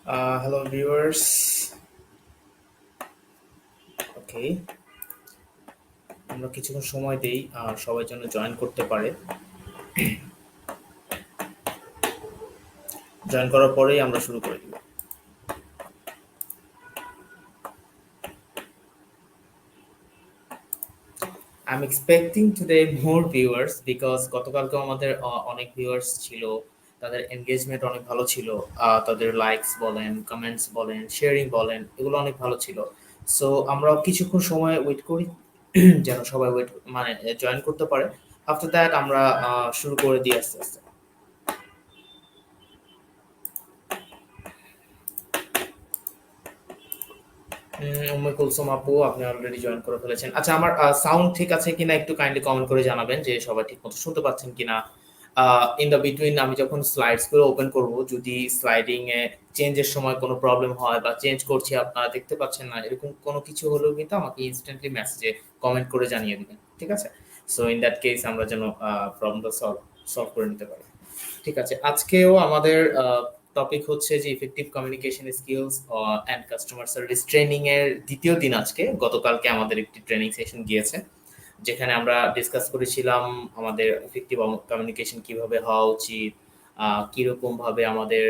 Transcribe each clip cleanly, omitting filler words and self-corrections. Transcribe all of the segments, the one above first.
Hello viewers. ওকে, আমরা কিছুক্ষণ সময় দেই সবাই যেন জয়েন করতে পারে। জয়েন করার পরেই আমরা শুরু করে দিব। I'm expecting today more viewers because গতকালকে আমাদের অনেক ভিউয়ার্স ছিল, তাদের এনগেজমেন্ট অনেক ভালো ছিল, তাদের লাইকস বলেন, কমেন্টস বলেন, শেয়ারিং বলেন, এগুলো অনেক ভালো ছিল। সো আমরা কিছুক্ষণ সময় ওয়েট করি যেন সবাই মানে জয়েন করতে পারে। আফটার দ্যাট আমরা শুরু করে দিই আস্তে আস্তে। উম্মে কুলসুম আপু, আপনি অলরেডি জয়েন করে ফেলেছেন। আচ্ছা, আমার সাউন্ড ঠিক আছে কিনা একটু কাইন্ডলি কমেন্ট করে জানাবেন যে সবাই ঠিকমতো শুনতে পাচ্ছেন কিনা। ইন দ্য বিটুইন আমি যখন স্লাইডস গুলো ওপেন করব, যদি স্লাইডিং এ চেঞ্জের সময় কোনো প্রবলেম হয় বা চেঞ্জ করছি আপনারা দেখতে পাচ্ছেন না, এরকম কোনো কিছু হলেও কিন্তু আমাকে ইনস্ট্যান্টলি মেসেজে কমেন্ট করে জানিয়ে দিবেন, ঠিক আছে? সো ইন দ্যাট কেস আমরা যেন প্রবলেমটা সলভ করে নিতে পারি। ঠিক আছে, আজকেও আমাদের টপিক হচ্ছে যে effective communication skills and customer service training এর দ্বিতীয় দিন আজকে। গতকালকে আমাদের একটি ট্রেনিং সেশন গিয়েছে, যেখানে আমরা ডিসকাস করেছিলাম আমাদের ইফেক্টিভ কমিউনিকেশন কিভাবে হওয়া উচিত, কিরকম ভাবে আমাদের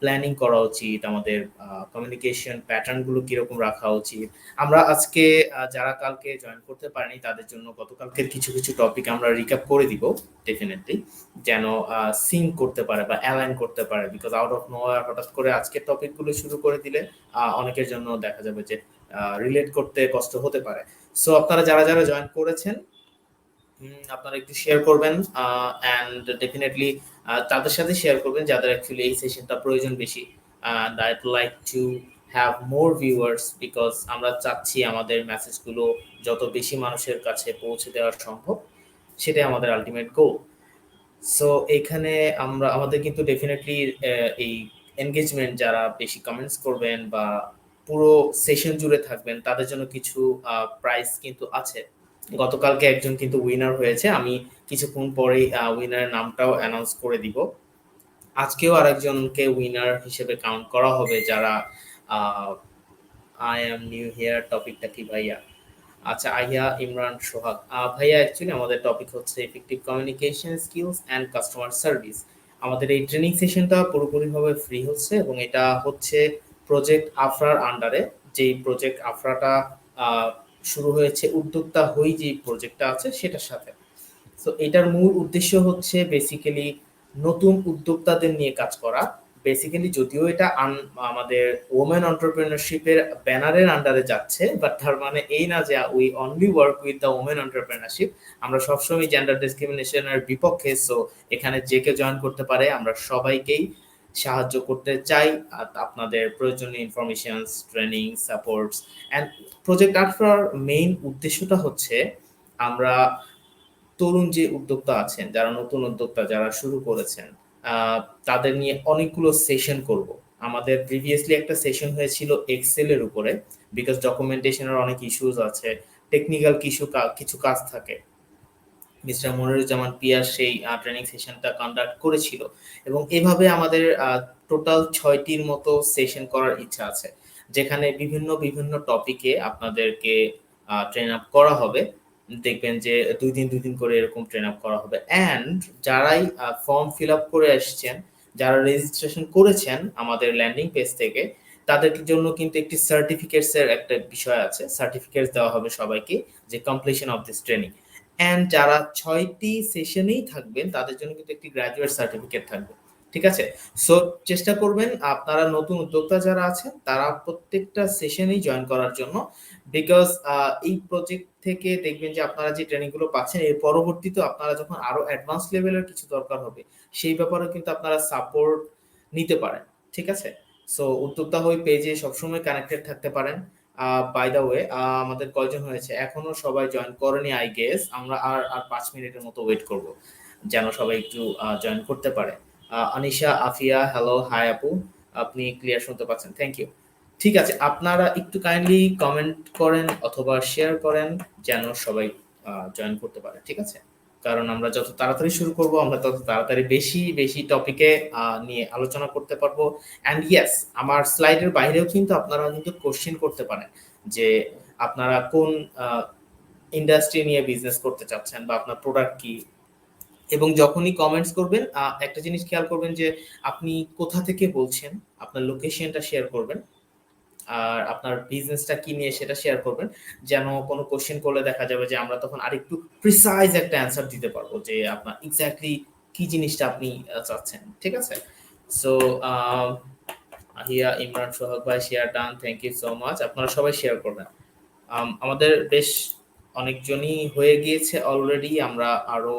প্ল্যানিং করা উচিত, আমাদের কমিউনিকেশন প্যাটার্ন গুলো কিরকম রাখা উচিত। আমরা আজকে যারা কালকে জয়েন করতে পারেনি তাদের জন্য গতকালকের কিছু কিছু টপিক আমরা রিক্যাপ করে দিব ডেফিনেটলি, যেন সিঙ্ক করতে পারে বা অ্যালাইন করতে পারে। বিকজ আউট অফ নোয়ার হঠাৎ করে আজকের টপিকগুলো শুরু করে দিলে অনেকের জন্য দেখা যাবে যে রিলেট করতে কষ্ট হতে পারে। সো আপনারা যারা যারা জয়েন করেছেন, আপনারা একটু শেয়ার করবেন অ্যান্ড ডেফিনেটলি তাদের সাথে শেয়ার করবেন যাদের অ্যাকচুয়ালি এই সেশনটা প্রয়োজন বেশি। And I'd like to have more viewers, because আমরা চাচ্ছি আমাদের মেসেজগুলো যত বেশি মানুষের কাছে পৌঁছে দেওয়া সম্ভব, সেটাই আমাদের আলটিমেট গোল। সো এখানে আমাদের কিন্তু ডেফিনেটলি এই এনগেজমেন্ট, যারা বেশি কমেন্টস করবেন বা পুরো সেশন জুড়ে থাকবেন, তাদের জন্য কিছু প্রাইস কিন্তু আছে। গতকালকে একজন কিন্তু উইনার হয়েছে, আমি কিছুক্ষণ পরেই উইনারের নামটাও অ্যানাউন্স করে দিব। আজকেও আরেকজনকে উইনার হিসেবে কাউন্ট করা হবে, যারা আই এম নিউ হিয়ার টপিকটা কি ভাইয়া? আচ্ছা, আহিয়া ইমরান সোহাগ ভাইয়া, অ্যাকচুয়ালি আমাদের টপিক হচ্ছে effective communication skills and customer service. আমাদের এই ট্রেনিং সেশনটা পুরোপুরিভাবে ফ্রি হচ্ছে এবং এটা হচ্ছে প্রজেক্ট আফরার আন্ডারে। যেই প্রজেক্ট আফরাটা শুরু হয়েছে উদ্যোক্তা হই, যে প্রজেক্টটা আছে সেটার সাথে। সো এটার মূল উদ্দেশ্য হচ্ছে বেসিক্যালি নতুন উদ্যোক্তাদের নিয়ে কাজ করা। বেসিক্যালি যদিও এটা আমাদের ওমেন এন্টারপ্রেনারশিপের ব্যানারের আন্ডারে যাচ্ছে, বাট তার মানে এই না যে we only work with the women entrepreneurship. আমরা সবসময় জেন্ডার ডিসক্রিমিনেশনের বিপক্ষে। সো এখানে যে কেউ জয়েন করতে পারে, আমরা সবাইকেই সাহায্য করতে চাই। আর আপনাদের প্রয়োজনীয় information, training, supports and project আফরার মেইন উদ্দেশ্যটা হচ্ছে আমরা তরুণ যে উদ্যোক্তা আছেন, যারা নতুন উদ্যোক্তা যারা শুরু করেছেন, তাদের নিয়ে অনেকগুলো সেশন করব। আমাদের প্রিভিয়াসলি একটা সেশন হয়েছিল এক্সেল এর উপরে, বিকজ ডকুমেন্টেশনের অনেক ইস্যুস আছে, টেকনিক্যাল কিছু কাজ থাকে। মিস্টার মনিরুজ্জামান পিয়ার সেই ট্রেনিং সেশনটা কন্ডাক্ট করেছিল এবং এভাবে আমাদের টোটাল ৬টির মতো সেশন করার ইচ্ছা আছে, যেখানে বিভিন্ন বিভিন্ন টপিকে আপনাদেরকে ট্রেন আপ করা হবে। দেখবেন যে ২ দিন করে এরকম ট্রেন আপ করা হবে। অ্যান্ড যারাই ফর্ম ফিল আপ করে আসছেন, যারা রেজিস্ট্রেশন করেছেন আমাদের ল্যান্ডিং পেজ থেকে, তাদের জন্য কিন্তু একটি সার্টিফিকেটস এর একটা বিষয় আছে। সার্টিফিকেটস দেওয়া হবে সবাইকে, যে completion of this training. And যারা ৬টি সেশনেই থাকবেন তাদের জন্য কিন্তু একটি গ্র্যাজুয়েট সার্টিফিকেট থাকবে। ঠিক আছে? সো চেষ্টা করবেন আপনারা নতুন উদ্যোক্তা যারা আছেন তারা প্রত্যেকটা সেশনেই জয়েন করার জন্য। বিকজ এই প্রজেক্ট থেকে দেখবেন যে আপনারা যে ট্রেনিং গুলো পাচ্ছেন, এর পরবর্তীতে আপনারা যখন আরো অ্যাডভান্স লেভেলের কিছু দরকার হবে, সেই ব্যাপারেও কিন্তু আপনারা সাপোর্ট নিতে পারেন। ঠিক আছে? সো উদ্যোক্তা হই পেজে সবসময় কানেক্টেড থাকতে পারেন। বাই দ্য ওয়ে, আমাদের কয়জন হয়েছে এখনো সবাই জয়েন করেনি আই গেস। আমরা আর আর ৫ মিনিটের মতো ওয়েট করব যেন সবাই একটু জয়েন করতে পারে। আনিশা, আফিয়া, হ্যালো, হাই আপু, আপনি ক্লিয়ার শুনতে পাচ্ছেন? Thank you. ঠিক আছে, আপনারা একটু কাইন্ডলি কমেন্ট করেন অথবা শেয়ার করেন যেন সবাই জয়েন করতে পারে। ঠিক আছে? কারণ আমরা যত তাড়াতাড়ি শুরু করব আমরা তত তাড়াতাড়ি বেশি বেশি টপিকে নিয়ে আলোচনা করতে পারবো। অ্যান্ড ইয়েস, আমার স্লাইডের বাইরেও কিন্তু আপনারা কিন্তু কোশ্চেন করতে পারেন যে আপনারা কোন ইন্ডাস্ট্রি নিয়ে বিজনেস করতে চাচ্ছেন বা আপনার প্রোডাক্ট কি। এবং যখনই কমেন্টস করবেন একটা জিনিস খেয়াল করবেন যে আপনি কোথা থেকে বলছেন, আপনার লোকেশনটা শেয়ার করবেন আর আপনার বিজনেসটা কি নিয়ে সেটা শেয়ার করবেন, যেন কোনো কোশ্চেন করলে দেখা যাবে যে আমরা তখন আরেকটু প্রিসাইজ একটা অ্যান্সার দিতে পারবো যে আপনার এক্স্যাক্টলি কি জিনিসটা আপনি চাচ্ছেন। ঠিক আছে? সো আহিয়া, ইমরান, সোহাগ ভাই share done, thank you so much. আপনারা সবাই শেয়ার করবেন। আমাদের বেশ অনেকজনই হয়ে গিয়েছে অলরেডি, আমরা আরো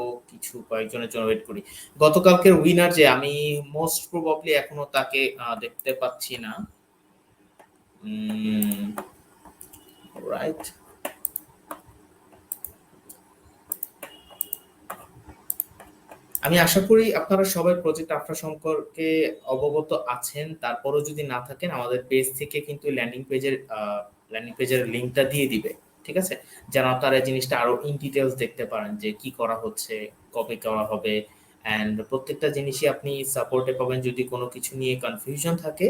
কয়েকজনের জন্য ওয়েট করি। গতকালকের উইনার যে আমি মোস্ট প্রবাবলি এখনো তাকে দেখতে পাচ্ছি না। রাইট, আমি আশা করি আপনারা সবাই প্রজেক্ট আফরা সম্পর্কে অবগত আছেন। তারপরও যদি না থাকেন, আমাদের পেজ থেকে কিন্তু ল্যান্ডিং পেজের লিংকটা দিয়ে দিবে। ঠিক আছে? যেন আপনারা এই জিনিসটা আরো ইন ডিটেলস দেখতে পারেন যে কি করা হচ্ছে, কবে করা হবে, অ্যান্ড প্রত্যেকটা জিনিসই আপনি সাপোর্টে পাবেন। যদি কোনো কিছু নিয়ে কনফিউশন থাকে,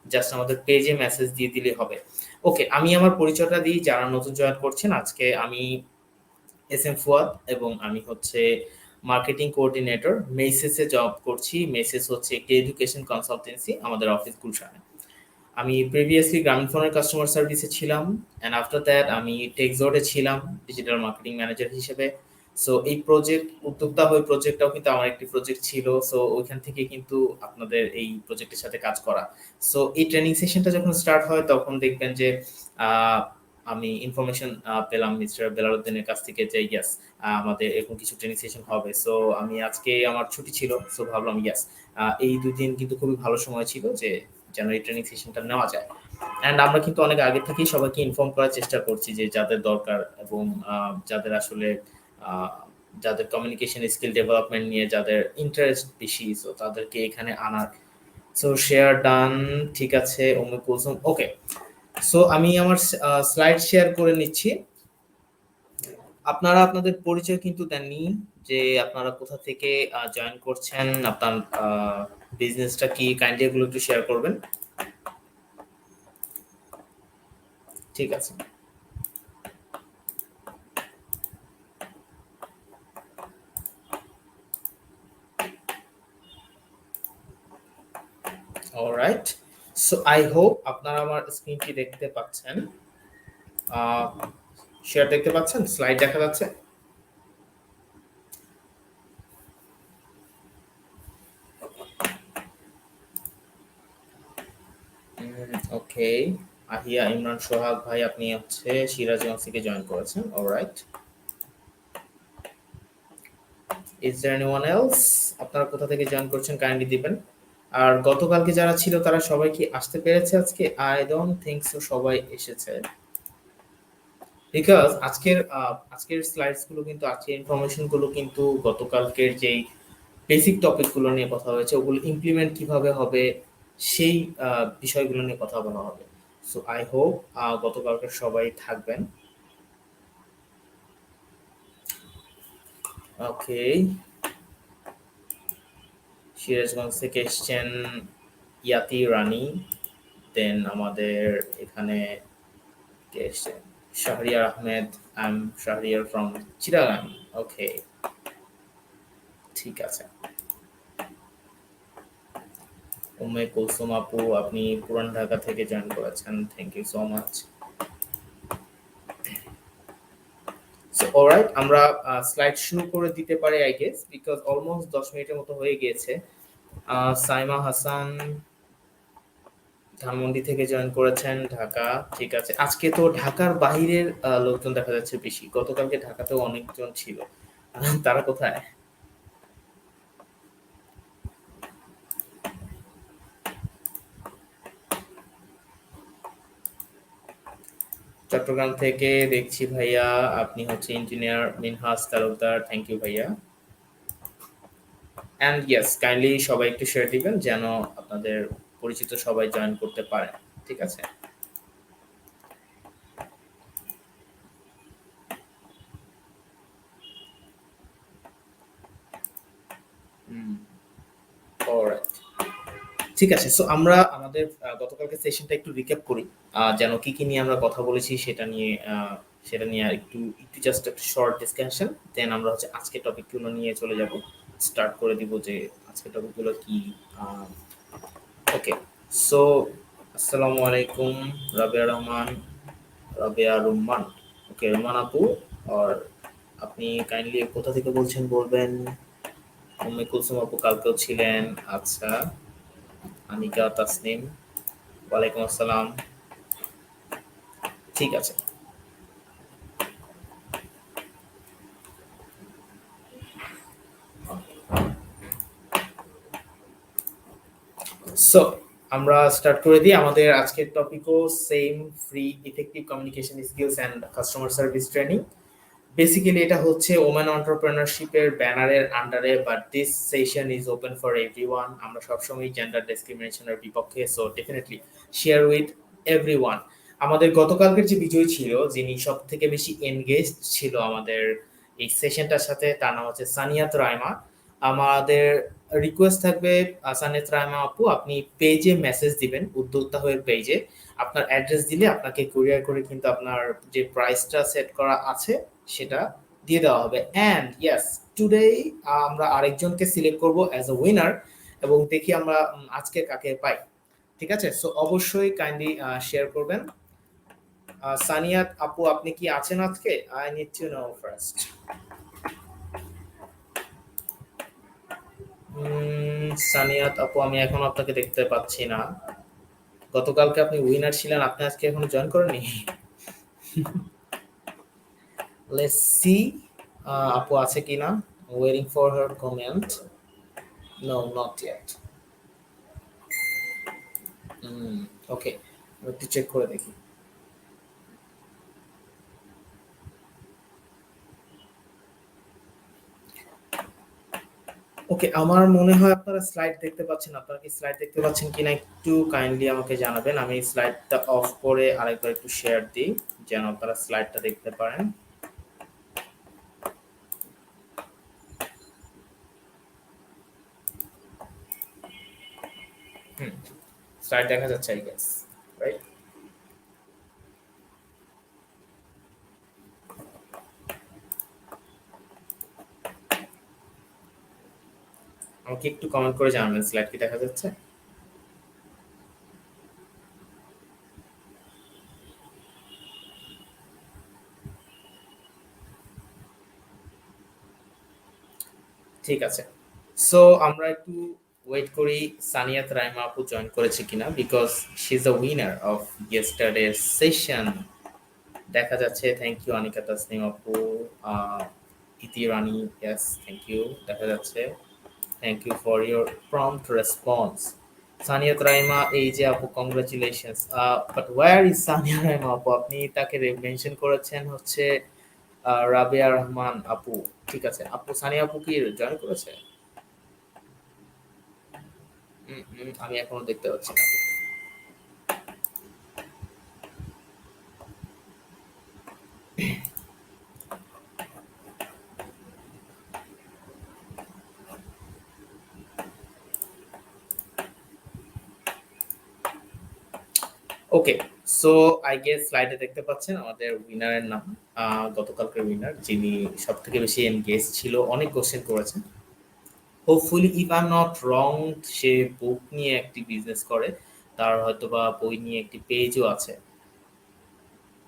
জাস্ট আমাদের পেজে মেসেজ দিয়ে দিলে হবে। ওকে, আমি আমার পরিচয়টা দিই যারা নতুন জয়েন করছেন। আজকে আমি এস এম ফুয়াদ এবং আমি হচ্ছে মার্কেটিং কোঅর্ডিনেটর, মেসেসে জব করছি। মেসেস হচ্ছে একটি এডুকেশন কনসালটেন্সি, আমাদের অফিস গুলশানে। আমি প্রিভিয়াসলি গ্রামীণফোনের কাস্টমার সার্ভিসে ছিলাম, অ্যান্ড আফটার দ্যাট আমি টেক্সজোডে ছিলাম ডিজিটাল মার্কেটিং ম্যানেজার হিসেবে। সো এই উদ্যোক্তা হয়ে প্রজেক্টটাও কিন্তু আমার একটি প্রজেক্ট ছিল। সো ওইখান থেকে কিন্তু আপনাদের এই প্রজেক্টের সাথে কাজ করা। সো এই ট্রেনিং সেশনটা যখন স্টার্ট হয় তখন দেখবেন যে আহ, আমি ইনফরমেশন পেলাম মিস্টার বেলালুদ্দিনের কাছ থেকে যে ইয়াস, আমাদের এরকম কিছু ট্রেনিং সেশন হবে। সো আমি আজকে আমার ছুটি ছিল, সো ভাবলাম ইয়াস, এই দুদিন কিন্তু খুবই ভালো সময় ছিল যে যেন এই ট্রেনিং সেশনটা নেওয়া যায়। অ্যান্ড আমরা কিন্তু অনেক আগে থেকেই সবাইকে ইনফর্ম করার চেষ্টা করছি যে যাদের দরকার এবং যাদের আসলে আহ, যাদের কমিউনিকেশন স্কিল ডেভেলপমেন্ট নিয়ে যাদের ইন্টারেস্ট বেশি, সো তাদেরকে এখানে আনার। সো শেয়ার ডান, ঠিক আছে। উম্মে কুলসুম, ওকে। সো আমি আমার স্লাইড শেয়ার করে নিচ্ছি। আপনারা আপনাদের পরিচয় কিন্তু দেননি যে আপনারা কোথা থেকে জয়েন করছেন, আপনার বিজনেসটা কি, কাইন্ডলি এগুলো একটু শেয়ার করবেন। ঠিক আছে। অলরাইট, সো আই হোপ আপনারা আমার স্ক্রিনটি দেখতে পাচ্ছেন, শেয়ার দেখতে পাচ্ছেন, স্লাইড দেখা যাচ্ছে। ওকে, আহিয়া, ইমরান, সোহাগ ভাই আপনি হচ্ছে সিরাজগঞ্জ থেকে জয়েন করেছেন। Alright, is there anyone else? আপনারা কোথা থেকে জয়েন করছেন কাইন্ডলি দিবেন। আর গতকালকে যারা ছিল তারা সবাই কি আসতে পেরেছে আজকে? আই ডোন্ট থিংক সো সবাই এসেছে, বিকজ আজকের স্লাইডস গুলো কিন্তু, আজকের ইনফরমেশন গুলো কিন্তু গতকালকের যেই বেসিক টপিক গুলো নিয়ে কথা হয়েছে, ওগুলো ইমপ্লিমেন্ট কিভাবে হবে সেই বিষয়গুলো নিয়ে কথা বলা হবে। সো আই হোপ গতকালকে সবাই থাকবেন। ওকে, সিরাজগঞ্জ থেকে এসছেন ইয়াতি রানী, দেন আমাদের এখানে কে এসছেন, Shahriar Ahmed. I am Shahriar from Chittagong. Okay, ঠিক আছে। উম্মে কুলসুম আপু, আপনি পুরান ঢাকা থেকে জয়েন করেছেন, thank you so much. So alright, আমরা স্লাইড শুরু করে দিতে পারি আই গেস, বিকজ অলমোস্ট 10 মিনিটের মতো হয়ে গিয়েছে। সাইমা হাসান ধানমন্ডি থেকে জয়েন করেছেন, ঢাকা। ঠিক আছে, আজকে তো ঢাকার বাহিরের লোকজন দেখা যাচ্ছে বেশি, গতকালকে ঢাকাতেও অনেকজন ছিল। তারা কোথায়? চট্টগ্রাম থেকে দেখছি ভাইয়া, আপনি হচ্ছে engineer Minhas Talukdar, thank you ভাইয়া। অ্যান্ড ইয়েস, কাইন্ডলি সবাই একটু শেয়ার দিবেন যেন আপনাদের পরিচিত সবাই জয়েন করতে পারেন। ঠিক আছে? হুম, অলরাইট। ঠিক আছে। সো আমরা আমাদের গতকালকের সেশনটা একটু রিক্যাপ করি। যেন কি নিয়ে আমরা কথা বলেছি সেটা নিয়ে একটু জাস্ট একটা শর্ট ডিসকাশন। দেন আমরা হচ্ছে আজকের টপিকগুলো নিয়ে চলে যাব। স্টার্ট করে দিব যে আজকের টপিকগুলো কি। আ ওকে। সো আসসালামু আলাইকুম রাবেয়া রহমান, রাবেয়া রুম্মান। ওকে, রুম্মান আপু। আর আপনি কাইন্ডলি কোথা থেকে বলছেন বলবেন? উম্মে কুলসুম আপু কালকেও ছিলেন। আচ্ছা। আনিকা তাসনিম, ওয়ালাইকুম আসসালাম। ঠিক আছে। সো আমরা স্টার্ট করে দিই। আমাদের আজকের টপিকও same, free effective communication skills and customer service training. Basically এটা হচ্ছে ওম্যান এন্টারপ্রেনারশিপের ব্যানারের আন্ডারে, but this session is open for everyone. আমরা সবসময় জেন্ডার ডিসক্রিমিনেশনের বিপক্ষে, so definitely share with everyone. আমাদের গতকালকের যে বিজয়ী ছিল, যিনি সব থেকে বেশি এনগেজড ছিল আমাদের এই সেশনটার সাথে, তার নাম হচ্ছে সানিয়াত রাইমা। আমাদের রিকোয়েস্ট থাকবে, সানিয়াত রাইমা আপু আপনি পেজে মেসেজ দিবেন, উদ্যোক্তা হয়ে পেজে আপনার অ্যাড্রেস দিলে আপনাকে কুরিয়ার করে কিন্তু আপনার যে প্রাইসটা সেট করা আছে সেটা দিয়ে দেওয়া হবে। অ্যান্ড ইয়েস, টুডে আমরা আরেকজনকে সিলেক্ট করব অ্যাজ আ উইনার, এবং দেখি আমরা আজকে কাকে পাই। ঠিক আছে। সো অবশ্যই কাইন্ডলি শেয়ার করবেন। সানিয়াত আপু আপনি কি আছেন আজকে? I need to know first. Saniat আপু আমি এখন আপনাকে দেখতে পাচ্ছি না। গতকালকে আপনি উইনার ছিলেন, আপনি আজকে এখনো জয়েন করেননি। লেটস সি আপু আছে কিনা। Waiting for her comment. No, not yet. Okay, একটু চেক করে দেখি। ওকে, আমার মনে হয় আপনারা স্লাইড দেখতে পাচ্ছেন। আপনারা কি স্লাইড দেখতে পাচ্ছেন কিনা একটু কাইন্ডলি আমাকে জানাবেন। আমি স্লাইডটা অফ করে আরেকবার একটু শেয়ার দিই যেন আপনারা স্লাইডটা দেখতে পারেন। হুম, স্লাইড দেখা যাচ্ছে আই গেস, রাইট? আমাকে একটু কমেন্ট করে জানাবেন স্লাইড কি দেখা যাচ্ছে। ঠিক আছে। সো আমরা একটু ওয়েট করি সানিয়াত রাইমা আপু জয়েন করেছে কিনা, because she is the winner of yesterday session. দেখা যাচ্ছে। থ্যাংক ইউ আনিকা তাসনিম আপু। ইতি রানী, ইয়েস থ্যাংক ইউ, দেখা যাচ্ছে। Thank you for your prompt response. Saniat Raima এই যে আপু, congratulations. But where is Sania Raima আপু? আপনি তাকে মেনশন করেছেন হচ্ছে রাবেয়া রহমান আপু। ঠিক আছে, আপু সানিয়া আপু কি জয়েন করেছে? আমি এখনো দেখতে পাচ্ছি না। ওকে, সো আই গেস স্লাইডে দেখতে পাচ্ছেন আমাদের উইনারের নাম। গতকালকের উইনার, যিনি সব থেকে বেশি এনগেজ ছিল, অনেক কোশ্চেন করেছেন। Hopefully if I am not wrong, সে বুক নিয়ে একটি বিজনেস করে, তার হয়তোবা বই নিয়ে একটি পেজও আছে।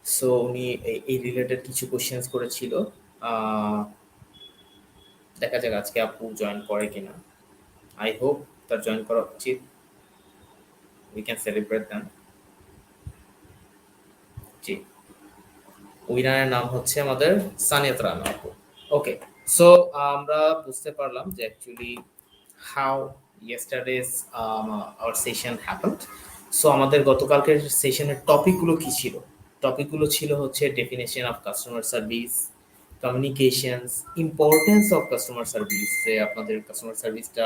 সো উনি এই রিলেটেড কিছু কোশ্চেন্স করেছিল। আহ, দেখা যাক আজকে আপু জয়েন করে কিনা। আই হোপ তার জয়েন করা উচিত। We can celebrate them. জি, উইনারের নাম হচ্ছে আমাদের সানিয়াত রানা আপু। ওকে, সো আমরা বুঝতে পারলাম যে actually how yesterday's our session happened. So আমাদের গতকালকের সেশনের টপিকগুলো কি ছিল? টপিকগুলো ছিল হচ্ছে definition of customer service, communications, importance of customer service, যে আপনাদের কাস্টমার সার্ভিসটা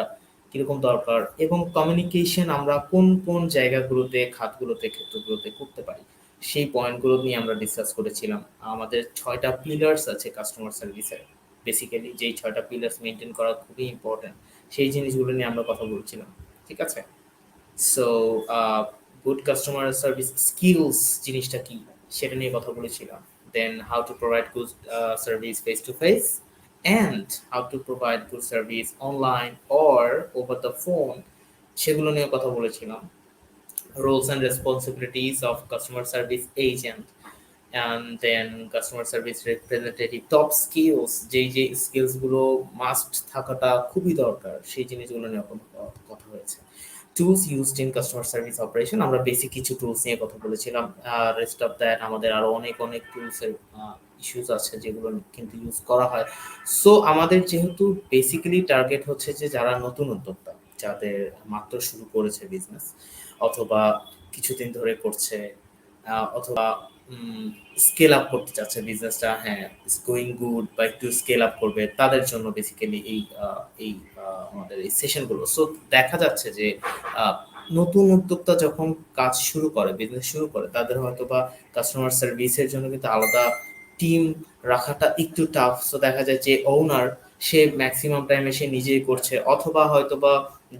কিরকম দরকার, এবং কমিউনিকেশন আমরা কোন কোন জায়গাগুলোতে, খাতগুলোতে, ক্ষেত্রগুলোতে করতে পারি, সেই পয়েন্টগুলো নিয়ে আমরা ডিসকাস করেছিলাম। আমাদের ৬টা পিলার্স আছে কাস্টমার সার্ভিসের। বেসিক্যালি যেই 6টা পিলার্স মেইনটেইন করা খুবই ইম্পর্টেন্ট, সেই জিনিসগুলো নিয়ে আমরা কথা বলছিলাম। ঠিক আছে? So good customer service skills জিনিসটা কি সেটা নিয়ে কথা বলেছিলাম। Then how to provide good service face to face, and how to provide good service online or over the phone, সেগুলো নিয়ে কথা বলেছিলাম। Roles and responsibilities of customer service agent, and then customer service representative top skills, যে skills গুলো must থাকাটা খুবই দরকার সেই জিনিসগুলো নিয়ে কথা হয়েছে। Tools used in customer service operation, আমরা বেসিক কিছু টুলস নিয়ে কথা বলেছিলাম। রেস্ট অফ দ্যাট আমাদের আরো অনেক অনেক টুলসের ইস্যুস আছে যেগুলো কিন্তু ইউজ করা হয়। সো আমাদের যেহেতু বেসিক্যালি টার্গেট হচ্ছে যে যারা নতুন উদ্যোক্তা, যাদের মাত্র শুরু করেছে বিজনেস অথবা কিছুদিন ধরে করছে, অথবা স্কেল আপ করতে চাচ্ছে বিজনেসটা, হ্যাঁ ইটস গোয়িং গুড বা একটু স্কেল আপ করবে, তাদের জন্য বেসিক্যালি এই আমাদের এই সেশনগুলো। সো দেখা যাচ্ছে যে নতুন উদ্যোক্তা যখন কাজ শুরু করে, বিজনেস শুরু করে, তাদের হয়তো বা কাস্টমার সার্ভিসের জন্য কিন্তু আলাদা টিম রাখাটা একটু টাফ। সো দেখা যায় যে ওনার সে ম্যাক্সিমাম টাইমে সে নিজেই করছে, অথবা হয়তো বা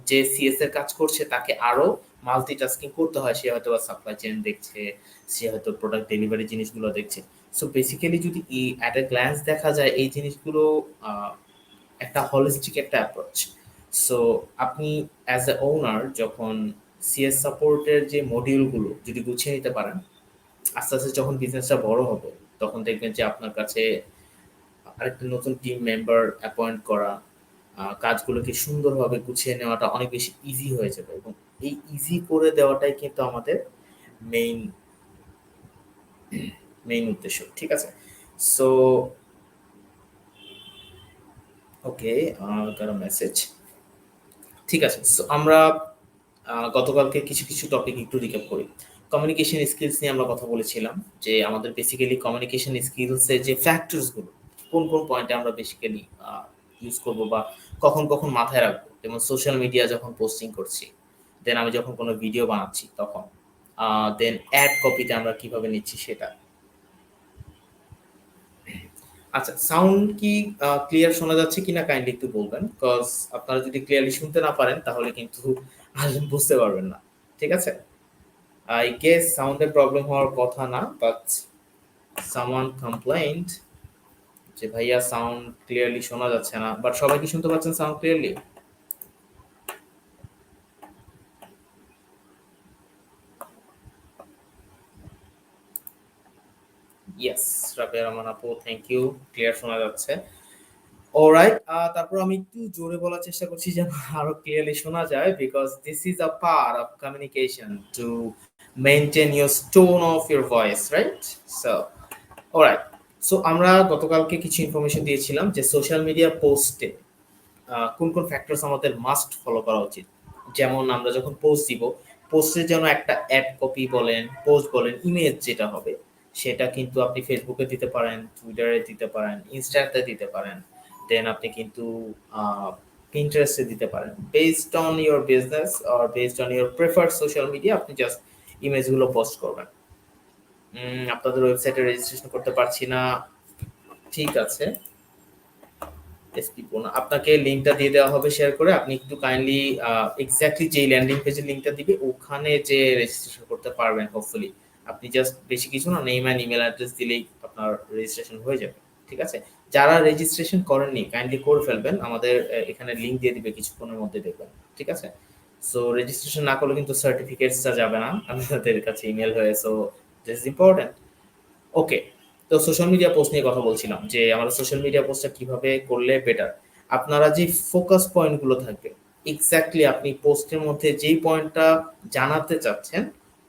যে সিএস এর কাজ করছে তাকে আরো মাল্টিটাস্কিং করতে হয়, সে হয়তো বা সাপ্লাই চেইন দেখছে, সে হয়তো প্রোডাক্ট ডেলিভারি জিনিসগুলো দেখছে। সো বেসিক্যালি যদি অ্যাট এ গ্ল্যান্স দেখা যায় এই জিনিসগুলো একটা হলিস্টিক একটা অ্যাপ্রোচ। সো আপনি অ্যাজ এ ওনার যখন সিএস সাপোর্টের যে মডিউলগুলো যদি গুছিয়ে নিতে পারেন, আস্তে আস্তে যখন বিজনেসটা বড় হবে তখন দেখবেন যে আপনার কাছে আরেকটা নতুন টিম মেম্বার অ্যাপয়েন্ট করা, কাজগুলোকে সুন্দরভাবে গুছিয়ে নেওয়াটা অনেক বেশি ইজি হয়ে যাবে, এবং এই ইজি করে দেওয়াটাই কিন্তু আমাদের মেইন মেইন উদ্দেশ্য। ঠিক আছে? So okay, got a message. ঠিক আছে, সো আমরা গতকালকে কিছু কিছু টপিক একটু রিক্যাপ করি। কমিউনিকেশন স্কিলস নিয়ে আমরা কথা বলেছিলাম যে আমাদের বেসিক্যালি কমিউনিকেশন স্কিলসের যে ফ্যাক্টরসগুলো, কোন কোন পয়েন্টে আমরা বেসিক্যালি ইউজ করব বা কখন কখন মাথায় রাখবো। যেমন সোশ্যাল মিডিয়া যখন পোস্টিং করছি, দেন আমি যখন কোনো ভিডিও বানাচ্ছি তখন, দেন অ্যাড কপিতে আমরা কিভাবে নিচ্ছি সেটা। আচ্ছা, সাউন্ড কি ক্লিয়ার শোনা যাচ্ছে কিনা কাইন্ডলি একটু বলবেন, কজ আপনারা যদি ক্লিয়ারলি শুনতে না পারেন তাহলে কিন্তু আসলে বুঝতে পারবেন না। ঠিক আছে? আই গেস সাউন্ডের প্রবলেম হওয়ার কথা না, বাট সামওয়ান কমপ্লেইন্ড যে ভাইয়া সাউন্ড ক্লিয়ারলি শোনা যাচ্ছে না, বাট সবাই কি শুনতে পাচ্ছেন sound clearly? Yes, Rabeya Rahman আপু, থ্যাংক ইউ, ক্লিয়ার শোনা যাচ্ছে। অলরাইট, তারপর আমি একটু জোরে বলার চেষ্টা করছি যেন আরো ক্লিয়ারলি শোনা যায়, because this is a part of communication to maintain your tone of your voice, right? So alright, so আমরা গতকালকে কিছু ইনফরমেশন দিয়েছিলাম যে সোশ্যাল মিডিয়া পোস্টে কোন কোন ফ্যাক্টরস আমাদের মাস্ট ফলো করা উচিত। যেমন আমরা যখন পোস্ট দিব, পোস্টের জন্য একটা অ্যাড কপি বলেন, পোস্ট বলেন, ইমেজ যেটা হবে সেটা কিন্তু আপনি ফেসবুকে দিতে পারেন, টুইটারে দিতে পারেন, ইনস্টাতে দিতে পারেন, দেন আপনি কিন্তু পিন্টারেস্টে দিতে পারেন। Based on your business or based on your preferred social media আপনি জাস্ট ইমেজগুলো পোস্ট করবেন। আপনাদের ওয়েবসাইটে রেজিস্ট্রেশন করতে পারছি না, ঠিক আছে, এসপি কোন আপনাকে লিংকটা দিয়ে দেওয়া হবে শেয়ার করে, আপনি একটু কাইন্ডলি এক্স্যাক্টলি যে ল্যান্ডিং পেজের লিংকটা দিবে ওখানে যে রেজিস্ট্রেশন করতে পারবেন হোপফুলি। আপনি জাস্ট বেশি কিছু না, নেম এন্ড ইমেল অ্যাড্রেস দিলেই আপনার রেজিস্ট্রেশন হয়ে যাবে। ঠিক আছে? যারা রেজিস্ট্রেশন করেননি কাইন্ডলি করে ফেলবেন, আমাদের এখানে লিংক দিয়ে দিবে কিছুক্ষণের মধ্যে দেখবেন। ঠিক আছে? সো রেজিস্ট্রেশন না করলে কিন্তু সার্টিফিকেটসটা যাবে না আপনাদের কাছে ইমেল হয়ে। So this is important. Okay, তো সোশ্যাল মিডিয়া পোস্ট নিয়ে কথা বলছিলাম যে আমরা সোশ্যাল মিডিয়া পোস্টটা কিভাবে করলে বেটার। আপনারা যে ফোকাস পয়েন্টগুলো থাকবে, এক্স্যাক্টলি আপনি পোস্টের মধ্যে যেই পয়েন্টটা জানাতে চাচ্ছেন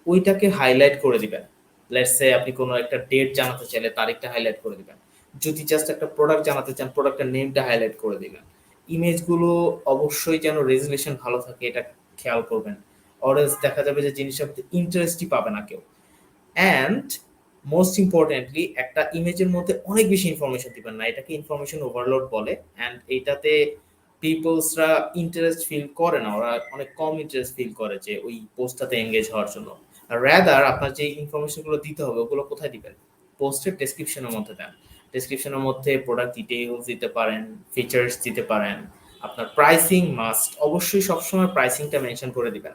ওইটাকে হাইলাইট করে দিবেন। লেটস সে আপনি কোনো একটা ডেট জানাতে চাইলে তারিখটা হাইলাইট করে দিবেন। যদি জাস্ট একটা প্রোডাক্ট জানাতে চান প্রোডাক্টের নেমটা হাইলাইট করে দিবেন। ইমেজগুলো অবশ্যই যেন রেজুলেশন ভালো থাকে এটা খেয়াল করবেন, অরেলস দেখা যাবে যে জিনিসটা ইন্টারেস্টই পাবে না কেউ। অ্যান্ড মোস্ট ইম্পর্টেন্টলি একটা ইমেজের মধ্যে অনেক বেশি ইনফরমেশন দিবেন না, এটাকে ইনফরমেশন ওভারলোড বলে। অ্যান্ড এইটাতে পিপলসরা ইন্টারেস্ট ফিল করে না, ওরা অনেক কম ইন্টারেস্ট ফিল করে যে ওই পোস্টটাতে এঙ্গেজ হওয়ার জন্য। রাদার আপনার যে ইনফরমেশনগুলো দিতে হবে ওগুলো কোথায় দিবেন? পোস্টের ডেসক্রিপশনের মধ্যে দেন। ডেসক্রিপশনের মধ্যে প্রোডাক্ট ডিটেইলস দিতে পারেন, ফিচার্স দিতে পারেন, আপনার প্রাইসিং মাস্ট, অবশ্যই সবসময় প্রাইসিংটা মেনশন করে দিবেন।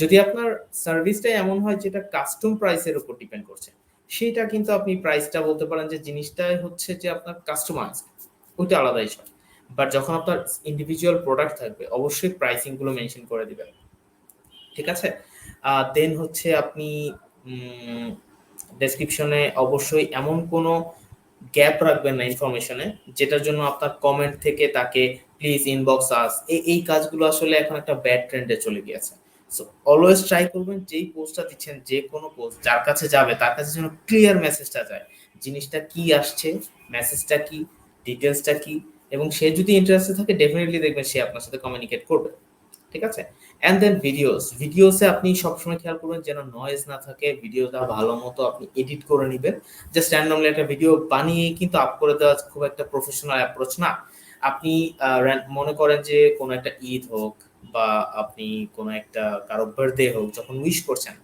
যদি আপনার সার্ভিসটা এমন হয় যেটা কাস্টম প্রাইসের উপর ডিপেন্ড করছে, সেটা কিন্তু আপনি প্রাইসটা বলতে পারেন যে জিনিসটাই হচ্ছে যে আপনার কাস্টমাইজড, ওইটা আলাদা ইস্যু। বাট যখন আপনার ইন্ডিভিজুয়াল প্রোডাক্ট থাকবে, অবশ্যই প্রাইসিং গুলো মেনশন করে দিবেন, ঠিক আছে? দেন হচ্ছে আপনি ডেসক্রিপশনে অবশ্যই এমন কোনো গ্যাপ রাখবেন না ইনফরমেশনে, যেটার জন্য আপনার কমেন্ট থেকে তাকে প্লিজ ইনবক্স আস, এই কাজগুলো আসলে এখন একটা ব্যাড ট্রেন্ডে চলে গিয়েছে। সো অলওয়েজ ট্রাই করবেন যেই পোস্টটা দিচ্ছেন, যে কোনো পোস্ট যার কাছে যাবে তার কাছে যেন ক্লিয়ার মেসেজটা যায়, জিনিসটা কি আসছে, মেসেজটা কি, ডিটেলসটা কি, এবং সে যদি ইন্টারেস্টেড থাকে ডেফিনেটলি দেখবেন সে আপনার সাথে কমিউনিকেট করবে, ঠিক আছে? অ্যান্ড দেন ভিডিওসে আপনি সবসময় খেয়াল করবেন যেন নয়েজ না থাকে, ভিডিওটা ভালো মতো আপনি এডিট করে নেবেন। জাস্ট র্যান্ডমলি একটা ভিডিও বানিয়ে কিন্তু আপ করে দেওয়া খুব একটা প্রফেশনাল অ্যাপ্রোচ না। আপনি মনে করেন যে কোনো একটা ঈদ হোক বা আপনি কোনো একটা কারো বার্থডে হোক, যখন উইশ করছেন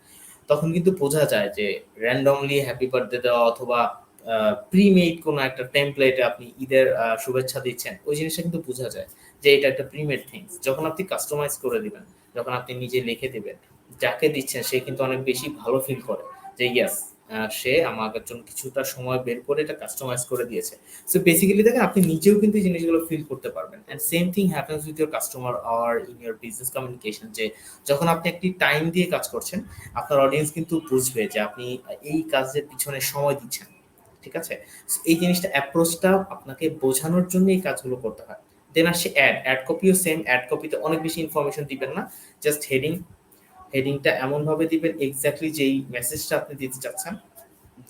তখন কিন্তু বোঝা যায় যে র্যান্ডমলি হ্যাপি বার্থডে দেওয়া অথবা প্রিমেড কোনো একটা টেমপ্লেটে আপনি ঈদের শুভেচ্ছা দিচ্ছেন, ওই জিনিসটা কিন্তু বোঝা যায় যে এটা একটা প্রিমেড থিংস। যখন আপনি কাস্টমাইজ করে দিবেন, যখন আপনি নিজে লিখে দিবেন, যাকে দিচ্ছেন সে কিন্তু অনেক বেশি ভালো ফিল করে যে ইয়াস, সে আমার জন্য কিছুটা সময় বের করে এটা কাস্টমাইজ করে দিয়েছে। সো বেসিক্যালি দেখেন আপনি নিজেও কিন্তু এই জিনিসগুলো ফিল করতে পারবেন। And same thing happens with your customer or in your business communication, যে যখন আপনি একটি টাইম দিয়ে কাজ করছেন, আপনার অডিয়েন্স কিন্তু বুঝবে যে আপনি এই কাজের পিছনে সময় দিচ্ছেন, ঠিক আছে? এই জিনিসটা অ্যাপ্রোচটা আপনাকে বোঝানোর জন্য এই কাজগুলো করতে হয়। দেন আসছে অ্যাড কপিও সেম। অ্যাড কপিতে অনেক বেশি ইনফরমেশন দিবেন না, জাস্ট হেডিংটা এমন ভাবে দিবেন এক্স্যাক্টলি যেই মেসেজটা আপনি দিতে চাচ্ছেন।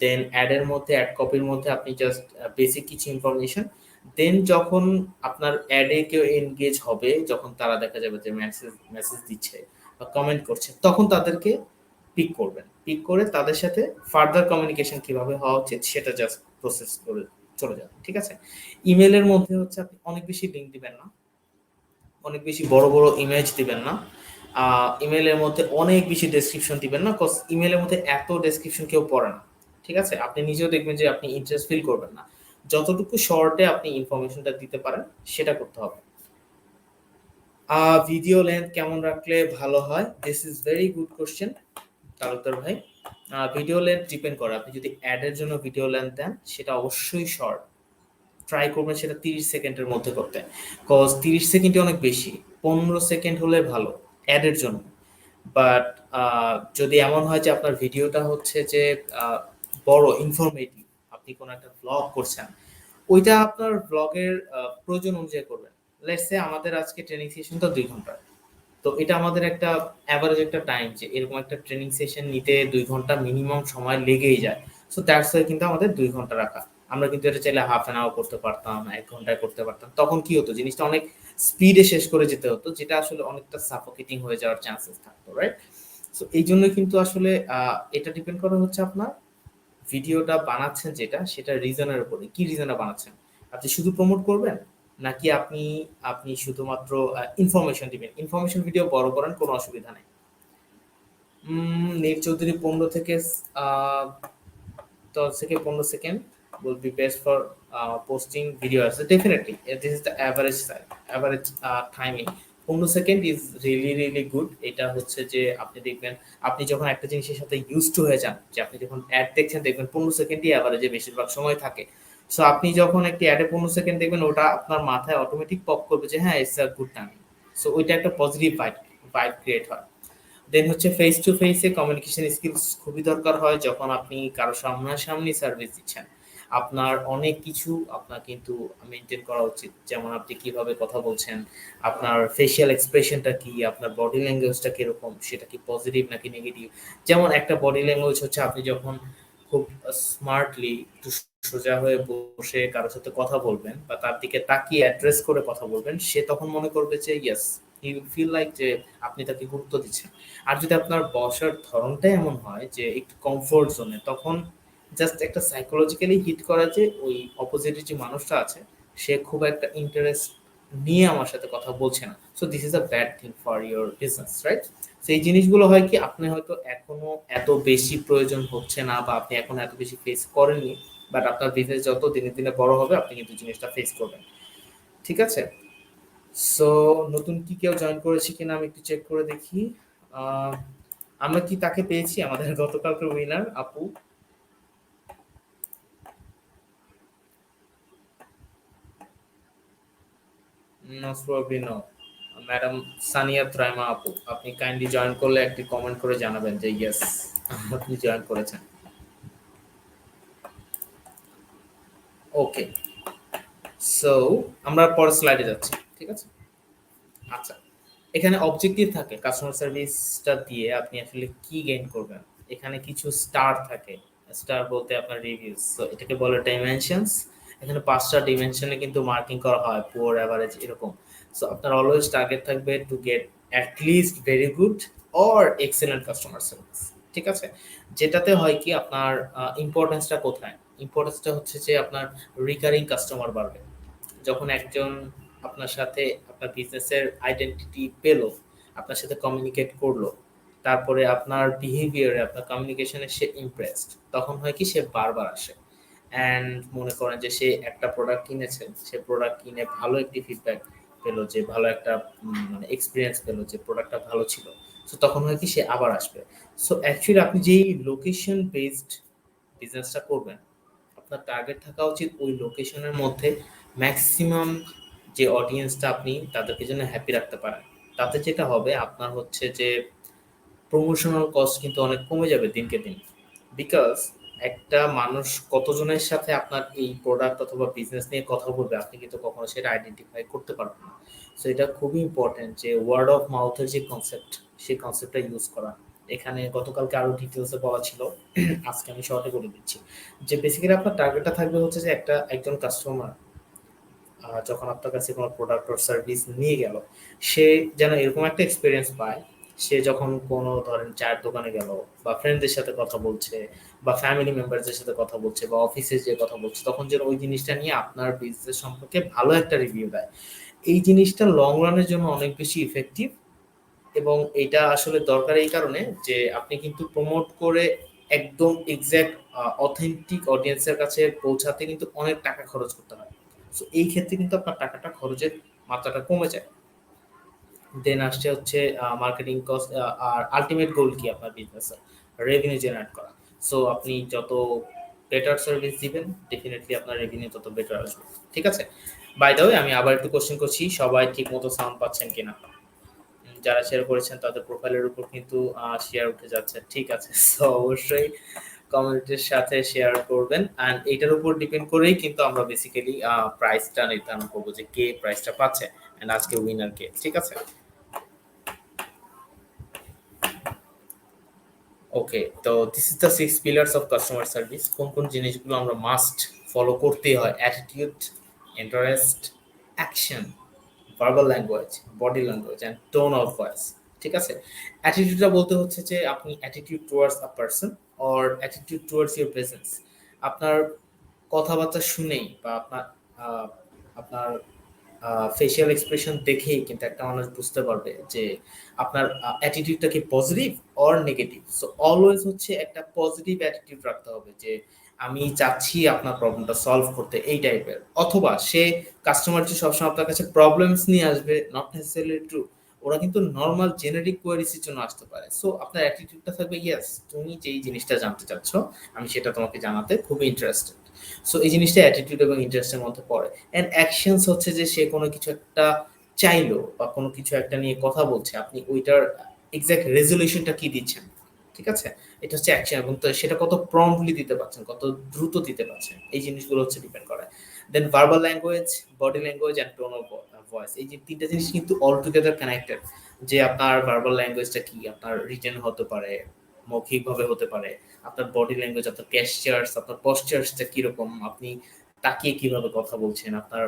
দেন অ্যাডের মধ্যে, অ্যাড কপির মধ্যে আপনি জাস্ট বেসিক কিছু ইনফরমেশন। দেন যখন আপনার অ্যাডে কেউ এনগেজ হবে, যখন তারা দেখা যাবে যে মেসেজ দিচ্ছে বা কমেন্ট করছে, তখন তাদেরকে পিক করে তাদের সাথে ফার্দার কমিউনিকেশন কিভাবে হওয়া উচিত সেটা জাস্ট প্রসেস করে চলে যাবে, ঠিক আছে? ইমেলের মধ্যে হচ্ছে আপনি অনেক বেশি লিঙ্ক দিবেন না, অনেক বেশি বড় বড় ইমেজ দিবেন না, ইমেলের মধ্যে অনেক বেশি ডেসক্রিপশন দিবেন না, কজ ইমেলের মধ্যে এত ডেসক্রিপশন কেউ পড়ে না, ঠিক আছে? আপনি নিজেও দেখবেন যে আপনি ইন্টারেস্ট ফিল করবেন না। যতটুকু শর্টে আপনি ইনফরমেশনটা দিতে পারেন সেটা করতে হবে। ভিডিও লেন্থ কেমন রাখলে ভালো হয়? This is very good question Talukdar ভাই। ভিডিও লেন্থ ডিপেন্ড করে, আপনি যদি অ্যাডের জন্য ভিডিও লেন্থ দেন সেটা অবশ্যই শর্ট, ট্রাই করবেন সেটা 30 সেকেন্ডের মধ্যে করতে, কজ 30 সেকেন্ডই অনেক বেশি, 15 সেকেন্ড হলে ভালো অ্যাডের জন্য। বাট যদি এমন হয় যে আপনার ভিডিওটা হচ্ছে যে বড় ইনফরমেটিভ, আপনি কোনো একটা ব্লগ করছেন, ওইটা আপনার ব্লগের প্রয়োজন অনুযায়ী করবেন। লেটস সে আমাদের আজকে ট্রেনিং সেশনটা 2 ঘন্টা, তো এটা আমাদের একটা অ্যাভারেজ একটা টাইম, যে এরকম একটা ট্রেনিং সেশন নিতে 2 ঘন্টা মিনিমাম সময় লেগেই যায়। সো দ্যাটস ওয়াই কিন্তু আমাদের 2 ঘন্টা রাখা। আমরা কিন্তু এটা চাইলে হাফ অ্যান আওয়ার করতে পারতাম, 1 ঘন্টায় করতে পারতাম। তখন কি হতো, জিনিসটা অনেক স্পিডে শেষ করে যেতে হতো, যেটা আসলে অনেকটা সাফোকেটিং হয়ে যাওয়ার চান্সেস থাকতো, রাইট? সো এই জন্য কিন্তু আসলে এটা ডিপেন্ড করে হচ্ছে আপনার ভিডিওটা বানাচ্ছেন যেটা, সেটা রিজনের উপরে, কি রিজনে বানাচ্ছেন। আপনি শুধু প্রমোট করবেন নাকি আপনি আপনি শুধুমাত্র ইনফরমেশন দিবেন? ইনফরমেশন ভিডিও বড় করেন, কোনো অসুবিধা নেই। নীল চৌধুরী 15 থেকে 10 থেকে 15 second will be best for posting videos. So definitely, this is the average timing. 15 second is really good. এটা হচ্ছে যে আপনি দেখবেন, আপনি যখন একটা জিনিসের সাথে ইউজ টু হয়ে যান, যে আপনি যখন অ্যাড দেখছেন দেখবেন 15 সেকেন্ডই অ্যাভারেজে বেশিরভাগ সময় থাকে। সো আপনি যখন একটি অ্যাডে 15 সেকেন্ড দেখবেন, ওটা আপনার মাথায় অটোমেটিক পপ করবে যে হ্যাঁ, it's a good timing. So ওইটা একটা পজিটিভ ভাইব ক্রিয়েট হয়। দেন হচ্ছে ফেস টু ফেসে কমিউনিকেশন স্কিলস খুবই দরকার হয় যখন আপনি কারো সামনাসামনি সার্ভিস দিচ্ছেন। আপনার অনেক কিছু আপনার কিন্তু মেনটেন করা উচিত, যেমন আপনি কিভাবে কথা বলছেন, আপনার ফেসিয়াল এক্সপ্রেশনটা কি, আপনার বডি ল্যাঙ্গুয়েজটা কিরকম, সেটা কি পজিটিভ নাকি নেগেটিভ। যেমন একটা বডি ল্যাঙ্গুয়েজ হচ্ছে আপনি যখন খুব স্মার্টলি একটু সোজা হয়ে বসে কারোর সাথে কথা বলবেন বা তার দিকে তাকিয়ে অ্যাড্রেস করে কথা বলবেন, সে তখন মনে করবে যে yes, he will feel like যে আপনি তাকে গুরুত্ব দিচ্ছেন। আর যদি আপনার বসার ধরনটা এমন হয় যে একটু কমফোর্ট জোনে, তখন জাস্ট একটা সাইকোলজিক্যালি হিট করা যে ওই অপোজিটে যে মানুষটা আছে সে খুব একটা ইন্টারেস্ট নিয়ে আমার সাথে কথা বলছে না। So this is a bad thing for your business, right? সেই জিনিসগুলো হয় কি, আপনি হয়তো এখনো এত বেশি প্রয়োজন হচ্ছে না বা আপনি এখনো এত বেশি ফেস করেননি, বাট আপনার বিজনেস যত দিনে দিনে বড় হবে আপনি কিন্তু জিনিসটা ফেস করবেন। ঠিক আছে? সো নতুন কি কেউ জয়েন করেছে কিনা আমি একটু চেক করে দেখি। আহ, আমরা কি তাকে পেয়েছি, আমাদের গতকালকে উইনার আপু? Most probably no. Madam Sania ত্রাইমা আপু, আপনি কাইন্ডলি জয়েন করলে একটি কমেন্ট করে জানাবেন যে ইয়েস আপনি জয়েন করেছেন। ওকে, সো আমরা পরের স্লাইডে যাচ্ছি। ঠিক আছে? আচ্ছা, এখানে অবজেক্টিভ থাকে কাস্টমার সার্ভিসটা দিয়ে আপনি আসলে কি গেইন করবেন। এখানে কিছু স্টার থাকে, স্টার বলতে আপনার রিভিউস, তো এটাকে বলে ডাইমেনশনস। এখানে 5টা ডিমেনশনে কিন্তু মার্কিং করা হয়, পুয়ার, এভারেজ, এরকম। সো আপনার অলওয়েজ টার্গেট থাকবে to get at least very good or excellent customer service. ঠিক আছে? যেটাতে হয় কি আপনার ইম্পর্টেন্সটা কোথায়? ইম্পর্টেন্সটা হচ্ছে যে আপনার রিকারিং কাস্টমার বাড়বে। যখন একজন আপনার সাথে আপনার বিজনেসের আইডেন্টিটি পেলো, আপনার সাথে কমিউনিকেট করলো, তারপরে আপনার বিহেভিয়ারে আপনার কমিউনিকেশনে সে ইমপ্রেসড, তখন হয় কি সে বারবার আসে। অ্যান্ড মনে করেন যে সে একটা প্রোডাক্ট কিনেছে, সে প্রোডাক্ট কিনে ভালো একটি ফিডব্যাক পেলো, যে ভালো একটা মানে এক্সপিরিয়েন্স পেলো, যে প্রোডাক্টটা ভালো ছিল। সো তখন হয় কি সে আবার আসবে। সো অ্যাকচুয়ালি আপনি যেই লোকেশন বেসড বিজনেসটা করবেন, আপনার টার্গেট থাকা উচিত ওই লোকেশনের মধ্যে ম্যাক্সিমাম যে অডিয়েন্সটা আপনি তাদেরকে যেন হ্যাপি রাখতে পারেন। তাতে যেটা হবে আপনার হচ্ছে যে প্রমোশনাল কস্ট কিন্তু অনেক কমে যাবে দিনকে দিন। বিকজ একটা মানুষ কতজনের সাথে আপনার এই প্রোডাক্ট অথবা বিজনেস নিয়ে কথা বলবে আপনি কিন্তু কখনো সেটা আইডেন্টিফাই করতে পারবেন না। সো এটা খুবই ইম্পর্টেন্ট যে ওয়ার্ড অফ মাউথের যে কনসেপ্ট, সেই কনসেপ্টটা ইউজ করা। এখানে গতকালকে আরো ডিটেলসে বলা ছিল, আজকে আমি শর্টে বলে দিচ্ছি। যে বেসিক্যালি আপনার টার্গেটটা থাকবে হচ্ছে যে একজন কাস্টমার যখন আপনার কাছে কোনো প্রোডাক্ট অর সার্ভিস নিয়ে গেল, সে যেন এরকম একটা এক্সপিরিয়েন্স পায়, সে যখন কোনো ধরেন চায়ের দোকানে গেল, বা ফ্রেন্ডদের সাথে কথা বলছে, বা ফ্যামিলি মেম্বারদের সাথে কথা বলছে, বা অফিসে যে কথা বলছে, তখন যেন ওই জিনিসটা নিয়ে আপনার বিজনেস সম্পর্কে ভালো একটা রিভিউ দেয়। এই জিনিসটা লং রানের জন্য অনেক বেশি ইফেক্টিভ। এবং এটা আসলে দরকার এই কারণে যে আপনি কিন্তু প্রমোট করে একদম এক্সাক্ট অথেন্টিক অডিয়েন্সের কাছে পৌঁছাতে কিন্তু অনেক টাকা খরচ করতে হয়। সো এই ক্ষেত্রে কিন্তু আপনার টাকাটা খরচের মাত্রাটা কমে যায়। দেন আসছে হচ্ছে মার্কেটিং কস্ট। আর আলটিমেট গোল কি আপনার বিজনেসের? রেভিনিউ জেনারেট করা। সো আপনি যত বেটার সার্ভিস দিবেন, ডেফিনেটলি আপনার রেভিনিউ তত বেটার আসবে। ঠিক আছে? বাই দ্য ওয়ে, আমি আবার একটু কোশ্চেন করছি, সবাই ঠিক মতো সাউন্ড পাচ্ছেন কিনা? যারা শেয়ার করেছেন তাদের প্রোফাইলের উপর কিন্তু শেয়ার উঠে যাচ্ছে। ঠিক আছে, সো অবশ্যই কমিউনিটির সাথে শেয়ার করবেন। অ্যান্ড এইটার উপর ডিপেন্ড করেই কিন্তু আমরা বেসিক্যালি প্রাইসটা নির্ধারণ করবো যে কে প্রাইসটা পাচ্ছে, অ্যান্ড আজকে উইনার কে। ঠিক আছে? ওকে, তো this is the 6 pillars of customer service. কোন কোন জিনিসগুলো আমরা মাস্ট ফলো করতেই হয়? Attitude, interest, action, verbal language, body language and tone of voice. ঠিক আছে? অ্যাটিটিউডটা বলতে হচ্ছে যে আপনি attitude towards a person or attitude towards your presence. আপনার কথাবার্তা শুনেই বা আহ, আপনার ফেসিয়াল এক্সপ্রেশন দেখেই কিন্তু একটা মানুষ বুঝতে পারবে যে আপনার অ্যাটিটিউডটা কি positive or negative. So always হচ্ছে একটা পজিটিভ অ্যাটিটিউড রাখতে হবে, যে আমি চাচ্ছি আপনার প্রবলেমটা সলভ করতে, এই টাইপের। অথবা সে কাস্টমার যে সবসময় আপনার কাছে প্রবলেমস নিয়ে আসবে, নট নেসেসারিলি ট্রু। ওরা কিন্তু নর্মাল জেনেরিক কোয়ারিজের জন্য আসতে পারে। সো আপনার অ্যাটিটিউডটা থাকবে ইয়েস, তুমি যেই জিনিসটা জানতে চাচ্ছ আমি সেটা তোমাকে জানাতে খুবই ইন্টারেস্টেড। সো এই জিনিসটা অ্যাটিটিউড এবং ইন্টারেস্টের মধ্যে পড়ে। অ্যান্ড অ্যাকশনস হচ্ছে যে সে কোনো কিছু একটা চাইলো বা কোনো কিছু একটা নিয়ে কথা বলছে, আপনি ওইটার এক্সাক্ট রেজলিউশনটা কি দিচ্ছেন। ঠিক আছে? এটা হচ্ছে অ্যাকশন, এবং তো সেটা কত প্রম্পটলি দিতে পারছেন, কত দ্রুত দিতে পারছেন, এই জিনিসগুলো হচ্ছে ডিপেন্ড করে। Then verbal language, body language and tone of voice, এই যে তিনটা জিনিস কিন্তু অল টুগেদার কানেক্টেড। যে আপনার ভার্বাল ল্যাঙ্গুয়েজটা কি, আপনার রিটেন হতে পারে, মৌখিকভাবে হতে পারে। আপনার বডি ল্যাঙ্গুয়েজ, আপনার গেস্টার্স, আপনার পশ্চারসটা কিরকম, আপনি তাকিয়ে কিভাবে কথা বলছেন, আপনার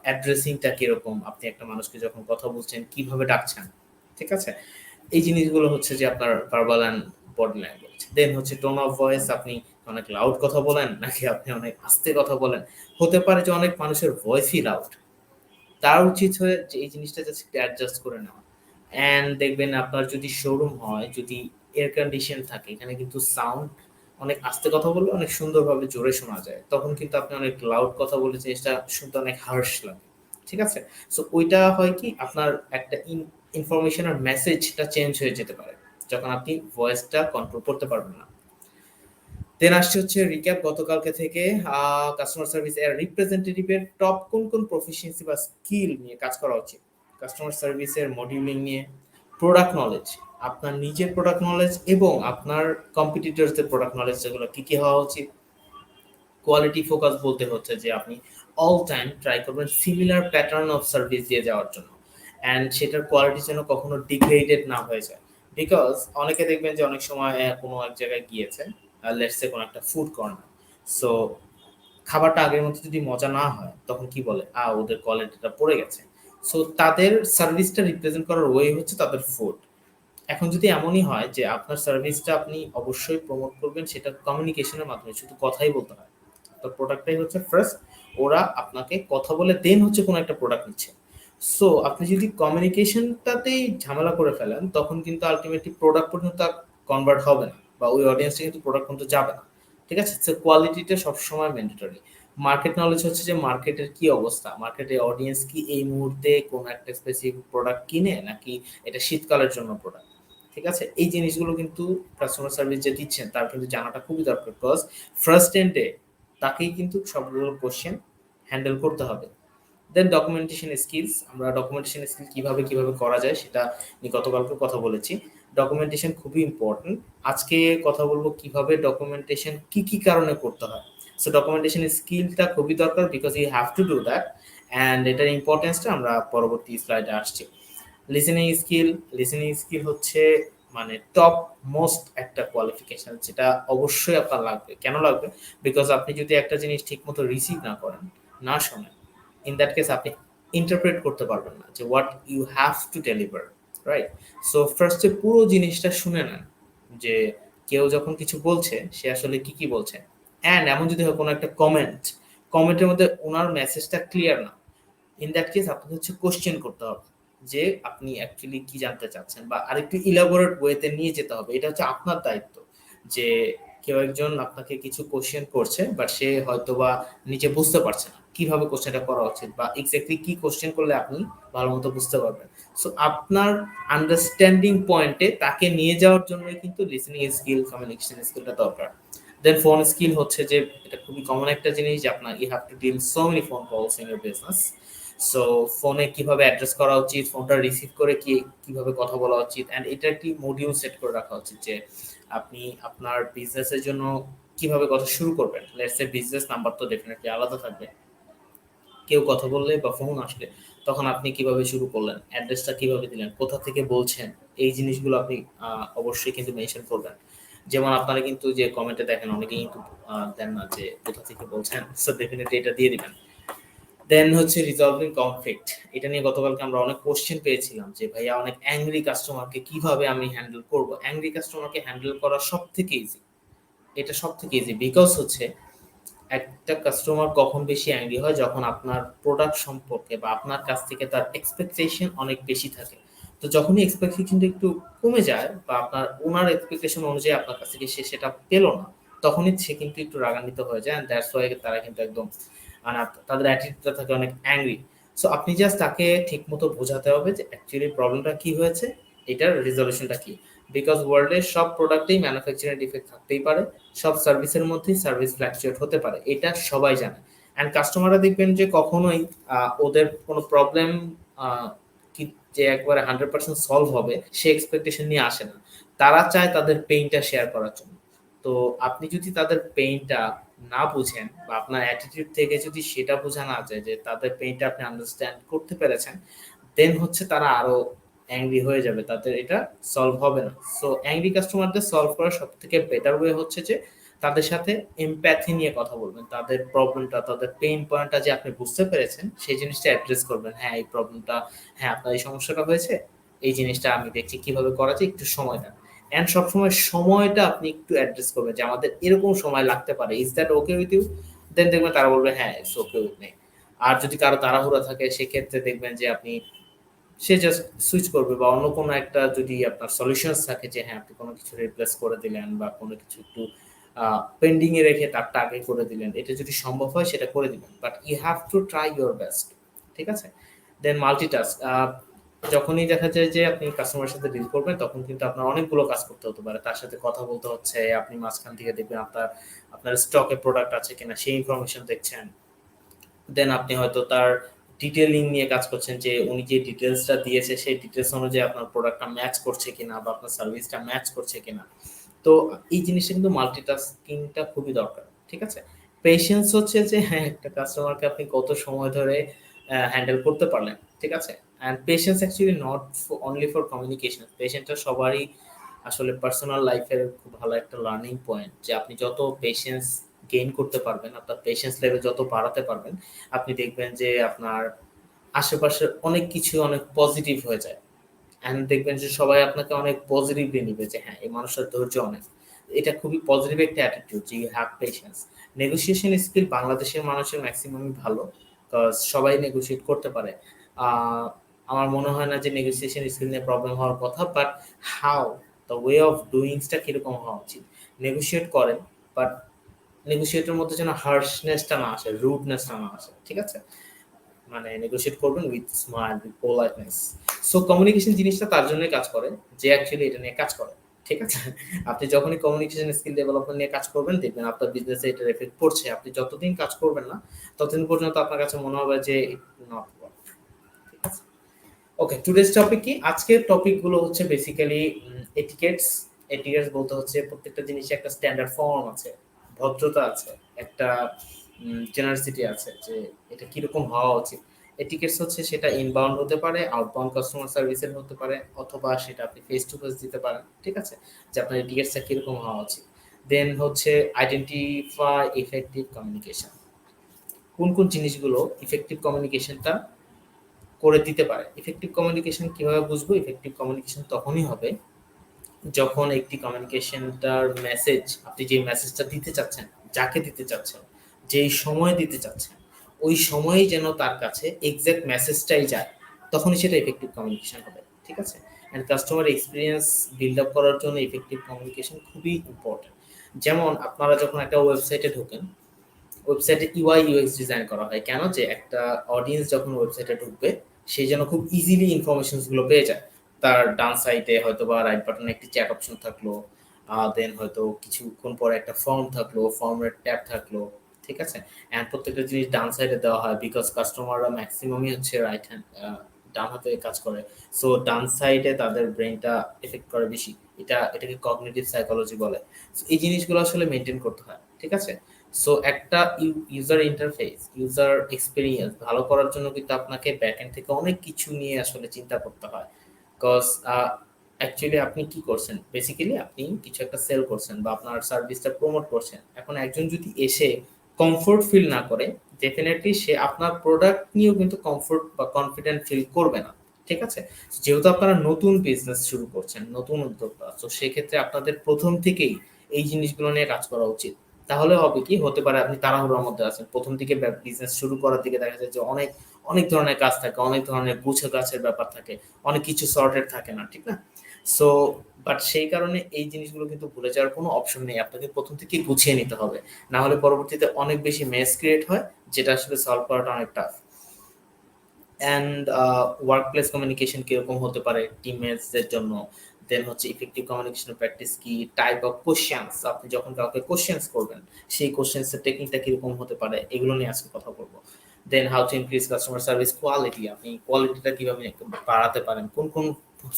অ্যাড্রেসিংটা কিরকম, আপনি একটা মানুষকে যখন কথা বলছেন কিভাবে ডাকছেন। ঠিক আছে? এই জিনিসগুলো হচ্ছে যে আপনার ভার্বাল অ্যান্ড বডি ল্যাঙ্গুয়েজ। দেন হচ্ছে টোন অফ ভয়েস, আপনি অনেক লাউড কথা বলেন নাকি আপনি অনেক আস্তে কথা বলেন। হতে পারে যে অনেক মানুষের ভয়েসই লাউড, তার উচিত হয় যে এই জিনিসটা জাস্ট একটু অ্যাডজাস্ট করে নেওয়া। অ্যান্ড দেখবেন আপনার যদি শোরুম হয়, যদি এয়ার কন্ডিশন থাকে, এখানে কিন্তু সাউন্ড অনেক আস্তে কথা বললে অনেক সুন্দরভাবে জোরে শোনা যায়, তখন কিন্তু আপনি অনেক লাউড কথা বলে জিনিসটা শুনতে অনেক হার্শ লাগে। ঠিক আছে? সো ওইটা হয় কি আপনার একটা ইনফরমেশন আর মেসেজটা চেঞ্জ হয়ে যেতে পারে যখন আপনি ভয়েসটা কন্ট্রোল করতে পারবেন না। দেন আসছে হচ্ছে রিক্যাপ গতকালকে থেকে কাস্টমার সার্ভিস এর রিপ্রেজেন্টেটিভের টপ কোন কোন প্রফিসিয়েন্সি বা স্কিল নিয়ে কাজ করা উচিত। কাস্টমার সার্ভিসের মডিউলিং নিয়ে, প্রোডাক্ট নলেজ, আপনার নিজের প্রোডাক্ট নলেজ এবং আপনার কম্পিটিটরসদের প্রোডাক্ট নলেজ যেগুলো কি কি হওয়া উচিত। কোয়ালিটি ফোকাস বলতে হচ্ছে যে আপনি অল টাইম ট্রাই করবেন সিমিলার প্যাটার্ন অফ সার্ভিস দিয়ে যাওয়ার জন্য, অ্যান্ড সেটার কোয়ালিটি যেন কখনো ডিগ্রেডেড না হয়ে যায়। বিকজ অনেকে দেখবেন যে অনেক সময় কোনো এক জায়গায় গিয়েছে, লেটস সে কোনো একটা ফুড কর্নার, সো খাবারটা আগের মতো যদি মজা না হয় তখন কি বলে ওদের কোয়ালিটিটা পড়ে গেছে। সো তাদের সার্ভিসটা রিপ্রেজেন্ট করার ওয়ে হচ্ছে তাদের ফুড। এখন যদি এমনই হয় যে আপনার সার্ভিসটা আপনি অবশ্যই প্রমোট করবেন সেটা কমিউনিকেশনের মাধ্যমে, শুধু কথাই বলতে হয়। তো প্রোডাক্টটাই হচ্ছে ফার্স্ট, ওরা আপনাকে কথা বলে দেন হচ্ছে কোনো একটা প্রোডাক্ট নিচ্ছে। সো আপনি যদি কমিউনিকেশনটাতেই ঝামেলা করে ফেলেন তখন কিন্তু আলটিমেটলি প্রোডাক্ট পর্যন্ত কনভার্ট হবে না, বা ওই অডিয়েন্সটা কিন্তু প্রোডাক্ট পর্যন্ত যাবে না। ঠিক আছে? সো কোয়ালিটিটা সবসময় ম্যান্ডেটরি। মার্কেট নলেজ হচ্ছে যে মার্কেটের কি অবস্থা, মার্কেটের অডিয়েন্স কি এই মুহূর্তে কোনো একটা স্পেসিফিক প্রোডাক্ট কিনে নাকি এটা শীতকালের জন্য প্রোডাক্ট। ঠিক আছে? এই জিনিসগুলো কিন্তু কাস্টমার সার্ভিস যে দিচ্ছেন তার কিন্তু জানাটা খুবই দরকার, বিকজ ফার্স্ট এন্ডে তাকেই কিন্তু সবগুলো কোশ্চেন হ্যান্ডেল করতে হবে। দেন ডকুমেন্টেশন স্কিলস, আমরা ডকুমেন্টেশন স্কিল কিভাবে করা যায় সেটা নিয়ে গতকালকে কথা বলেছি। ডকুমেন্টেশন খুবই ইম্পর্টেন্ট। আজকে কথা বলবো কিভাবে ডকুমেন্টেশন কি কারণে করতে হয়। সো ডকুমেন্টেশন স্কিলটা খুবই দরকার, because you have to do that, and এটার ইম্পর্টেন্সটা আমরা পরবর্তী স্লাইডে আসছি। লিসেনিং স্কিল হচ্ছে মানে টপ মোস্ট একটা কোয়ালিফিকেশন, যেটা অবশ্যই আপনার লাগবে। কেন লাগবে? বিকজ আপনি যদি একটা জিনিস ঠিক মতো রিসিভ না করেন, না শোনেন, ইন দ্যাট কেস আপনি ইন্টারপ্রেট করতে পারবেন না যে what you have to deliver, right? So ফার্স্টে পুরো জিনিসটা শুনে নেন যে কেউ যখন কিছু বলছে সে আসলে কি বলছে। অ্যান্ড এমন যদি হয় কোনো একটা কমেন্টের মধ্যে ওনার মেসেজটা ক্লিয়ার না, ইন দ্যাট কেস আপনাকে হচ্ছে কোশ্চেন করতে হবে যে আপনি অ্যাকচুয়ালি কি জানতে চাচ্ছেন, বা আরেকটু ইলাবোরেট ওয়েতে নিয়ে যেতে হবে। এটা হচ্ছে আপনার দায়িত্ব যে কেউ একজন আপনাকে কিছু কোশ্চেন করছে বাট সে হয়তোবা নিজে বুঝতে পারছে না কিভাবে কোশ্চেনটা করা উচিত, বা এক্স্যাক্টলি কি কোশ্চেন করলে আপনি ভালো মতো বুঝতে পারবেন। সো আপনার আন্ডারস্ট্যান্ডিং পয়েন্টে তাকে নিয়ে যাওয়ার জন্য কিন্তু লিসেনিং স্কিল, কমিউনিকেশন স্কিলটা দরকার। দেন ফোন স্কিল হচ্ছে যে এটা খুবই কমন একটা জিনিস যে আপনার you have to deal so many phone calls in your business. So ফোনে কিভাবে অ্যাড্রেস করা উচিত, ফোনটা রিসিভ করে কিভাবে কথা বলা উচিত, অ্যান্ড এটা একটি মডিউল সেট করে রাখা উচিত যে আপনি আপনার বিজনেসের জন্য কিভাবে কথা শুরু করবেন। লেটস সে বিজনেস নাম্বার তো ডেফিনেটলি আলাদা থাকবে, কেউ কথা বললে বা ফোন আসলে তখন আপনি কিভাবে শুরু করলেন, অ্যাড্রেসটা কিভাবে দিলেন, কোথা থেকে বলছেন, এই জিনিসগুলো আপনি অবশ্যই কিন্তু মেনশন করবেন। যেমন আপনারা কিন্তু যে কমেন্টে দেখেন অনেকেই কিন্তু দেন না যে কোথা থেকে বলছেন, সো ডেফিনেটলি এটা দিয়ে দিবেন। দেন হচ্ছে রিজলভিং কনফ্লিক্ট, এটা নিয়ে গতকালকে আমরা অনেক কোশ্চেন পেয়েছিলাম যে ভাইয়া অনেক অ্যাংরি কাস্টমারকে কিভাবে আমি হ্যান্ডেল করব। অ্যাংরি কাস্টমারকে হ্যান্ডেল করা সব থেকে ইজি, এটা সব থেকে ইজি, বিকজ হচ্ছে একটা কাস্টমার কখন বেশি অ্যাংরি হয়, যখন আপনার প্রোডাক্ট সম্পর্কে বা আপনার কাছ থেকে তার এক্সপেকটেশন অনেক বেশি থাকে। তো যখনই এক্সপেকটেশনটা একটু কমে যায় বা আপনার ওনার এক্সপেকটেশন অনুযায়ী আপনার কাছ থেকে সে সেটা পেল না, তখনই সে কিন্তু একটু রাগান্বিত হয়ে যায়, দ্যাটস ওয়াই তারা কিন্তু একদম মানে তাদের অ্যাটিটিউডটা থাকে অনেক অ্যাংরি। সো আপনি জাস্ট তাকে ঠিক মতো বোঝাতে হবে যে অ্যাকচুয়ালি প্রবলেমটা কি হয়েছে, এটার রেজলিউশনটা কি। বিকজ ওয়ার্ল্ডের সব প্রোডাক্টেই ম্যানুফ্যাকচারিং ডিফেক্ট থাকতেই পারে, সব সার্ভিসের মধ্যেই সার্ভিস ফ্ল্যাকচুয়েট হতে পারে, এটা সবাই জানে। অ্যান্ড কাস্টমাররা দেখবেন যে কখনোই ওদের কোনো প্রবলেম কি যে একবারে 100% সলভ হবে সে এক্সপেকটেশন নিয়ে আসে না। তারা চায় তাদের পেইনটা শেয়ার করার জন্য। তো আপনি যদি তাদের পেইনটা না বুঝেন বা আপনার অ্যাটিটিউড থেকে যদি সেটা বোঝা না যায় যে তাদের পেইনটা আপনি আন্ডারস্ট্যান্ড করতে পেরেছেন, দেন হচ্ছে তারা আরো অ্যাংরি হয়ে যাবে, তাদের এটা সলভ হবে না। সো অ্যাংরি কাস্টমারদের সলভ করার সব থেকে বেটার ওয়ে হচ্ছে যে তাদের সাথে এমপ্যাথি নিয়ে কথা বলবেন, তাদের প্রবলেমটা, তাদের পেইন পয়েন্টটা যে আপনি বুঝতে পেরেছেন সেই জিনিসটা অ্যাড্রেস করবেন। হ্যাঁ এই প্রবলেমটা, হ্যাঁ আপনার এই সমস্যাটা হয়েছে, এই জিনিসটা আমি দেখছি কিভাবে করা যায়, একটু সময় দেন। অ্যান্ড সবসময় সময়টা আপনি একটু অ্যাড্রেস করবেন যে আমাদের এরকম সময় লাগতে পারে, is that okay with you? Then দেখবেন তারা বলবে হ্যাঁ ইটস ওকে উইথ মি। আর যদি কারো তাড়াহুড়া থাকে সেক্ষেত্রে দেখবেন যে আপনি সে জাস্ট সুইচ করবে, বা অন্য কোনো একটা যদি আপনার সলিউশনস থাকে যে হ্যাঁ আপনি কোনো কিছু রিপ্লেস করে দিলেন বা কোনো কিছু একটু পেন্ডিং এ রেখে তারটা আগে করে দিলেন, এটা যদি সম্ভব হয় সেটা করে দিবেন, but you have to try your best. ঠিক আছে? দেন মাল্টিটাস্ক, যখনই দেখা যায় যে আপনি কাস্টমারের সাথে ডিল করবেন তখন কিন্তু আপনার অনেকগুলো কাজ করতে হতে পারে, তার সাথে কথা বলতে হচ্ছে, আপনি মাঝখান থেকে দেখবেন আপনার আপনার স্টকে প্রোডাক্ট আছে কিনা সেই ইনফরমেশন দেখছেন, দেন আপনি হয়তো তার ডিটেইলিং নিয়ে কাজ করছেন যে উনি যে ডিটেলসটা দিয়েছে সেই ডিটেলস অনুযায়ী আপনার প্রোডাক্টটা ম্যাচ করছে কিনা বা আপনার সার্ভিসটা ম্যাচ করছে কিনা। তো এই জিনিসটা কিন্তু মাল্টিটাস্কিংটা খুবই দরকার। ঠিক আছে? পেশেন্স হচ্ছে যে হ্যাঁ, একটা কাস্টমারকে আপনি কত সময় ধরে হ্যান্ডেল করতে পারলেন। ঠিক আছে? And patience actually not only for communication. পেশেন্সটা সবারই আসলে পার্সোনাল লাইফের খুব ভালো একটা লার্নিং পয়েন্ট, যে আপনি যত পেশেন্স গেইন করতে পারবেন, আপনার পেশেন্স লেভেল যত বাড়াতে পারবেন, আপনি দেখবেন যে আপনার আশেপাশের অনেক কিছু অনেক পজিটিভ হয়ে যায়। অ্যান্ড দেখবেন যে সবাই আপনাকে অনেক পজিটিভলি নিবে যে হ্যাঁ, এই মানুষটার ধৈর্য অনেক। এটা খুবই পজিটিভ একটা অ্যাটিটিউড যে you have patience. Negotiation skill বাংলাদেশের মানুষের ম্যাক্সিমামই ভালো, বিকজ সবাই নেগোশিয়েট করতে পারে। আহ, আমার মনে হয় না যে নেগোসিয়েশন স্কিল নিয়ে প্রবলেম হওয়ার কথা, but how, the way of ডুইংসটা কিরকম হওয়া উচিত। নেগোশিয়েট করেন, বাট নেগোশিয়েটের মধ্যে যেন হার্শনেসটা না আসে, রুডনেসটা না আসে। ঠিক আছে? মানে নেগোশিয়েট করবেন with smile, with politeness. So communication জিনিসটা তার জন্যই কাজ করে যে অ্যাকচুয়ালি এটা নিয়ে কাজ করে। ঠিক আছে? আপনি যখনই কমিউনিকেশন স্কিল ডেভেলপমেন্ট নিয়ে কাজ করবেন দেখবেন আপনার বিজনেসে এটার এফেক্ট পড়ছে। আপনি যতদিন কাজ করবেন না ততদিন পর্যন্ত আপনার কাছে মনে হবে যে ইট নট ওয়ার্ক। ঠিক আছে? ওকে, টুডেজ টপিক কি? আজকের টপিক গুলো হচ্ছে বেসিক্যালি এটিকেটস। এটিকেটস বলতে হচ্ছে প্রত্যেকটা জিনিসের একটা স্ট্যান্ডার্ড ফর্ম আছে, ভদ্রতা আছে, একটা জেনারেসিটি আছে, যে এটা কিরকম হওয়া উচিত। এটিকেটস হচ্ছে সেটা ইনবাউন্ড হতে পারে, আউটবাউন্ড কাস্টমার সার্ভিসের হতে পারে, অথবা সেটা আপনি ফেস টু ফেস দিতে পারেন। ঠিক আছে? যে আপনার এটিকেটসটা কিরকম হওয়া উচিত। দেন হচ্ছে আইডেন্টিফাই ইফেক্টিভ কমিউনিকেশন। কোন কোন জিনিসগুলো ইফেক্টিভ কমিউনিকেশনটা করে দিতে পারে। ইফেক্টিভ কমিউনিকেশন কিভাবে বুঝবো? ইফেক্টিভ কমিউনিকেশন তখনই হবে যখন একটি কমিউনিকেশনটার মেসেজ, আপনি যে মেসেজটা দিতে চাচ্ছেন, যাকে দিতে চাচ্ছেন, যেই সময় দিতে চাচ্ছেন, ওই সময়ই যেন তার কাছে এক্সাক্ট মেসেজটাই যায়, তখনই সেটা ইফেক্টিভ কমিউনিকেশন হবে। ঠিক আছে? And customer experience build up করার জন্য ইফেক্টিভ কমিউনিকেশন খুবই ইম্পর্টেন্ট। যেমন আপনারা যখন একটা ওয়েবসাইটে ঢোকেন, ওয়েবসাইটে ইউআই ইউএক্স ডিজাইন করা হয় কেন? যে একটা অডিয়েন্স যখন ওয়েবসাইটে ঢুকবে সে যেন খুব ইজিলি ইনফরমেশনস গুলো পেয়ে যায়। তার ডান সাইডে হয়তো বা রাইট বাটনে একটি চ্যাট অপশন থাকলো, দেন হয়তো কিছুক্ষণ পরে একটা ফর্ম থাকলো, ফর্মের ট্যাব থাকলো। ঠিক আছে? অ্যান্ড প্রত্যেকটা জিনিস ডান সাইডে দেওয়া হয় বিকজ কাস্টমাররা ম্যাক্সিমামই হচ্ছে রাইট হ্যান্ড, ডান হাতে কাজ করে। সো ডান সাইডে তাদের ব্রেনটা এফেক্ট করে বেশি। এটাকে কগনিটিভ সাইকোলজি বলে। So, এই জিনিসগুলো আসলে মেনটেন করতে হয়। ঠিক আছে? সো একটা ইউজার ইন্টারফেস, ইউজার এক্সপেরিয়েন্স ভালো করার জন্য কিন্তু আপনাকে ব্যাকএন্ড থেকে অনেক কিছু নিয়ে আসলে চিন্তা করতে হয়। বিকজ অ্যাকচুয়ালি আপনি কি করছেন? বেসিক্যালি আপনি কিছু একটা সেল করছেন বা আপনার সার্ভিসটা প্রমোট করছেন। এখন একজন যদি এসে কমফোর্ট ফিল না করে, ডেফিনিটলি সে আপনার প্রোডাক্ট নিয়েও কিন্তু কমফোর্ট বা কনফিডেন্ট ফিল করবে না। ঠিক আছে? যেহেতু আপনারা নতুন বিজনেস শুরু করছেন, নতুন উদ্যোক্তা, তো সেক্ষেত্রে আপনাদের প্রথম থেকেই এই জিনিসগুলো নিয়ে কাজ করা উচিত। তাহলে হবে কি? হতে পারে আপনি তাড়াহুড়োর মধ্যে আছেন। প্রথম দিকে বিজনেস শুরু করার দিকে দেখা যায় যে অনেক, অনেক ধরনের কাজ থাকে, অনেক ধরনের গুছাগাছের ব্যাপার থাকে, অনেক কিছু সর্টেড থাকে না। ঠিক না? সো বাট সেই কারণে এই জিনিসগুলো কিন্তু ভুলে যাওয়ার কোনো অপশন নেই। আপনাকে প্রথম থেকেই গুছিয়ে নিতে হবে। না হলে পরবর্তীতে অনেক বেশি মেস ক্রিয়েট হয়, যেটা আসলে সলভ করাটা অনেক tough. And work place communication কিরকম হতে পারে টিমমেটসদের জন্য। দেন হচ্ছে ইফেক্টিভ কমিউনিকেশন প্র্যাকটিস কি, টাইপ অফ কোশ্চেন্স, আপনি যখন কাউকে কোশ্চেন্স করবেন সেই কোশ্চেন্সের টেকনিকটা কিরকম হতে পারে, এগুলো নিয়ে আজকে কথা বলবো। Then how to increase customer service quality, আপনি কোয়ালিটিটা কিভাবে বাড়াতে পারেন, কোন কোন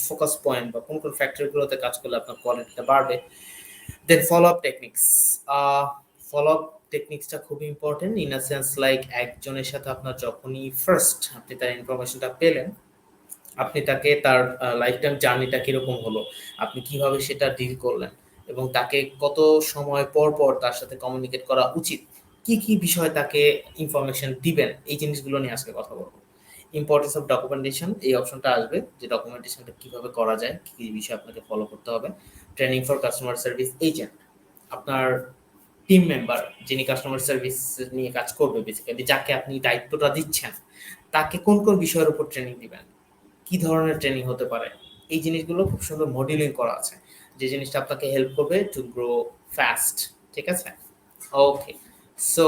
ফোকাস পয়েন্ট বা কোন কোন ফ্যাক্টরগুলোতে কাজ করলে আপনার কোয়ালিটিটা বাড়বে। Then follow up techniques. Follow up টেকনিক্সটা খুব important in a sense like একজনের সাথে আপনার যখনই ফার্স্ট আপনি তার ইনফরমেশনটা পেলেন, আপনি তাকে তার লাইফ টাইম জার্নিটা কিরকম হলো, আপনি কিভাবে সেটা ডিল করলেন, এবং তাকে কত সময় পর পর তার সাথে কমিউনিকেট করা উচিত, কি কি বিষয় তাকে ইনফরমেশন দিবেন, এই জিনিসগুলো নিয়ে আজকে কথা বলবো। ইম্পর্টেন্স অফ ডকুমেন্টেশন, এই অপশনটা আসবে যে ডকুমেন্টেশনটা কিভাবে করা যায়, কি কি বিষয় আপনাকে ফলো করতে হবে। Training for customer service agent, আপনার টিম মেম্বার যিনি কাস্টমার সার্ভিস নিয়ে কাজ করবে, বেসিক্যালি যাকে আপনি দায়িত্বটা দিচ্ছেন, তাকে কোন কোন বিষয়ের উপর ট্রেনিং দিবেন, কি ধরনের ট্রেনিং হতে পারে, এই জিনিসগুলো খুব সুন্দর মডেলিং করা আছে, যে জিনিসটা আপনাকে হেল্প করবে টু গ্রো ফাস্ট। ঠিক আছে? ওকে। সো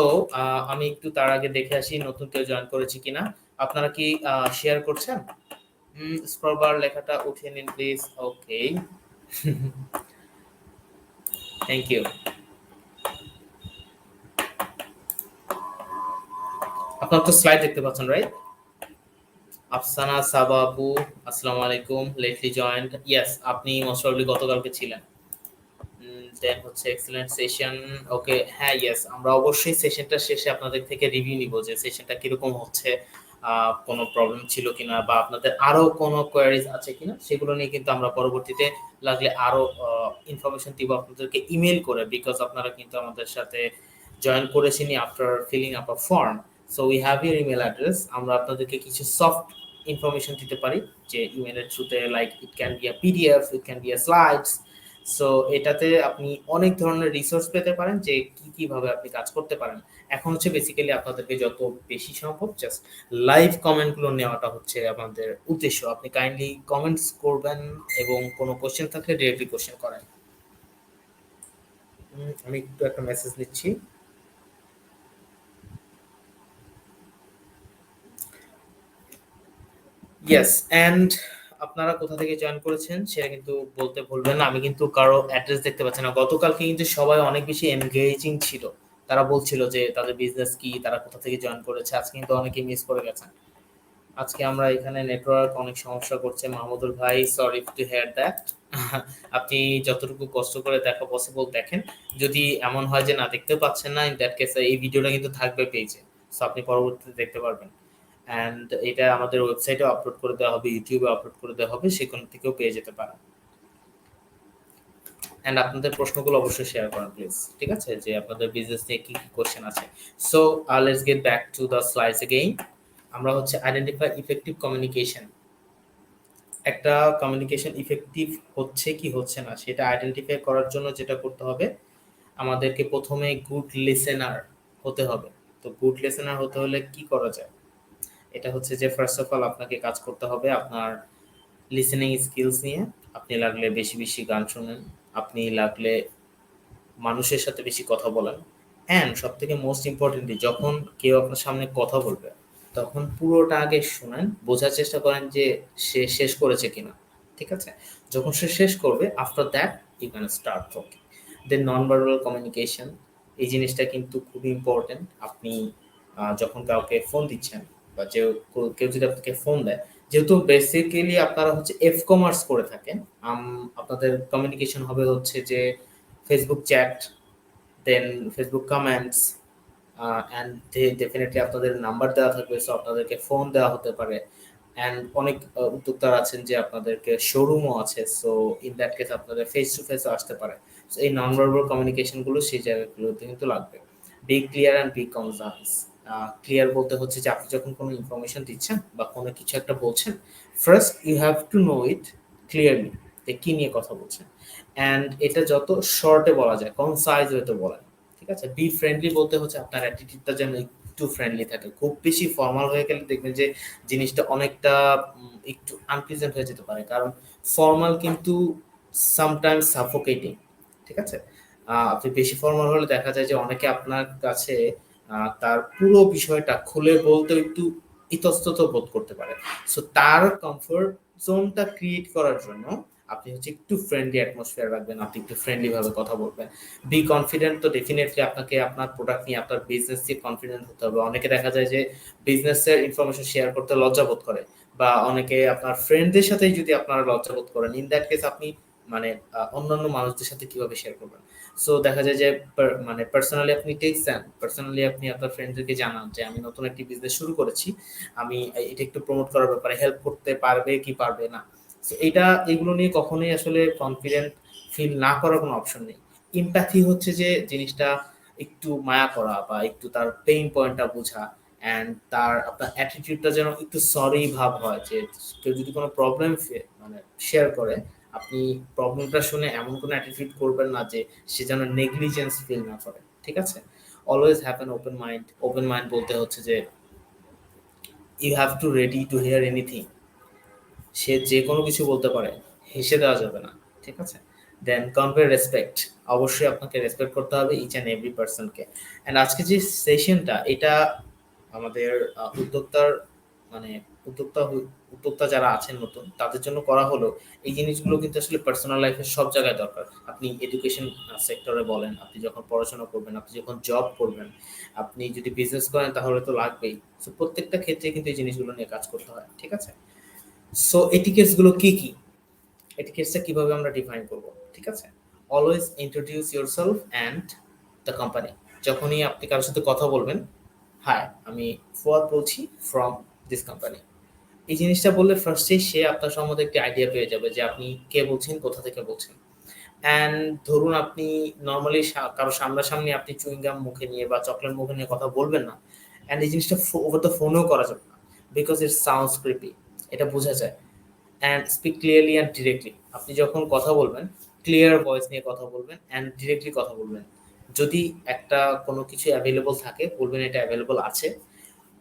আমি একটু তার আগে দেখে আসি নতুন কেউ জয়েন করেছে কিনা। আপনারা কি শেয়ার করছেন? স্ক্রল বার লেখাটা উঠিয়ে নিন প্লিজ। ওকে। Thank you. আপনারা তো স্লাইড দেখতে পাচ্ছেন, রাইট? আফসানা সাবা আপু, আসসালামু আলাইকুম। Lately joint. ইয়েস, আপনি মোস্ট প্রবাবলি গতকালকে ছিলেন। দেন হচ্ছে এক্সেলেন্ট সেশন। ওকে, হ্যাঁ, ইয়েস, আমরা অবশ্যই সেশনটা শেষে আপনাদের থেকে রিভিউ নিব যে সেশনটা কিরকম হচ্ছে, কোনো প্রবলেম ছিল কিনা বা আপনাদের আরো কোনো কোয়ারিজ আছে কিনা সেগুলো নিয়ে কিন্তু আমরা পরবর্তীতে লাগলে আরো ইনফরমেশন দিব আপনাদেরকে ইমেল করে, বিকজ আপনারা কিন্তু আমাদের সাথে জয়েন করেছেন after filling up a form. So we have your email address. আমরা আপনাদেরকে কিছু সফট ইনফরমেশন দিতে পারি যে ইমেলের থ্রুতে, like it can be a PDF, it can be a slides. So এটাতে আপনি অনেক ধরনের রিসোর্স পেতে পারেন যে কিভাবে আপনি কাজ করতে পারেন। এখন হচ্ছে বেসিক্যালি আপনাদেরকে যত বেশি সম্ভব জাস্ট লাইভ কমেন্টগুলো নেওয়াটা হচ্ছে আমাদের উদ্দেশ্য। আপনি কাইন্ডলি কমেন্টস করবেন এবং কোনো কোশ্চেন থাকলে ডিরেক্টলি কোশ্চেন করেন। আমি একটু একটা মেসেজ দিচ্ছি। ইয়েস, অ্যান্ড আপনারা কোথা থেকে জয়েন করেছেন সেটা কিন্তু বলতে ভুলবেন না। আমি কিন্তু কারো অ্যাড্রেস দেখতে পাচ্ছি না। গতকালকে কিন্তু সবাই অনেক বেশি এনগেজিং ছিল। তারা বলছিল যে তাদের বিজনেস কি, তারা কোথা থেকে জয়েন করেছে। আজকে কিন্তু অনেকেই মিস করে গেছেন। আজকে আমরা এখানে নেটওয়ার্ক অনেক সমস্যা করছে মাহমুদুল ভাই, সরি টু হিয়ার দ্যাট। আপনি যতটুকু কষ্ট করে দেখা পসিবল দেখেন। যদি এমন হয় যে না দেখতে পাচ্ছেন না, ইন দ্যাট কেসে এই ভিডিওটা কিন্তু থাকবে পেজে, সো আপনি পরবর্তীতে দেখতে পারবেন। অ্যান্ড এটা আমাদের ওয়েবসাইটে আপলোড করে দেওয়া হবে, ইউটিউবে আপলোড করে দেওয়া হবে, সেখান থেকেও পেয়ে যেতে পারেন। অ্যান্ড আপনাদের প্রশ্নগুলো অবশ্যই শেয়ার করেন প্লিজ, ঠিক আছে, যে আপনাদের বিজনেস নিয়ে কি কি কোশ্চেন আছে। So let's get back to the slides again. আমরা হচ্ছে আইডেন্টিফাই ইফেক্টিভ কমিউনিকেশন। একটা কমিউনিকেশন ইফেক্টিভ হচ্ছে কি হচ্ছে না সেটা আইডেন্টিফাই করার জন্য যেটা করতে হবে, আমাদেরকে প্রথমে গুড লিসেনার হতে হবে। তো গুড লিসেনার হতে হলে কি করা যায়? এটা হচ্ছে যে ফার্স্ট অফ অল আপনাকে কাজ করতে হবে আপনার লিসেনিং স্কিলস নিয়ে। আপনি লাগলে বেশি বেশি গান শুনেন, আপনি লাগলে মানুষের সাথে বেশি কথা বলেন। অ্যান্ড সব থেকে মোস্ট ইম্পর্টেন্টলি, যখন কেউ আপনার সামনে কথা বলবে তখন পুরোটা আগে শোনেন, বোঝার চেষ্টা করেন যে সে শেষ করেছে কিনা। ঠিক আছে? যখন সে শেষ করবে, after that you can start talking. Then non verbal communication, এই জিনিসটা কিন্তু খুবই ইম্পর্টেন্ট। আপনি যখন কাউকে ফোন দিচ্ছেন বা যে কেউ যদি আপনাকে ফোন দেয়, যেহেতু বেসিক্যালি আপনারা হচ্ছে এফ কমার্স করে থাকেন, আপনাদের কমিউনিকেশন হবে হচ্ছে যে Facebook chat, then Facebook comments, and definitely আপনাদের নাম্বার দেওয়া থাকবে, সো আপনাদেরকে ফোন দেওয়া হতে পারে। অ্যান্ড অনেক উদ্যোক্তারা আছেন যে আপনাদেরকে শোরুমও আছে, সো ইন দ্যাট কেস আপনাদের ফেস টু ফেসও আসতে পারে। সো এই নন ভার্বাল কমিউনিকেশনগুলো সেই জায়গাগুলোতে কিন্তু লাগবে। Be clear and be conscious. Clear বলতে হচ্ছে যে আপনি যখন কোনো ইনফরমেশন দিচ্ছেন বা কোনো কিছু একটা বলছেন, first you have to know it clearly যে কী নিয়ে কথা বলছেন। অ্যান্ড এটা যত শর্টে বলা যায়, কনসাইজ ওয়েতে বলেন। ঠিক আছে? বি ফ্রেন্ডলি বলতে হচ্ছে আপনার অ্যাটিটিউডটা যেন একটু ফ্রেন্ডলি থাকে। খুব বেশি ফর্মাল হয়ে গেলে দেখবেন যে জিনিসটা অনেকটা একটু আনপ্লেজেন্ট হয়ে যেতে পারে। কারণ ফর্মাল কিন্তু সামটাইমস সাফোকেটিং। ঠিক আছে? আপনি বেশি ফর্মাল হলে দেখা যায় যে অনেকে আপনার কাছে তার পুরো বিষয়টা খুলে বলতে একটু ইতস্তত বোধ করতে পারে। সো তার কমফোর্ট জোনটা ক্রিয়েট করার জন্য আপনি হচ্ছে একটু ফ্রেন্ডলি অ্যাটমসফিয়ার রাখবেন, আপনি একটু ফ্রেন্ডলি ভাবে কথা বলবেন। বি কনফিডেন্ট, তো ডেফিনেটলি আপনাকে আপনার প্রোডাক্ট নিয়ে আপনার বিজনেস নিয়ে কনফিডেন্ট হতে হবে। অনেকে দেখা যায় যে বিজনেসের ইনফরমেশন শেয়ার করতে লজ্জা বোধ করে, বা অনেকে আপনার ফ্রেন্ডদের সাথেই যদি আপনারা লজ্জা বোধ করেন, ইন দ্যাট কেস আপনি মানে অন্যান্য মানুষদের সাথে কিভাবে শেয়ার করবেন? সো দেখা যায় যে মানে পার্সোনালি আপনি টেক্সট দেন, পার্সোনালি আপনি আপনার ফ্রেন্ডদেরকে জানান যে আমি নতুন একটি বিজনেস শুরু করেছি, আমি এটা একটু প্রমোট করার ব্যাপারে হেল্প করতে পারবে কি পারবে না। সো এটা এগুলো নিয়ে কখনোই আসলে কনফিডেন্ট ফিল না করার কোনো অপশন নেই। এমপ্যাথি হচ্ছে যে জিনিসটা একটু মায়া করা বা একটু তার পেইন পয়েন্টটা বোঝা, অ্যান্ড তার আপনার অ্যাটিটিউডটা যেন একটু সরি ভাব হয়, যে কেউ যদি কোনো প্রবলেম মানে শেয়ার করে, আপনি প্রবলেমটা শুনে এমন কোনো অ্যাটিটিউড করবেন না যে সে যেন নেগলিজেন্স ফিল না করে। ঠিক আছে? Always have an open mind. Open mind বলতে হচ্ছে যে you have to ready to hear anything. সে যে কোনো কিছু বলতে পারে, হেসে দেওয়া যাবে না। ঠিক আছে? দেন কনভে রেসপেক্ট। অবশ্যই আপনাকে রেসপেক্ট করতে হবে ইচ অ্যান্ড এভরি পার্সনকে। অ্যান্ড আজকে যে সেশনটা এটা আমাদের উদ্যোক্তার মানে উদ্যোক্তা উদ্যোক্তা যারা আছেন নতুন তাদের জন্য করা হলো। এই জিনিসগুলো কিন্তু আসলে পার্সোনাল লাইফের সব জায়গায় দরকার। আপনি এডুকেশন সেক্টরে বলেন, আপনি যখন পড়াশোনা করবেন, আপনি যখন জব করবেন, আপনি যদি বিজনেস করেন তাহলে তো লাগবেই। সো প্রত্যেকটা ক্ষেত্রে কিন্তু এই জিনিসগুলো নিয়ে কাজ করতে হয়, ঠিক আছে? সো এটিকেটস গুলো কি কি, এটিকেটসটা কিভাবে আমরা ডিফাইন করব, ঠিক আছে? Always introduce yourself and the company. যখনই আপনি কারোর সাথে কথা বলবেন, হাই আমি ফুয়াদ বলছি ফ্রম দিস কোম্পানি, এই জিনিসটা বললে ফার্স্টেই সে আপনার সম্বন্ধে একটি আইডিয়া পেয়ে যাবে যে আপনি কে বলছেন, কোথা থেকে বলছেন। অ্যান্ড ধরুন আপনি নর্মালি কারো সামনাসামনি আপনি চুইংগাম মুখে নিয়ে বা চকলেট মুখে নিয়ে কথা বলবেন না। অ্যান্ড এই জিনিসটা ওভার দ্য ফোনেও করা যাবে না, বিকজ ইট সাউন্ডস ক্রিপি, এটা বোঝা যায়। And speak clearly and directly. আপনি যখন কথা বলবেন ক্লিয়ার ভয়েস নিয়ে কথা বলবেন অ্যান্ড ডিরেক্টলি কথা বলবেন। যদি একটা কোনো কিছু অ্যাভেলেবল থাকে বলবেন এটা অ্যাভেলেবল আছে।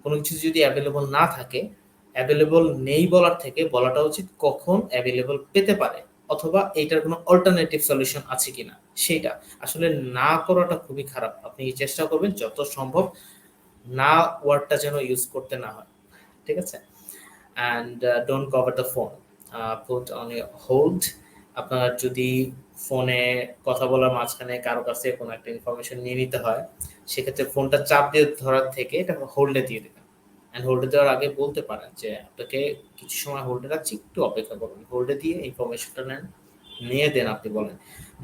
কোনো কিছু যদি অ্যাভেলেবল না থাকে, অ্যাভেলেবল নেই বলার থেকে বলাটা উচিত কখন অ্যাভেলেবল পেতে পারে, অথবা এইটার কোনো অল্টারনেটিভ সলিউশন আছে কিনা সেইটা। আসলে না করাটা খুবই খারাপ। আপনি চেষ্টা করবেন যত সম্ভব না ওয়ার্ডটা যেন ইউজ করতে না হয়, ঠিক আছে? And don't cover the phone, put on a hold. আপনার যদি ফোনে কথা বলার মাঝখানে কারো কাছে কোনো একটা ইনফরমেশন নিয়ে নিতে হয়, সেক্ষেত্রে ফোনটা চাপ দিয়ে ধরার থেকে এটা হোল্ডে দিয়ে দেবেন। অ্যান্ড হোল্ডে দেওয়ার আগে বলতে পারেন যে আপনাকে কিছু সময় হোল্ডে রাখছি, একটু অপেক্ষা করুন। হোল্ডে দিয়ে ইনফরমেশনটা নেন, নিয়ে দেন আপনি বলেন।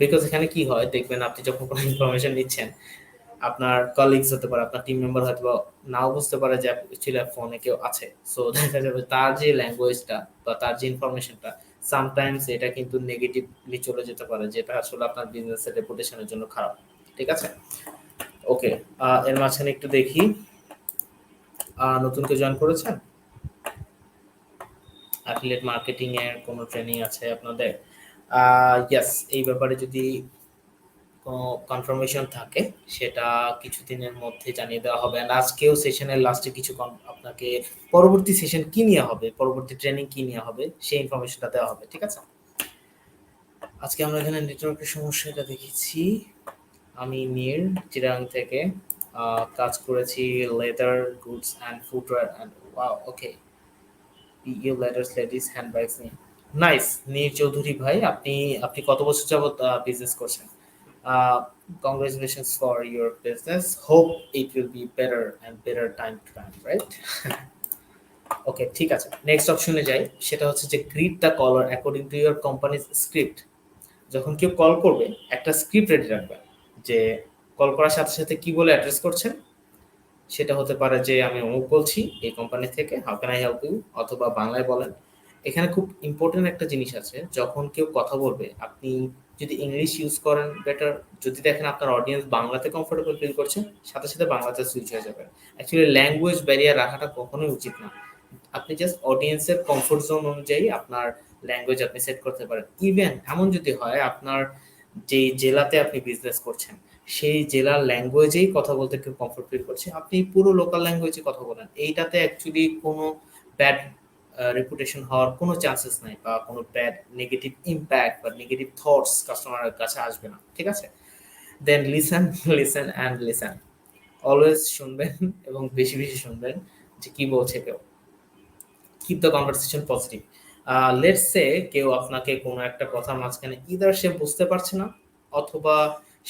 বিকজ এখানে কি হয় দেখবেন, আপনি যখন কোনো ইনফরমেশন নিচ্ছেন, আপনার কলিগস হতে পারে, আপনার টিম মেম্বার হয়তো নাও বুঝতে পারে যে অ্যাকচুয়ালি ফোনে কেউ আছে। সো দেখা যাবে তার যে ল্যাঙ্গুয়েজটা বা তার যে ইনফরমেশনটা সামটাইমস এটা কিন্তু নেগেটিভলি চলে যেতে পারে, যেটা আসলে আপনার বিজনেসের রেপুটেশনের জন্য খারাপ, ঠিক আছে? ওকে, এর মাঝখানে একটু দেখি নতুন কেউ জয়েন করেছেন, অ্যাফিলিয়েট মার্কেটিং এর কোনো ট্রেনিং আছে আপনাদের? ইয়েস, এই ব্যাপারে যদি কোনো কনফার্মেশন থাকে সেটা কিছুদিনের মধ্যে জানিয়ে দেওয়া হবে। অ্যান্ড আজকেও সেশনের লাস্টে কিছু আপনাকে পরবর্তী সেশন কি নিয়ে হবে, পরবর্তী ট্রেনিং কি নিয়ে হবে সেই ইনফরমেশনটা দেওয়া হবে, ঠিক আছে? আজকে আমরা এখানে নেটওয়ার্কের সমস্যাটা দেখেছি। আমি নীর চিরাং থেকে কাজ করেছি leather goods and footwear and wow okay you leathers ladies handbags নিয়ে। নাইস নীর চৌধুরী ভাই, আপনি আপনি কত বছর যাবত বিজনেস করছেন? Uh, congratulations for your business. Hope it will be better and better time to time, right? ওকে, ঠিক আছে। নেক্সট অপশনে যাই, সেটা হচ্ছে যে greet the caller according to your companies script. যখন কেউ কল করবে একটা স্ক্রিপ্ট রেডি রাখবেন, যে কল করার সাথে সাথে কি বলে অ্যাড্রেস করছেন। সেটা হতে পারে যে আমি অমুক বলছি এই কোম্পানি থেকে, how can I help you, অথবা বাংলায় বলেন। এখানে খুব ইম্পর্টেন্ট একটা জিনিস আছে, যখন কেউ কথা বলবে আপনি যদি ইংলিশ ইউজ করেন বেটার। যদি দেখেন আপনার অডিয়েন্স বাংলাতে কমফোর্টেবল ফিল করছে, সাথে সাথে বাংলাতে সুইচ হয়ে যাবে। অ্যাকচুয়ালি ল্যাঙ্গুয়েজ ব্যারিয়ার রাখাটা কখনোই উচিত না। আপনি জাস্ট অডিয়েন্সের কমফোর্ট জোন অনুযায়ী আপনার ল্যাঙ্গুয়েজ আপনি সেট করতে পারেন। ইভেন এমন যদি হয় আপনার যে জেলাতে আপনি বিজনেস করছেন সেই জেলার ল্যাঙ্গুয়েজেই কথা বলতে কেউ কমফোর্ট ফিল করছে, আপনি পুরো লোকাল ল্যাঙ্গুয়েজে কথা বলেন। এইটাতে অ্যাকচুয়ালি কোনো ব্যাড রেপুটেশন হওয়ার কোনো চান্সেস নাই, বা কোনো ব্যাড নেগেটিভ ইম্প্যাক্ট বা নেগেটিভ থটস কাস্টমারের কাছে আসবে না, ঠিক আছে? Then listen, listen and listen. Always শুনবেন এবং বেশি বেশি শুনবেন যে কি বলছে কেউ। Keep the conversation positive. Let's say কেউ আপনাকে কোনো একটা কথা মাঝখানে ইদার সে বুঝতে পারছে না অথবা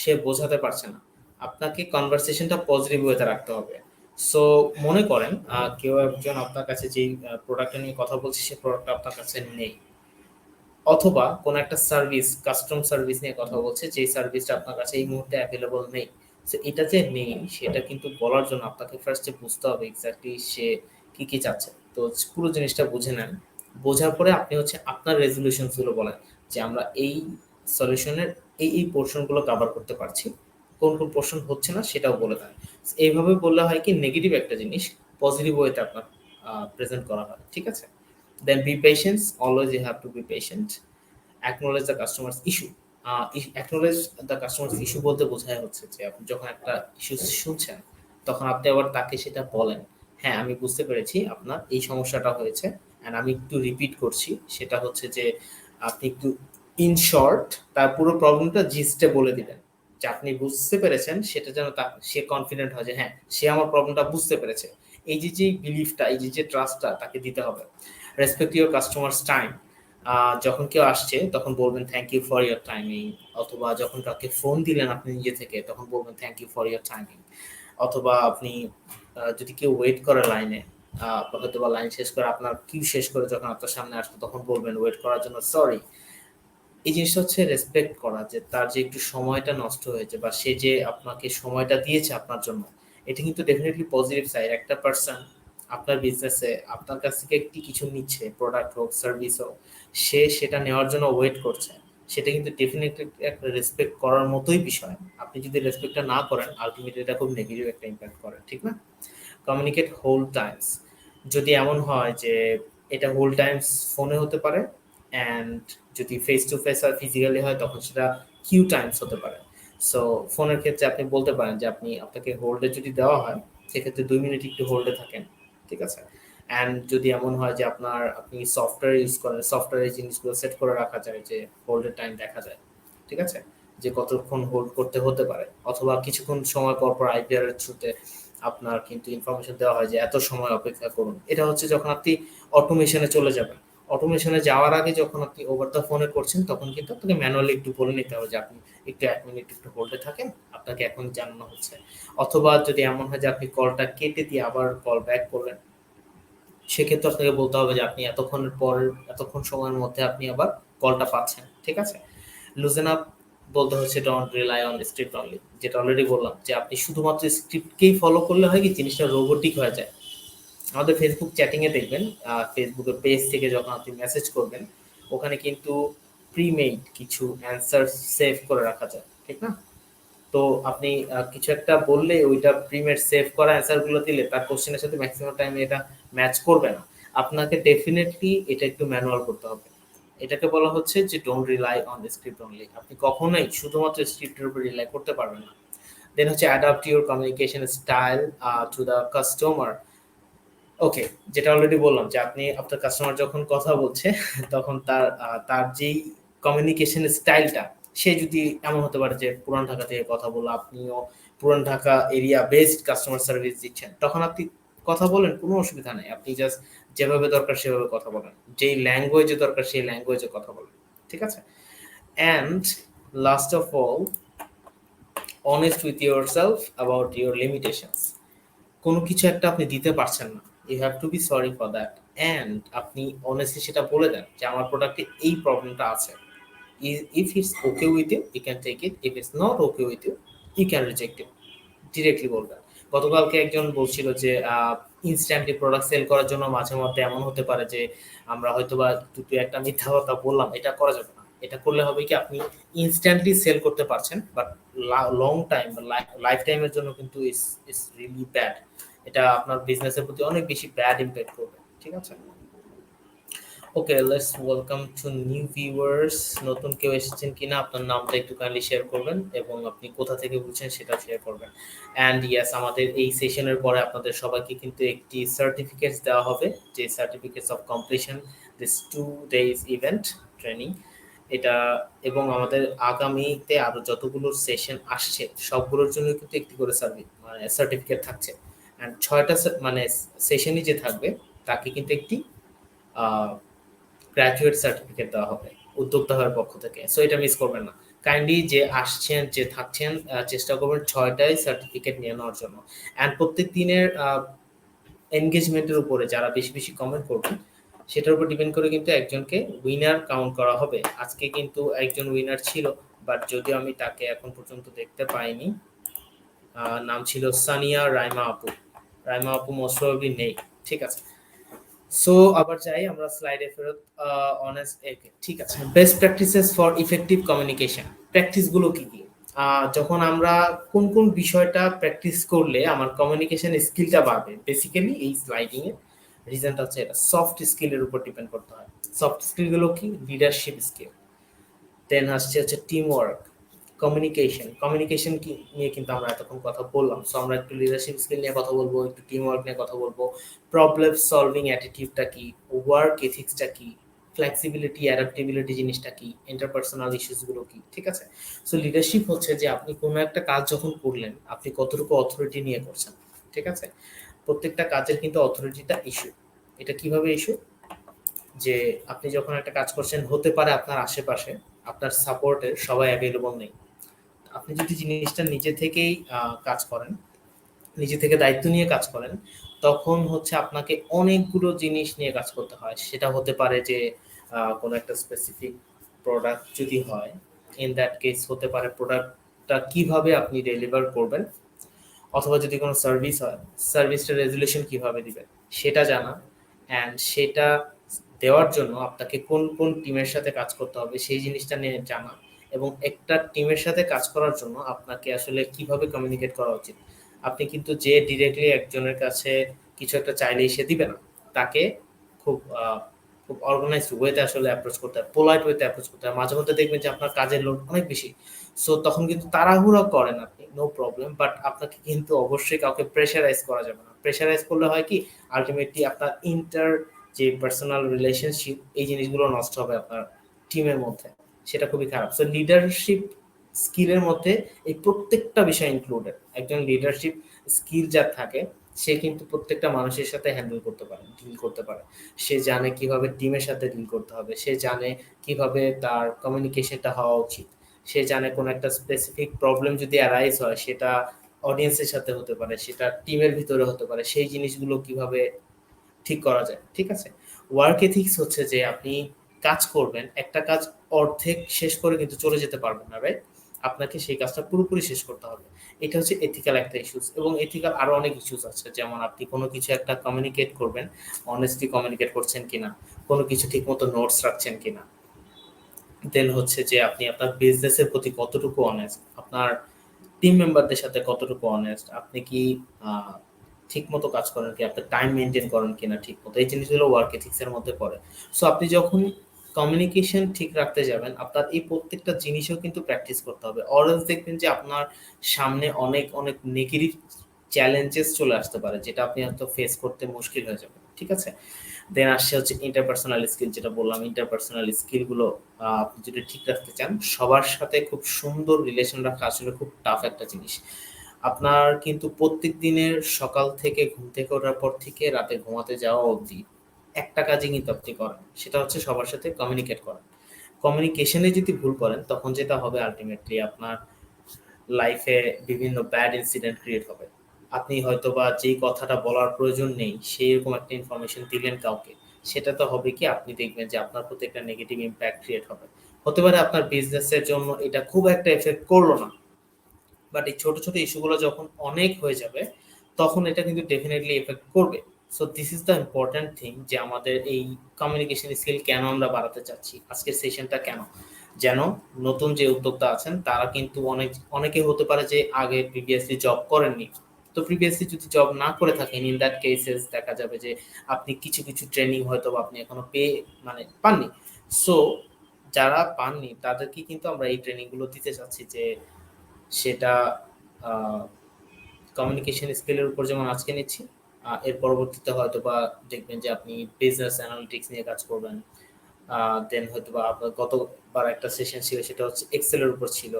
সে বোঝাতে পারছে না, আপনাকে কনভারসেশনটা পজিটিভ ওয়েতে রাখতে হবে। সো মনে করেন কেউ একজন আপনার কাছে যেই প্রোডাক্টটা নিয়ে কথা বলছে সেই প্রোডাক্টটা আপনার কাছে নেই, অথবা কোনো একটা সার্ভিস কাস্টম সার্ভিস নিয়ে কথা বলছে যেই সার্ভিসটা আপনার কাছে এই মুহূর্তে অ্যাভেলেবল নেই। সো এটা যে নেই সেটা কিন্তু বলার জন্য আপনাকে ফার্স্টে বুঝতে হবে এক্স্যাক্টলি সে কি কি চাচ্ছে। তো পুরো জিনিসটা বুঝে নেন, বোঝার পরে আপনি হচ্ছে আপনার রেজলিউশনস গুলো বলেন যে আমরা এই সলিউশনের এই পোর্শনগুলো কভার করতে পারছি, কোন কোন পোর্শন হচ্ছে না সেটাও বলে দেন। এইভাবে বললে হয় কি নেগেটিভ একটা জিনিস পজিটিভ ওয়েতে আপনার প্রেজেন্ট করা হয়, ঠিক আছে? Then be patient. Always you have to be patient. Acknowledge the customer's issue. Acknowledge the customer's issue বলতে বোঝায় হচ্ছে যে আপনি যখন একটা ইস্যু শুনছেন তখন আপনি আবার তাকে সেটা বলেন, হ্যাঁ আমি বুঝতে পেরেছি আপনার এই সমস্যাটা হয়েছে, অ্যান্ড আমি একটু রিপিট করছি। সেটা হচ্ছে যে আপনি একটু ইন শর্ট তার পুরো প্রবলেমটা জিস্টে বলে দিবেন, যে আপনি বুঝতে পেরেছেন সেটা যেন সে কনফিডেন্ট হয় যে হ্যাঁ সে আমার প্রবলেমটা বুঝতে পেরেছে। এই যে যে বিলিফটা, এই যে যে ট্রাস্টটা তাকে দিতে হবে। Respect your customers time. যখন কেউ আসছে তখন বলবেন thank you for your timing, অথবা যখন কাউকে ফোন দিলেন আপনি নিজে থেকে তখন বলবেন thank you for your timing. অথবা আপনি যদি কেউ ওয়েট করে লাইনে, হয়তো বা লাইন শেষ করে আপনার কিউ শেষ করে যখন আপনার সামনে আসবে তখন বলবেন ওয়েট করার জন্য সরি। এই জিনিসটা হচ্ছে রেসপেক্ট করা, যে তার যে একটু সময়টা নষ্ট হয়েছে বা সে যে আপনাকে সময়টা দিয়েছে আপনার জন্য, এটা কিন্তু ডেফিনেটলি পজিটিভ সাইড। একটা পার্সন আপনার বিজনেসে আপনার কাছ থেকে একটি কিছু নিচ্ছে, প্রোডাক্ট হোক সার্ভিস হোক, সে সেটা নেওয়ার জন্য ওয়েট করছে, সেটা কিন্তু ডেফিনেটলি একটা রেসপেক্ট করার মতোই বিষয়। আপনি যদি রেসপেক্টটা না করেন আলটিমেটলি এটা খুব নেগেটিভ একটা ইম্প্যাক্ট করে, ঠিক না? Communicate whole times. যদি এমন হয় যে এটা হোল টাইমস ফোনে হতে পারে, অ্যান্ড যদি ফেস টু ফেস আর ফিজিক্যালি হয় তখন সেটা কিউ টাইমস হতে পারে। সো ফোনের ক্ষেত্রে আপনি বলতে পারেন যে আপনাকে হোল্ডে যদি দেওয়া হয় সেক্ষেত্রে 2 মিনিট একটু হোল্ডে থাকেন, ঠিক আছে? অ্যান্ড যদি এমন হয় যে আপনি সফটওয়্যার ইউজ করেন, সফটওয়্যারের জিনিসগুলো সেট করে রাখা যায় যে হোল্ডের টাইম দেখা যায়, ঠিক আছে, যে কতক্ষণ হোল্ড করতে হতে পারে। অথবা কিছুক্ষণ সময় পর পর আইপিআর এর থ্রুতে আপনার কিন্তু ইনফরমেশন দেওয়া হয় যে এত সময় অপেক্ষা করুন। এটা হচ্ছে যখন আপনি অটোমেশনে চলে যাবেন। অটোমেশনে যাওয়ার আগে যখন আপনি ওভার দ্য ফোনে করছেন তখন কিন্তু আপনাকে ম্যানুয়ালি একটু বলে নিতে হবে যে আপনি একটু 1 মিনিট একটু হোল্ডে থাকেন, আপনাকে এখন জানানো হচ্ছে। অথবা যদি এমন হয় যে আপনি কলটা কেটে দিয়ে আবার কল ব্যাক করলেন, সেক্ষেত্রে আপনাকে বলতে হবে যে আপনি এতক্ষণ সময়ের মধ্যে আপনি আবার কলটা পাচ্ছেন, ঠিক আছে? লুজেন আপ বলতে হচ্ছে don't rely on script only, যেটা অলরেডি বললাম যে আপনি শুধুমাত্র স্ক্রিপ্টকেই ফলো করলে হয় কি জিনিসটা রোবোটিক হয়ে যায়। আমাদের ফেসবুক চ্যাটিং এ দেখবেন, ফেসবুকের পেজ থেকে যখন আপনি মেসেজ করবেন ওখানে কিন্তু প্রিমেড কিছু অ্যান্সার সেভ করে রাখা যায়, ঠিক না? তো আপনি কিছু একটা বললে ওইটা প্রিমেড সেভ করা অ্যান্সার গুলো দিলে তার কোশ্চেনের সাথে ম্যাক্সিমাম টাইমে এটা ম্যাচ করবে না। আপনাকে ডেফিনেটলি এটা একটু ম্যানুয়াল করতে হবে। এটাকে বলা হচ্ছে যে don't rely on script only. আপনি কখনোই শুধুমাত্র স্ক্রিপ্টের উপর রিলাই করতে পারবেন না। দেন হচ্ছে adapt your communication style to the customer. Okay, যেটা অলরেডি বললাম যে আপনি আপনার কাস্টমার যখন কথা বলছে তখন তার যেই কমিউনিকেশন স্টাইলটা, সে যদি এমন হতে পারে যে পুরান ঢাকা থেকে কথা বললো, আপনিও পুরান Dhaka area based customer service দিচ্ছেন, তখন আপনি কথা বলেন, কোনো অসুবিধা নেই। আপনি জাস্ট যেভাবে দরকার সেভাবে কথা বলেন, যেই ল্যাঙ্গুয়েজে দরকার সেই ল্যাঙ্গুয়েজে কথা বলেন, ঠিক আছে? And last of all, honest with yourself about your limitations. কোনো কিছু একটা আপনি দিতে পারছেন না, you have to be sorry for that. And আপনি অনেস্টলি সেটা বলে দেন যে আমার প্রোডাক্টে এই প্রবলেমটা আছে। If it's okay with you you can take it, if it's not okay with you you can reject it. Directly বলবেন। গতকালকে একজন বলছিল যে ইনস্ট্যান্টলি প্রোডাক্ট সেল করার জন্য মাঝে মধ্যে এমন হতে পারে যে আমরা হয়তোবা দুটো একটা মিথ্যা কথা বললাম, এটা করা যাবে না। এটা করলে হবে কি আপনি ইনস্ট্যান্টলি সেল করতে পারছেন, বাট লং টাইম বা লাইফ টাইমের জন্য কিন্তু ইস রিয়েলি ব্যাড। এটা আপনার বিজনেসের প্রতি অনেক বেশি ব্যাড ইমপ্যাক্ট করবে, ঠিক আছে? Okay, let's welcome to new viewers. নতুন কেউ এসেছেন কিনা আপনার নামটা একটু কাইন্ডলি শেয়ার করবেন এবং আপনি কোথা থেকে বুঝছেন সেটা শেয়ার করবেন। অ্যান্ড ইয়েস, আমাদের এই সেশনের পরে আপনাদের সবাইকে কিন্তু একটি সার্টিফিকেটস দেওয়া হবে, যে certificates of completion this 2 days event training. এটা এবং আমাদের আগামীতে আরো যতগুলো সেশন আসছে সবগুলোর জন্য কিন্তু একটি করে সার্টিফিকেট থাকছে। অ্যান্ড 6টা মানে সেশনই যে থাকবে তাকে কিন্তু একটি গ্র্যাজুয়েট সার্টিফিকেট দেওয়া হবে উদ্যোক্তাদের পক্ষ থেকে। সো এটা মিস করবেন না। কাইন্ডলি যে আসছেন যে থাকছেন চেষ্টা করবেন 6টাই সার্টিফিকেট নিয়ে নেওয়ার জন্য। অ্যান্ড প্রত্যেক দিনের এনগেজমেন্টের উপরে যারা বেশি বেশি কমেন্ট করবেন সেটার উপর ডিপেন্ড করে কিন্তু একজনকে উইনার কাউন্ট করা হবে। আজকে কিন্তু একজন উইনার ছিল, বাট যদিও আমি তাকে এখন পর্যন্ত দেখতে পাইনি। নাম ছিল সানিয়া রাইমা আপু। রাইমা আপু মোস্ট প্রবাবলি নেই, ঠিক আছে? সো আবার যাই আমরা স্লাইডে ফেরত। অনেস্ট, ঠিক আছে। Best practices for effective communication. Practice গুলো কি কি? যখন আমরা কোন কোন বিষয়টা প্র্যাকটিস করলে আমার কমিউনিকেশন স্কিলটা বাড়বে, বেসিক্যালি এই স্লাইডিং এর রিজনটা হচ্ছে এটা সফট স্কিলের উপর ডিপেন্ড করতে হয়। সফট স্কিল গুলো কি? লিডারশিপ স্কিল, দেন আসছে হচ্ছে টিম ওয়ার্ক, কমিউনিকেশন কি নিয়ে কিন্তু আমরা এতক্ষণ কথা বললাম। সো আমরা একটু লিডারশিপ স্কিল নিয়ে কথা বলবো, একটু টিম ওয়ার্ক নিয়ে কথা বলবো, প্রবলেম সলভিং অ্যাটিটিউডটা কি, ওয়ার্ক এথিক্সটা কি, ফ্লেক্সিবিলিটি, অ্যাডাপ্টেবিলিটি জিনিসটা কি, ইন্টারপার্সোনাল ইস্যুসগুলো কি, ঠিক আছে? সো লিডারশিপ হচ্ছে যে আপনি কোনো একটা কাজ যখন করলেন, আপনি কতটুকু অথরিটি নিয়ে করছেন, ঠিক আছে? প্রত্যেকটা কাজের কিন্তু অথরিটিটা ইস্যু। এটা কিভাবে ইস্যু? যে আপনি যখন একটা কাজ করছেন, হতে পারে আপনার আশেপাশে আপনার সাপোর্টের সবাই অ্যাভেলেবল নেই। আপনি যদি জিনিসটা নিজে থেকেই কাজ করেন, নিজে থেকে দায়িত্ব নিয়ে কাজ করেন, তখন হচ্ছে আপনাকে অনেকগুলো জিনিস নিয়ে কাজ করতে হয়। সেটা হতে পারে যে কোনো একটা স্পেসিফিক প্রোডাক্ট যদি হয়, ইন দ্যাট কেস হতে পারে প্রোডাক্টটা কিভাবে আপনি ডেলিভার করবেন, অথবা যদি কোনো সার্ভিস হয়, সার্ভিসটা রেজুলেশন কিভাবে দিবেন সেটা জানা, অ্যান্ড সেটা দেওয়ার জন্য আপনাকে কোন কোন টিমের সাথে কাজ করতে হবে সেই জিনিসটা নিয়ে জানা, এবং একটা টিমের সাথে কাজ করার জন্য আপনাকে আসলে কিভাবে কমিউনিকেট করা উচিত। আপনি কিন্তু যে ডিরেক্টলি একজনের কাছে কিছু একটা চাইলেই সে দিবে না, তাকে খুব খুব অর্গানাইজড ওয়েতে আসলে অ্যাপ্রোচ করতে হয়, পোলাইট ওয়েতে অ্যাপ্রোচ করতে হয়। মাঝে মধ্যে দেখবেন যে আপনার কাজের লোড অনেক বেশি, সো তখন কিন্তু তাড়াহুড়ো করেন আপনি, নো প্রবলেম, বাট আপনাকে কিন্তু অবশ্যই কাউকে প্রেশারাইজ করা যাবে না। প্রেশারাইজ করলে হয় কি, আলটিমেটলি আপনার ইন্টার যে পার্সোনাল রিলেশনশিপ, এই জিনিসগুলো নষ্ট হবে আপনার টিমের মধ্যে, সেটা খুবই খারাপ। সো লিডারশিপ স্কিলের মধ্যে এই প্রত্যেকটা বিষয় ইনক্লুডেড। একজন লিডারশিপ স্কিল যার থাকে, সে কিন্তু প্রত্যেকটা মানুষের সাথে হ্যান্ডেল করতে পারে, ডিল করতে পারে। সে জানে কিভাবে টিমের সাথে ডিল করতে হবে, সে জানে কিভাবে তার কমিউনিকেশনটা হওয়া উচিত, সে জানে কোন একটা স্পেসিফিক প্রবলেম যদি অ্যারাইজ হয়, সেটা অডিয়েন্সের সাথে হতে পারে, সেটা টিমের ভিতরে হতে পারে, সেই জিনিসগুলো কিভাবে ঠিক করা যায়, ঠিক আছে? ওয়ার্ক এথিক্স হচ্ছে যে আপনি কাজ করবেন, একটা কাজ অর্ধেক শেষ করে কিন্তু চলে যেতে পারবেন না, রাইট? আপনাকে সেই কাজটা পুরোপুরি শেষ করতে হবে। এটা হচ্ছে এথিক্যাল একটা ইস্যুস, এবং এথিক্যাল আরো অনেক ইস্যুস আছে, যেমন আপনি কোনো কিছু একটা কমিউনিকেট করবেন, অনেস্টলি কমিউনিকেট করছেন কিনা, কোনো কিছু ঠিকমতো নোটস রাখছেন কিনা, দেন হচ্ছে যে আপনি আপনার বিজনেসের প্রতি কতটুকু অনেস্ট, আপনার টিম মেম্বারদের সাথে কতটুকু অনেস্ট, আপনি কি ঠিক মতো কাজ করেন কি, আপনি টাইম মেনটেন করেন কিনা ঠিক মতো, এই জিনিসগুলো ওয়ার্ক এথিক্স এর মধ্যে পড়ে। সো আপনি যখন কমিউনিকেশন ঠিক রাখতে যাবেন, আপনার এই প্রত্যেকটা জিনিসও কিন্তু প্র্যাকটিস করতে হবে। অরেলস দেখবেন যে আপনার সামনে অনেক অনেক নেগেটিভ চ্যালেঞ্জেস চলে আসতে পারে, যেটা আপনি হয়তো ফেস করতে মুশকিল হয়ে যাবে, ঠিক আছে? দেন আসছে হচ্ছে ইন্টারপার্সোনাল স্কিল, যেটা বললাম, ইন্টারপার্সোনাল স্কিলগুলো আপনি যদি ঠিক রাখতে চান, সবার সাথে খুব সুন্দর রিলেশন রাখা আসলে খুব টাফ একটা জিনিস। আপনার কিন্তু প্রত্যেক দিনের সকাল থেকে ঘুম থেকে ওঠার পর থেকে রাতে ঘুমাতে যাওয়া অবধি একটা কাজই কিন্তু আপনি করেন, সেটা হচ্ছে সবার সাথে কমিউনিকেট করেন। কমিউনিকেশনে যদি ভুল করেন, তখন যেটা হবে আলটিমেটলি আপনার লাইফে বিভিন্ন ব্যাড ইনসিডেন্ট ক্রিয়েট হবে। আপনি হয়তোবা যেই কথাটা বলার প্রয়োজন নেই, সেইরকম একটা ইনফরমেশন দিলেন কাউকে, সেটা তো হবে কি, আপনি দেখবেন যে আপনার প্রতি একটা নেগেটিভ ইম্প্যাক্ট ক্রিয়েট হবে। হতে পারে আপনার বিজনেসের জন্য এটা খুব একটা এফেক্ট করলো না, বাট এই ছোট ছোট ইস্যুগুলো যখন অনেক হয়ে যাবে, তখন এটা কিন্তু ডেফিনেটলি এফেক্ট করবে। So this is the important thing, যে আমাদের এই কমিউনিকেশন স্কিল কেন আমরা বাড়াতে চাচ্ছি, আজকের সেশনটা কেন, যেন নতুন যে উদ্যোক্তা আছেন তারা কিন্তু অনেকে হতে পারে যে আগে প্রিভিয়াসলি জব করেননি। তো প্রিভিয়াসলি যদি জব না করে থাকেন, ইন দ্যাট কেসেস দেখা যাবে যে আপনি কিছু কিছু ট্রেনিং হয়তো আপনি এখনো মানে পাননি। সো যারা পাননি তাদেরকে কিন্তু আমরা এই ট্রেনিং গুলো দিতে চাচ্ছি, যে সেটা কমিউনিকেশন স্কিলের উপর যেমন আজকে নিচ্ছি, এর পরবর্তীতে হয়তো বা দেখবেন যে আপনি বিজনেস অ্যানালিটিক্স নিয়ে কাজ করবেন। দেন হয়তো বা আপনার গতবার একটা সেশন ছিল, সেটা হচ্ছে এক্সেলের উপর ছিল।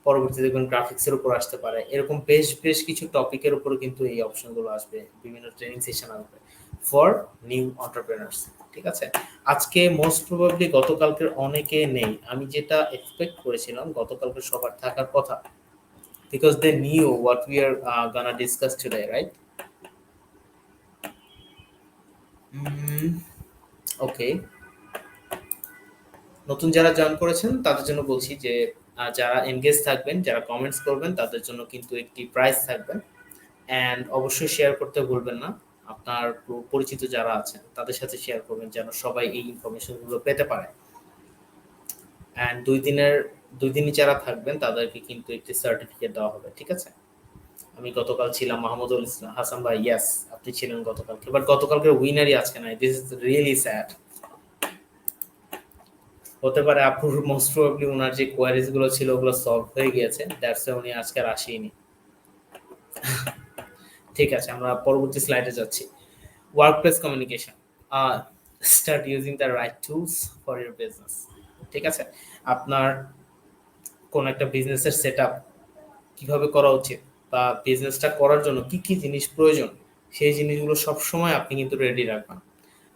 পরবর্তীতে দেখবেন গ্রাফিক্সের উপর আসতে পারে। এরকম বেশ বেশ কিছু টপিকের উপরে কিন্তু এই অপশনগুলো আসবে, বিভিন্ন ট্রেনিং সেশন আসবে ফর নিউ এন্টারপ্রেনার্স, ঠিক আছে? আজকে মোস্ট প্রবাবলি গতকালকের অনেকে নেই, আমি যেটা এক্সপেক্ট করেছিলাম গতকালকে সবার থাকার কথা, because they knew what we are gonna discuss today, right? ওকে, নতুন যারা জয়েন করেছেন তাদের জন্য বলছি যে যারা এনগেজ থাকবেন, যারা কমেন্টস করবেন, তাদের জন্য কিন্তু একটি প্রাইজ থাকবে। অ্যান্ড অবশ্যই শেয়ার করতে ভুলবেন না, আপনার পরিচিত যারা আছেন তাদের সাথে শেয়ার করবেন, যেন সবাই এই ইনফরমেশনগুলো পেতে পারে। অ্যান্ড 2 দিনই যারা থাকবেন তাদেরকে কিন্তু একটি সার্টিফিকেট দেওয়া হবে, ঠিক আছে? আমি গতকাল ছিলাম, মাহমুদুল ইসলাম হাসান ভাই, ইয়াস আপনি ছিলেন গতকালকে, বাট গতকালকের উইনারই আজকে নাই, দিস ইজ রিয়েলি স্যাড। হতে পারে আপুর মোস্ট প্রবাবলি ওনার যে কোয়ারিজ গুলো ছিল ওগুলো সলভ হয়ে গিয়েছে, দ্যাটস উনি আজকে আর আসেনি। ঠিক আছে, আমরা পরবর্তী স্লাইডে যাচ্ছি। Workplace communication, start using the right tools for your business. ঠিক আছে, আপনার কোন একটা বিজনেসের সেট আপ কিভাবে করা উচিত বা বিজনেসটা করার জন্য কি কি জিনিস প্রয়োজন, সেই জিনিসগুলো সবসময় আপনি কিন্তু রেডি রাখবেন।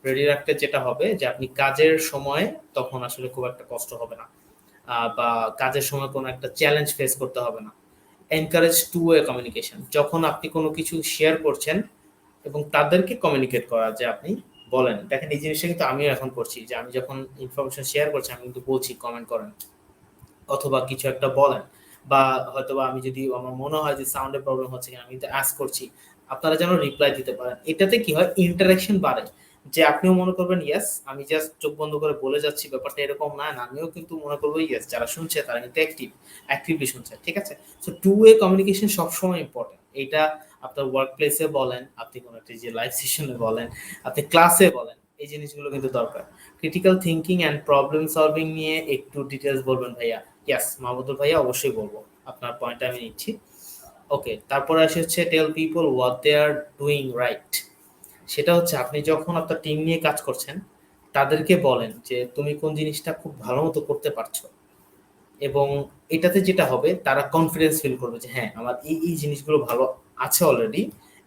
রেডি রাখতে যেটা হবে যে আপনি কাজের সময় তখন আসলে খুব একটা কষ্ট হবে না, বা কাজের সময় কোনো একটা চ্যালেঞ্জ ফেস করতে হবে না। এনকারেজ টু ওয়ে কমিউনিকেশন, যখন আপনি কোনো কিছু শেয়ার করছেন এবং তাদেরকে কমিউনিকেট করা, যে আপনি বলেন, দেখেন এই জিনিসটা কিন্তু আমিও এখন করছি, যে আমি যখন ইনফরমেশন শেয়ার করছি আমি কিন্তু বলছি কমেন্ট করেন অথবা কিছু একটা বলেন, বা হয়তোবা আমি যদি আমার মনে হয় যে সাউন্ডের প্রবলেম হচ্ছে কিনা আমি কিন্তু আস্ক করছি, আপনারা যেন রিপ্লাই দিতে পারেন। এটাতে কি হয়, ইন্টারাকশন বাড়ে, যে আপনিও মনে করবেন ইয়েস আমি জাস্ট চোখ বন্ধ করে বলে যাচ্ছি, ব্যাপারটা এরকম না, আমিও কিন্তু মনে করবো ইয়েস যারা শুনছে তারা কিন্তু অ্যাক্টিভলি শুনছে। ঠিক আছে, সো টু ওয়ে কমিউনিকেশন সবসময় ইম্পর্টেন্ট। এটা আপনার ওয়ার্ক প্লেসে বলেন, আপনি কোনো একটা যে লাইভ সেশনে বলেন, আপনি ক্লাসে বলেন, এই জিনিসগুলো কিন্তু দরকার। Critical thinking and problem solving নিয়ে একটু ডিটেলস বলবেন ভাইয়া? ইয়েস মাহমুদুল ভাইয়া, অবশ্যই বলবো, আপনার পয়েন্টটা আমি নিচ্ছি। ওকে, তারপরে আসে হচ্ছে tell people what they are doing right. সেটা হচ্ছে আপনি যখন আপনার টিম নিয়ে কাজ করছেন তাদেরকে বলেন যে তুমি কোন জিনিসটা খুব ভালো মতো করতে পারছো, এবং এটাতে যেটা হবে তারা কনফিডেন্স ফিল করবে যে হ্যাঁ আমার এই এই জিনিসগুলো ভালো আছে অলরেডি,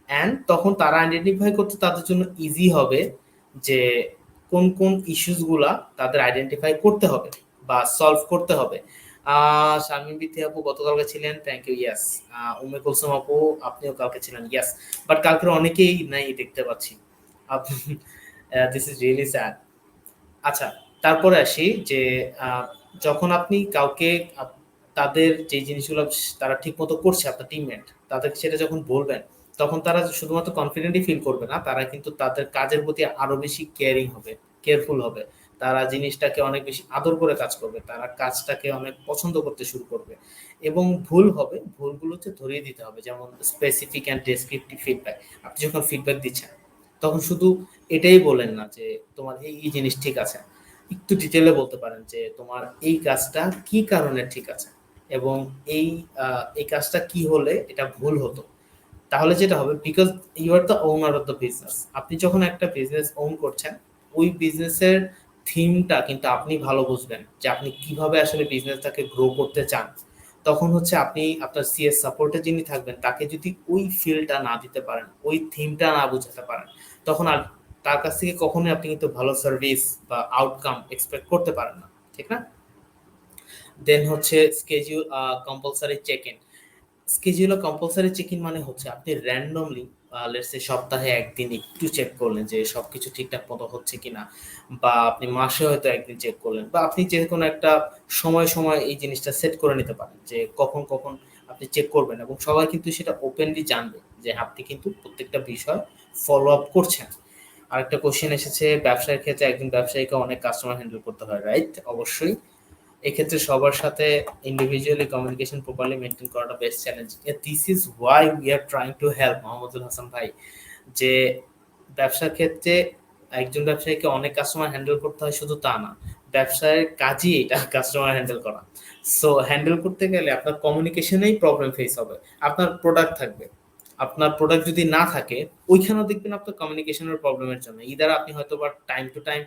অ্যান্ড তখন তারা আইডেন্টিফাই করতে তাদের জন্য ইজি হবে যে কোন কোন ইস্যুস গুলা তাদের আইডেন্টিফাই করতে হবে বা সলভ করতে হবে। শারমিন বিথি আপু গতকালকে ছিলেন, থ্যাংক ইউ। ইয়াস, উমে কুলসুম আপু আপনিও কালকে ছিলেন। ইয়াস, বাট কালকে অনেকেই নাই দেখতে পাচ্ছি। This is really sad. আচ্ছা, তারপরে আসি যে আহ, যখন আপনি কাউকে তাদের যে জিনিসগুলো তারা ঠিক মতো করছে, আপনার টিমমেট তাদের সেটা যখন বলবেন, তখন তারা শুধুমাত্র কনফিডেন্টই ফিল করবে না, তারা কিন্তু তাদের কাজের প্রতি আরো বেশি কেয়ারিং হবে, কেয়ারফুল হবে। তারা জিনিসটাকে অনেক বেশি আদর করে কাজ করবে, তারা কাজটাকে অনেক পছন্দ করতে শুরু করবে। এবং ভুল হবে, ভুলগুলোতে ধরিয়ে দিতে হবে, যেমন স্পেসিফিক অ্যান্ড ডেসক্রিপটিভ ফিডব্যাক। আপনি যখন ফিডব্যাক দিচ্ছেন তখন শুধু এটাই বলেন না যে তোমার এই এই জিনিস ঠিক আছে, একটু ডিটেলে বলতে পারেন যে তোমার এই কাজটা কি কারণে ঠিক আছে, এবং এই এই কাজটা কি হলে এটা ভুল হতো। তাহলে যেটা হবে, because you are the owner of the business, আপনি যখন একটা বিজনেস ওন করছেন ওই বিজনেসের থিমটা কিন্তু আপনি ভালো বুঝবেন, যে আপনি কিভাবে আসলে বিজনেসটাকে গ্রো করতে চান। তখন হচ্ছে আপনি আপনার সিএস সাপোর্টে যিনি থাকবেন তাকে যদি ওই ফিলটা না দিতে পারেন, ওই থিমটা না বুঝাতে পারেন, তখন আর তার কাছ থেকে কখনোই আপনি কিন্তু ভালো সার্ভিস বা আউটকাম এক্সপেক্ট করতে পারেন না। ঠিক না? দেন হচ্ছে schedule compulsory check in. Schedule compulsory check in মানে হচ্ছে আপনি র্যান্ডমলি লেটস সে সপ্তাহে একদিন একটু চেক করলেন যে সবকিছু ঠিকঠাক মতো হচ্ছে কিনা, বা আপনি মাসে হয়তো একদিন চেক করলেন, বা আপনি যে কোনো একটা সময় সময় এই জিনিসটা সেট করে নিতে পারেন যে কখন কখন আপনি চেক করবেন, এবং সবাই কিন্তু সেটা ওপেনলি জানবে যে আপনি কিন্তু প্রত্যেকটা বিষয় ফলো আপ করছেন। আরেকটা কোশ্চেন এসেছে, ব্যবসায়ের ক্ষেত্রে একজন ব্যবসায়ীকে অনেক কাস্টমার হ্যান্ডেল করতে হয়, রাইট? অবশ্যই। এক্ষেত্রে সবার সাথে ইন্ডিভিজুয়ালি কমিউনিকেশন প্রপারলি মেনটেন করাটা best challenge. This is why we are trying to help Mohammadul Hasan ভাই, যে ব্যবসার ক্ষেত্রে একজন ব্যবসায়ীকে অনেক কাস্টমার হ্যান্ডেল করতে হয় শুধু তা না, ব্যবসায়ের কাজই এটা কাস্টমার হ্যান্ডেল করা। সো হ্যান্ডেল করতে গেলে আপনার কমিউনিকেশনেই প্রবলেম ফেস হবে। আপনার প্রোডাক্ট থাকবে, আপনার প্রোডাক্ট যদি না থাকে ওইখানেও দেখবেন আপনার কমিউনিকেশনের প্রবলেমের জন্য ইদার আপনি হয়তো বা টাইম টু টাইম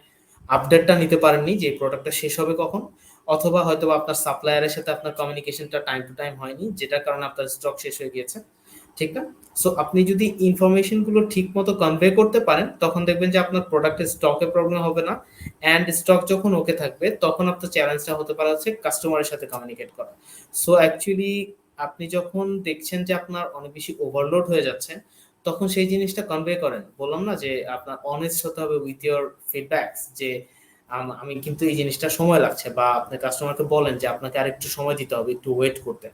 আপডেটটা নিতে পারেননি যে প্রোডাক্টটা শেষ হবে কখন, অথবা হয়তো বা আপনার সাপ্লায়ারের সাথে আপনার কমিউনিকেশনটা টাইম টু টাইম হয়নি, যেটার কারণে আপনার স্টক শেষ হয়ে গিয়েছে। ঠিক না? সো আপনি যদি ইনফরমেশন গুলো ঠিক মতো কনভে করতে পারেন তখন দেখবেন যে আপনার প্রোডাক্টের স্টকে প্রবলেম হবে না, অ্যান্ড স্টক যখন ওকে থাকবে তখন আপনার চ্যালেঞ্জটা হতে পারে হচ্ছে কাস্টমারের সাথে কমিউনিকেট করা। সো অ্যাকচুয়ালি আপনি যখন দেখছেন যে আপনার অনেক বেশি ওভারলোড হয়ে যাচ্ছে তখন সেই জিনিসটা কনভে করেন। বললাম না যে আপনার অনেস্ট হতে হবে উইথ ইয়োর ফিডব্যাকস, যে আমি কিন্তু এই জিনিসটা সময় লাগছে, বা আপনি কাস্টমারকে বলেন যে আপনাকে আরেকটু সময় দিতে হবে, একটু ওয়েট করতে।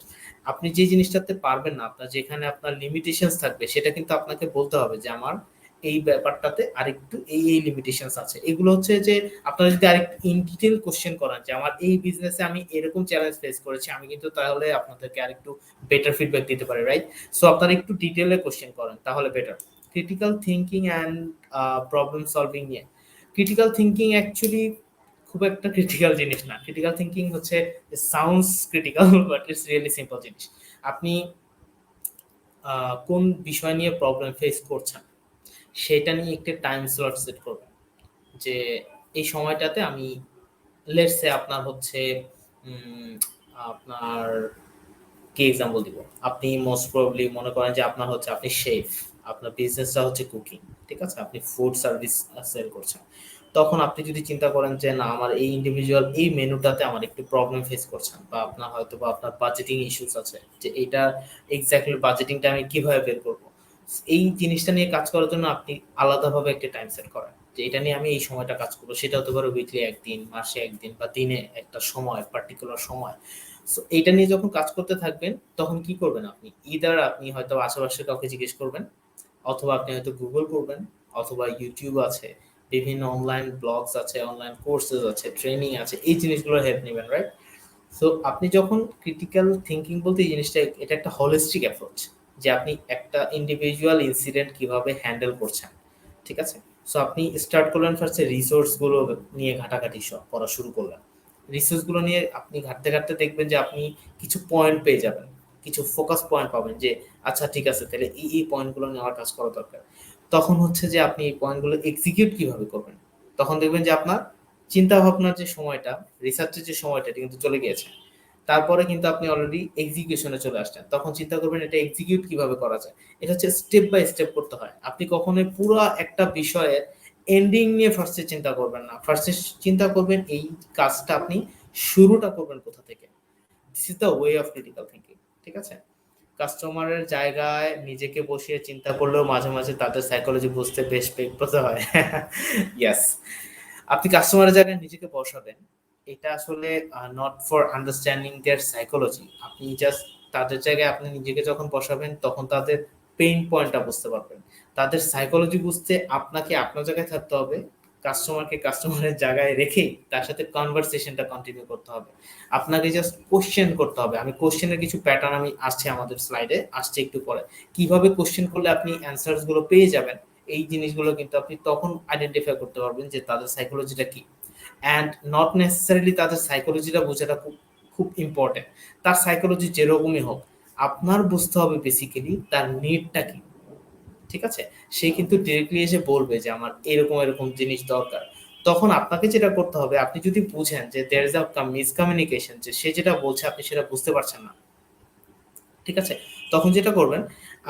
আপনি যে জিনিসটাতে পারবেন না, আপনার যেখানে আপনার লিমিটেশনস থাকবে সেটা কিন্তু আপনাকে বলতে হবে যে আমার এই ব্যাপারটাতে আরেকটু এই এই লিমিটেশনস আছে। এগুলো হচ্ছে যে আপনারা যদি আরেকটু ইন ডিটেল কোশ্চেন করেন যে আমার এই বিজনেসে আমি এরকম চ্যালেঞ্জ ফেস করেছি, আমি কিন্তু তাহলে আপনাদেরকে আরেকটু বেটার ফিডব্যাক দিতে পারি, রাইট? সো আপনারা একটু ডিটেলে কোশ্চেন করেন তাহলে better. Critical thinking and problem solving নিয়ে, ক্রিটিক্যাল থিঙ্কিং অ্যাকচুয়ালি খুব একটা ক্রিটিক্যাল জিনিস না। ক্রিটিক্যাল থিঙ্কিং হচ্ছে sounds critical but it's really simple জিনিস। আপনি কোন বিষয় নিয়ে প্রবলেম ফেস করছেন সেটা নিয়ে একটা টাইম স্লট সেট করবেন। যে এই সময়টাতে আমি লেটস সে আপনার হচ্ছে উম, আপনার কি এক্সাম্পল দিব, আপনি মোস্ট প্রবাবলি মনে করেন যে আপনার হচ্ছে আপনি শেফ, আপনার বিজনেসটা হচ্ছে কুকিং, ঠিক আছে, আপনি ফুড সার্ভিস সেল করছেন। তখন আপনি যদি চিন্তা করেন যে না আমার এই ইন্ডিভিজুয়াল এই মেনুটাতে আমার একটু প্রবলেম ফেস করছেন, বা আপনার হয়তো বা আপনার বাজেটিং ইস্যুস আছে যে এইটা এক্স্যাক্টলি বাজেটিংটা আমি কিভাবে বের করব, এই জিনিসটা নিয়ে কাজ করার জন্য আপনি আলাদাভাবে একটা টাইম সেট করেন যে এটা নিয়ে আমি এই সময়টা কাজ করবো। সেটা হতে পারে উইকলি একদিন, মাসে একদিন, বা দিনে একটা সময়, পার্টিকুলার সময়। সো এইটা নিয়ে যখন কাজ করতে থাকবেন তখন কি করবেন, আপনি ইদার আপনি হয়তো আশেপাশে কাউকে জিজ্ঞেস করবেন, অথবা আপনি হয়তো গুগল করবেন, অথবা ইউটিউব আছে, বিভিন্ন অনলাইন ব্লগস আছে, অনলাইন কোর্সেস আছে, ট্রেনিং আছে, এই জিনিসগুলোর হেল্প নেবেন, রাইট? সো আপনি যখন ক্রিটিক্যাল থিঙ্কিং বলতে এই জিনিসটা এটা একটা হলিস্টিক অ্যাপ্রোচ, যে আপনি একটা ইন্ডিভিজুয়াল ইনসিডেন্ট কিভাবে হ্যান্ডেল করছেন, ঠিক আছে। সো আপনি স্টার্ট করলেন ফার্স্টে রিসোর্স গুলো নিয়ে ঘাটাঘাটি করা শুরু করলেন। রিসোর্স গুলো নিয়ে আপনি ঘাটতে ঘাটতে দেখবেন যে আপনি কিছু পয়েন্ট পেয়ে যাবেন, কিছু ফোকাস পয়েন্ট পাবেন যে আচ্ছা ঠিক আছে তাহলে এই পয়েন্টগুলো নিয়ে আমার কাজ করা দরকার। তখন হচ্ছে যে আপনি এই পয়েন্টগুলো এক্সিকিউট কিভাবে করবেন, তখন দেখবেন যে আপনার চিন্তা ভাবনার যে সময়টা, রিসার্চের যে সময়টা, এটা কিন্তু চলে গিয়েছে। তারপরে কিন্তু আপনি অলরেডি এক্সিকিউশনে চলে আসছেন, তখন চিন্তা করবেন এটা এক্সিকিউট কিভাবে করা যায়। এটা হচ্ছে স্টেপ বাই স্টেপ করতে হয়। আপনি কখনোই পুরো একটা বিষয়ের এন্ডিং নিয়ে ফার্স্টে চিন্তা করবেন না, ফার্স্টে চিন্তা করবেন এই কাজটা আপনি শুরুটা করবেন কোথা থেকে। This is the way of critical thinking, ঠিক আছে। কাস্টমারের জায়গায় নিজেকে বসিয়ে চিন্তা করলেও মাঝে মাঝে তাদের সাইকোলজি বুঝতে বেশ বিব্রত হয়। ইয়েস, আপনি কাস্টমারের জায়গায় নিজেকে বসাবেন, এটা আসলে not for understanding their psychology. আপনি জাস্ট তাদের জায়গায় আপনি নিজেকে যখন বসাবেন তখন তাদের পেইন পয়েন্টটা বুঝতে পারবেন, তাদের সাইকোলজি বুঝতে আপনাকে আপনার জায়গায় থাকতে হবে, কাস্টমারকে কাস্টমারের জায়গায় রেখেই তার সাথে কনভারসেশনটা কন্টিনিউ করতে হবে। আপনাকে জাস্ট কোশ্চেন করতে হবে। আমি কোশ্চেনের কিছু প্যাটার্ন আমি আসছে আমাদের স্লাইডে আসছে একটু পরে, কিভাবে কোশ্চেন করলে আপনি অ্যান্সার্স গুলো পেয়ে যাবেন, এই জিনিসগুলো কিন্তু আপনি তখন আইডেন্টিফাই করতে পারবেন যে তাদের সাইকোলজিটা কি। অ্যান্ড নট নেসেসারিলি তাদের সাইকোলজিটা বোঝাটা খুব খুব ইম্পর্টেন্ট। তার সাইকোলজি যেরকমই হোক, আপনার বুঝতে হবে বেসিক্যালি তার নিডটা কি, ঠিক আছে। সে কিন্তু ডিরেক্টলি এসে বলবে যে আমার এরকম এরকম জিনিস দরকার। তখন আপনাকে যেটা করতে হবে, আপনি যদি বুঝেন যে দেয়ার ইজ আ মিসকমিউনিকেশন, যে সে যেটা বলছে আপনি সেটা বুঝতে পারছেন না, ঠিক আছে, তখন যেটা করবেন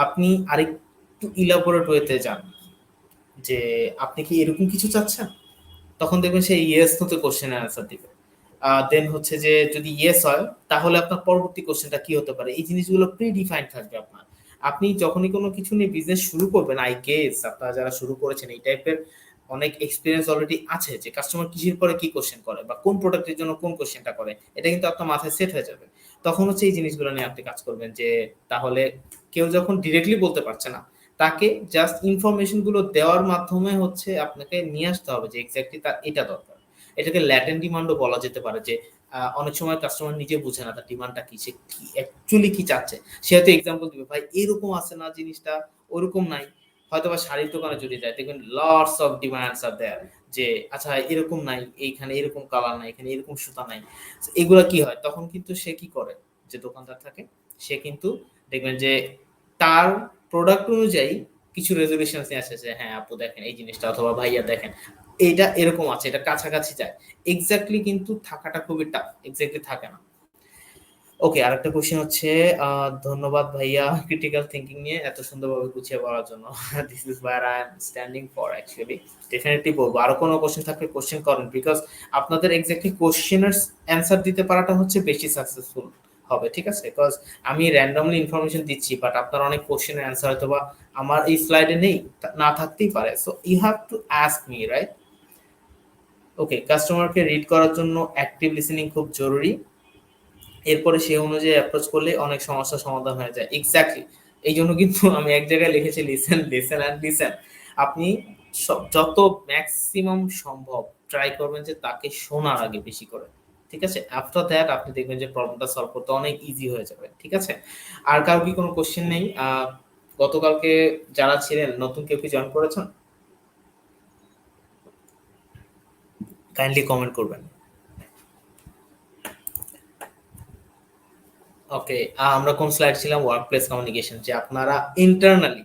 আপনি আরেকটু ইলাবোরেট ওয়েতে যান, যে আপনি কি এরকম কিছু চাচ্ছেন। তখন দেখবেন সে ইয়েস নো তে কোশ্চেনের অ্যান্সার দিবে। দেন হচ্ছে যে যদি ইয়েস হয় তাহলে আপনার পরবর্তী কোশ্চেনটা কি হতে পারে, এই জিনিসগুলো প্রি ডিফাইন থাকবে আপনার। আপনি যখনই কোনো কিছু নিয়ে বিজনেস শুরু করবেন, আই গেস আপনারা যারা শুরু করেছেন এই টাইপের অনেক এক্সপিরিয়েন্স অলরেডি আছে যে কাস্টমার কিসের পরে কি কোশ্চেন করে বা কোন প্রোডাক্টের জন্য কোন কোশ্চেনটা করে, এটা কিন্তু আপনার মাথায় সেট হয়ে যাবে। তখন হচ্ছে এই জিনিসগুলো নিয়ে আপনি কাজ করবেন যে তাহলে কেউ যখন ডিরেক্টলি বলতে পারছে না, তাকে জাস্ট ইনফরমেশন গুলো দেওয়ার মাধ্যমে হচ্ছে আপনাকে নিয়ে আসতে হবে যে এক্স্যাক্টলি তার এটা দরকার। এটাকে ল্যাটেন্ট ডিমান্ডও বলা যেতে পারে, যে অনেক সময় কাস্টমার নিজে বুঝে না তার ডিমান্ডটা কি, সে কি অ্যাকচুয়ালি কি চাচ্ছে। সে হয়তো এক্সাম্পল দিবে ভাই এরকম আছে না জিনিসটা, ওরকম নাই। হয়তো বা শাড়ির দোকানে যদি যায় দেখবেন লটস অফ ডিমান্ডস আর দেয়ার, যে আচ্ছা এরকম নাই, এইখানে এরকম কালার নাই, এখানে এরকম সুতা নাই। So, এগুলা কি হয় তখন কিন্তু সে কি করে, যে দোকানদার থাকে সে কিন্তু দেখবেন যে তার প্রোডাক্ট অনুযায়ী কিছু রেজুলেশন নিয়ে আসে যে হ্যাঁ আপু দেখেন এই জিনিসটা, অথবা ভাইয়া দেখেন এইটা এরকম আছে, এটা কাছাকাছি যায়। এক্স্যাক্টলি কিন্তু থাকাটা খুবই টাফ, এক্স্যাক্টলি থাকে না। ওকে, আরেকটা কোশ্চেন হচ্ছে ধন্যবাদ ভাইয়া ক্রিটিক্যাল থিঙ্কিং নিয়ে এত সুন্দরভাবে গুছিয়ে বলার জন্য। This is wire I am standing for actually. Definitely বলবো আরো কোনো কোশ্চেন থাকলে কোশ্চেন করেন, বিকজ আপনাদের এক্স্যাক্টলি কোশ্চেনের অ্যান্সার দিতে পারাটা হচ্ছে বেশি সাকসেসফুল হবে, ঠিক আছে। বিকজ আমি র্যান্ডমলি ইনফরমেশন দিচ্ছি, বাট আপনার অনেক কোশ্চেনের অ্যান্সার হয়তো বা আমার এই স্লাইডে নেই, না থাকতেই পারে। So you have to ask me, right? Okay, কাস্টমারকে রিড করার জন্য অ্যাক্টিভ লিসেনিং খুব জরুরি। এরপরে সেই অনুযায়ী অ্যাপ্রোচ করলে অনেক সমস্যার সমাধান হয়ে যায়। এক্স্যাক্টলি, এই জন্য কিন্তু আমি এক জায়গায় লিখেছি লিসেন লিসেন অ্যান্ড লিসেন। আপনি যত ম্যাক্সিমাম সম্ভব ট্রাই করবেন যে তাকে শোনার আগে বেশি করে, ঠিক আছে। আফটার দ্যাট আপনি দেখবেন যে প্রবলেমটা সলভ করতে অনেক ইজি হয়ে যাবে, ঠিক আছে। আর কারো কি কোনো কোশ্চেন নেই? গতকালকে যারা ছিলেন নতুন কেউ কি জয়েন করেছেন, কাইন্ডলি কমেন্ট করবেন। ওকে, আমরা কোন স্লাইড ছিলাম? ওয়ার্ক প্লেস কমিউনিকেশন, যে আপনারা ইন্টারনালি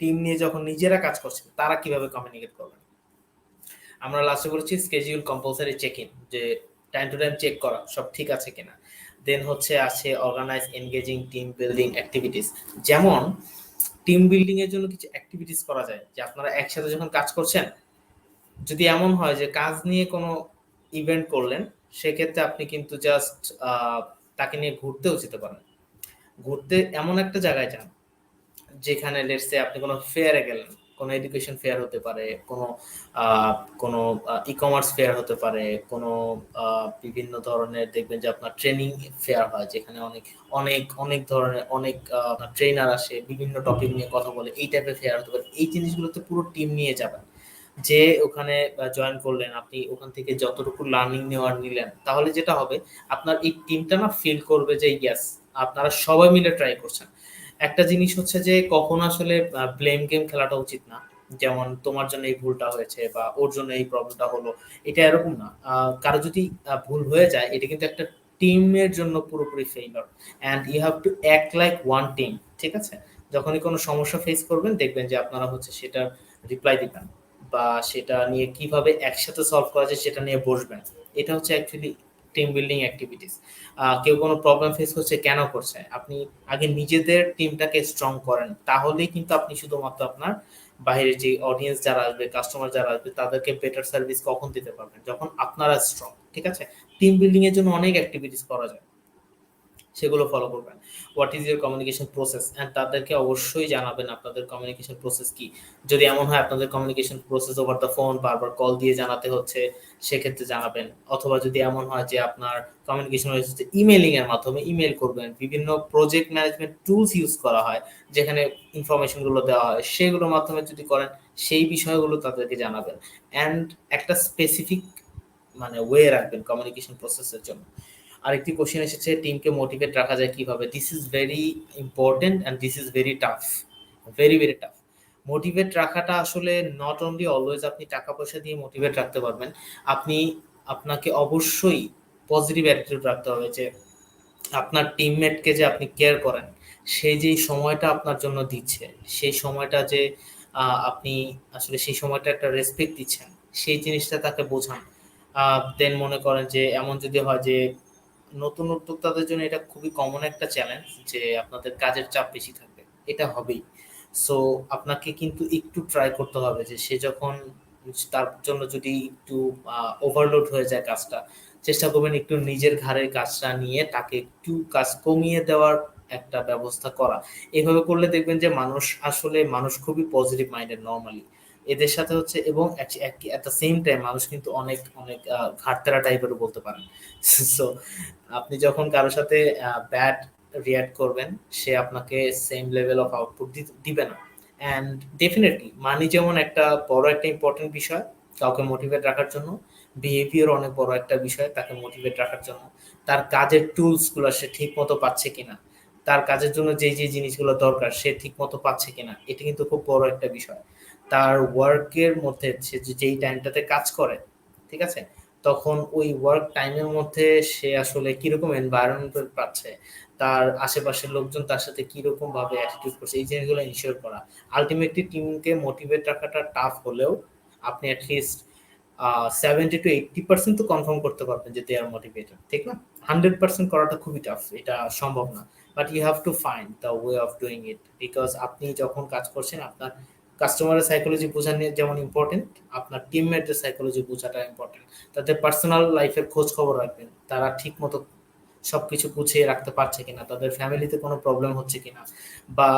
টিম নিয়ে যখন নিজেরা কাজ করছেন তারা কিভাবে কমিউনিকেট করবেন। আমরা লাস্টে বলেছি স্কেডিউল কম্পালসারি চেক ইন, যে টাইম টু টাইম চেক করা সব ঠিক আছে কিনা। দেন হচ্ছে আছে organise engaging team building activities. যেমন টিম বিল্ডিং এর জন্য কিছু অ্যাক্টিভিটিস করা যায়, যে আপনারা একসাথে যখন কাজ করছেন, যদি এমন হয় যে কাজ নিয়ে কোনো ইভেন্ট করলেন, সেক্ষেত্রে আপনি কিন্তু জাস্ট তাকে নিয়ে ঘুরতেও যেতে পারেন। ঘুরতে এমন একটা জায়গায় যান যেখানে লেটস সে আপনি কোনো ফেয়ারে গেলেন, কোনো এডুকেশন ফেয়ার হতে পারে, কোনো আহ, কোনো ই কমার্স ফেয়ার হতে পারে, কোনো বিভিন্ন ধরনের দেখবেন যে আপনার ট্রেনিং ফেয়ার হয়, যেখানে অনেক অনেক অনেক ধরনের অনেক ট্রেনার আসে, বিভিন্ন টপিক নিয়ে কথা বলে, এই টাইপের ফেয়ার হতে পারে। এই জিনিসগুলোতে পুরো টিম নিয়ে যাবেন, যে ওখানে জয়েন করলেন, আপনি ওখান থেকে যতটুকু লার্নিং নেওয়ার নিলেন, তাহলে যেটা হবে আপনার এই টিমটা না ফিল করবে যে ইয়েস আপনারা সবাই মিলে ট্রাই করছেন। একটা জিনিস হচ্ছে যে কখনো আসলে ব্লেম গেম খেলাটা উচিত না, যেমন তোমার জন্য এই ভুলটা হয়েছে বা ওর জন্য এই প্রবলেমটা হলো, এটা এরকম না। কারো যদি ভুল হয়ে যায়, এটা কিন্তু একটা টিমের জন্য পুরোপুরি failure, and you have to act like one team. ঠিক আছে, যখনই কোনো সমস্যা ফেস করবেন, দেখবেন যে আপনারা হচ্ছে সেটা রিপ্লাই দিবেন, বা সেটা নিয়ে কিভাবে একসাথে সলভ করা যায় সেটা নিয়ে বসবেন। এটা হচ্ছে অ্যাকচুয়ালি টিম বিল্ডিং অ্যাক্টিভিটিস। কেউ কোনো প্রবলেম ফেস করছে, কেন করছে, আপনি আগে নিজেদের টিমটাকে স্ট্রং করেন, তাহলেই কিন্তু আপনি শুধুমাত্র আপনার বাইরের যে অডিয়েন্স যারা আসবে, কাস্টমার যারা আসবে, তাদেরকে বেটার সার্ভিস কখন দিতে পারবেন, যখন আপনারা স্ট্রং। ঠিক আছে, টিম বিল্ডিং এর জন্য অনেক অ্যাক্টিভিটিস করা যায়, সেগুলো ফলো করবেন। What is your communication process, and তাদেরকে অবশ্যই জানাবেন আপনাদের কমিউনিকেশন প্রসেস কি। যদি এমন হয় আপনাদের communication process over the phone, বারবার কল দিয়ে জানাতে হচ্ছে, সেক্ষেত্রে জানাবেন। অথবা যদি এমন হয় যে আপনার কমিউনিকেশন হচ্ছে ইমেলিং এর মাধ্যমে, ইমেল করবেন। বিভিন্ন প্রজেক্ট ম্যানেজমেন্ট টুলস ইউজ করা হয়, যেখানে ইনফরমেশন গুলো দেওয়া হয়, সেগুলোর মাধ্যমে যদি করেন, সেই বিষয়গুলো তাদেরকে জানাবেন। অ্যান্ড একটা স্পেসিফিক মানে ওয়ে রাখবেন কমিউনিকেশন প্রসেসের জন্য। আরেকটি কোশ্চেন এসেছে, টিমকে মোটিভেট রাখা যায় কিভাবে। This is very important and this is very tough, very very tough. Motivate রাখাটা আসলে নট অনলি অলওয়েজ আপনি টাকা পয়সা দিয়ে মোটিভেট রাখতে পারবেন। আপনি আপনাকে অবশ্যই পজিটিভ অ্যাটিটিউড রাখতে হবে, যে আপনার টিমমেটকে যে আপনি কেয়ার করেন, সে যেই সময়টা আপনার জন্য দিচ্ছে, সেই সময়টা যে আপনি আসলে সেই সময়টা একটা রেসপেক্ট দিচ্ছেন, সেই জিনিসটা তাকে বোঝান। দেন মনে করেন যে এমন যদি হয় যে নতুন উদ্যোক্তাদের জন্য এটা খুবই কমন একটা চ্যালেঞ্জ, যে আপনাদের কাজের চাপ বেশি থাকবে, এটা হবেই। সো আপনাকে কিন্তু একটু ট্রাই করতে হবে, যে সে যখন তার জন্য যদি একটু ওভারলোড হয়ে যায় কাজটা, চেষ্টা করবেন একটু নিজের ঘাড়ের কাজটা নিয়ে তাকে একটু কাজ কমিয়ে দেওয়ার একটা ব্যবস্থা করা। এভাবে করলে দেখবেন যে মানুষ খুবই পজিটিভ মাইন্ডেড নর্মালি। এদের সাথে হচ্ছে, এবং এট দ্য সেম টাইম মানুষ কিন্তু অনেক অনেক ঘাটতেরা টাইপেরও বলতে পারেন। সো আপনি যখন কারোর সাথে ব্যাড রিয়াক্ট করবেন, সে আপনাকে সেম লেভেল অফ আউটপুট দিবে না। অ্যান্ড ডেফিনেটলি মানি যেমন একটা বড় একটা ইম্পর্টেন্ট বিষয় কাউকে মোটিভেট রাখার জন্য, বিহেভিয়ার অনেক বড় একটা বিষয় তাকে মোটিভেট রাখার জন্য। তার কাজের টুলসগুলো সে ঠিক মতো পাচ্ছে কিনা, তার কাজের জন্য যেই যে জিনিসগুলো দরকার সে ঠিক মতো পাচ্ছে কিনা, এটা কিন্তু খুব বড় একটা বিষয়। তার ওয়ার্কের মধ্যে সে যেই টাইমটাতে কাজ করে, ঠিক আছে, তখন ওই ওয়ার্ক টাইমের মধ্যে সে আসলে কিরকম এনভায়রনমেন্ট পাচ্ছে, তার আশেপাশের লোকজন তার সাথে কিরকম ভাবে অ্যাটিটিউড করছে, এই জিনিসগুলো ইনশিওর করা। আলটিমেটলি টিমকে মোটিভেট রাখাটা টাফ হলেও আপনি অ্যাটলিস্ট 70 to 80% তো কনফার্ম করতে পারবেন যে দে আর মোটিভেটেড, ঠিক না? 100% করাটা খুবই টাফ, এটা সম্ভব না। But you have to find the way of doing it, because আপনি যখন কাজ করছেন, আপনার কাস্টমারের সাইকোলজি বোঝা নিয়ে যেমন ইম্পর্টেন্ট, আপনার টিমমেটদের সাইকোলজি বোঝাটা ইম্পর্টেন্ট। তাদের পার্সোনাল লাইফের খোঁজ খবর রাখবেন, তারা ঠিক মতো সবকিছু গুছিয়ে রাখতে পারছে কিনা, তাদের ফ্যামিলিতে কোনো প্রবলেম হচ্ছে কিনা, বা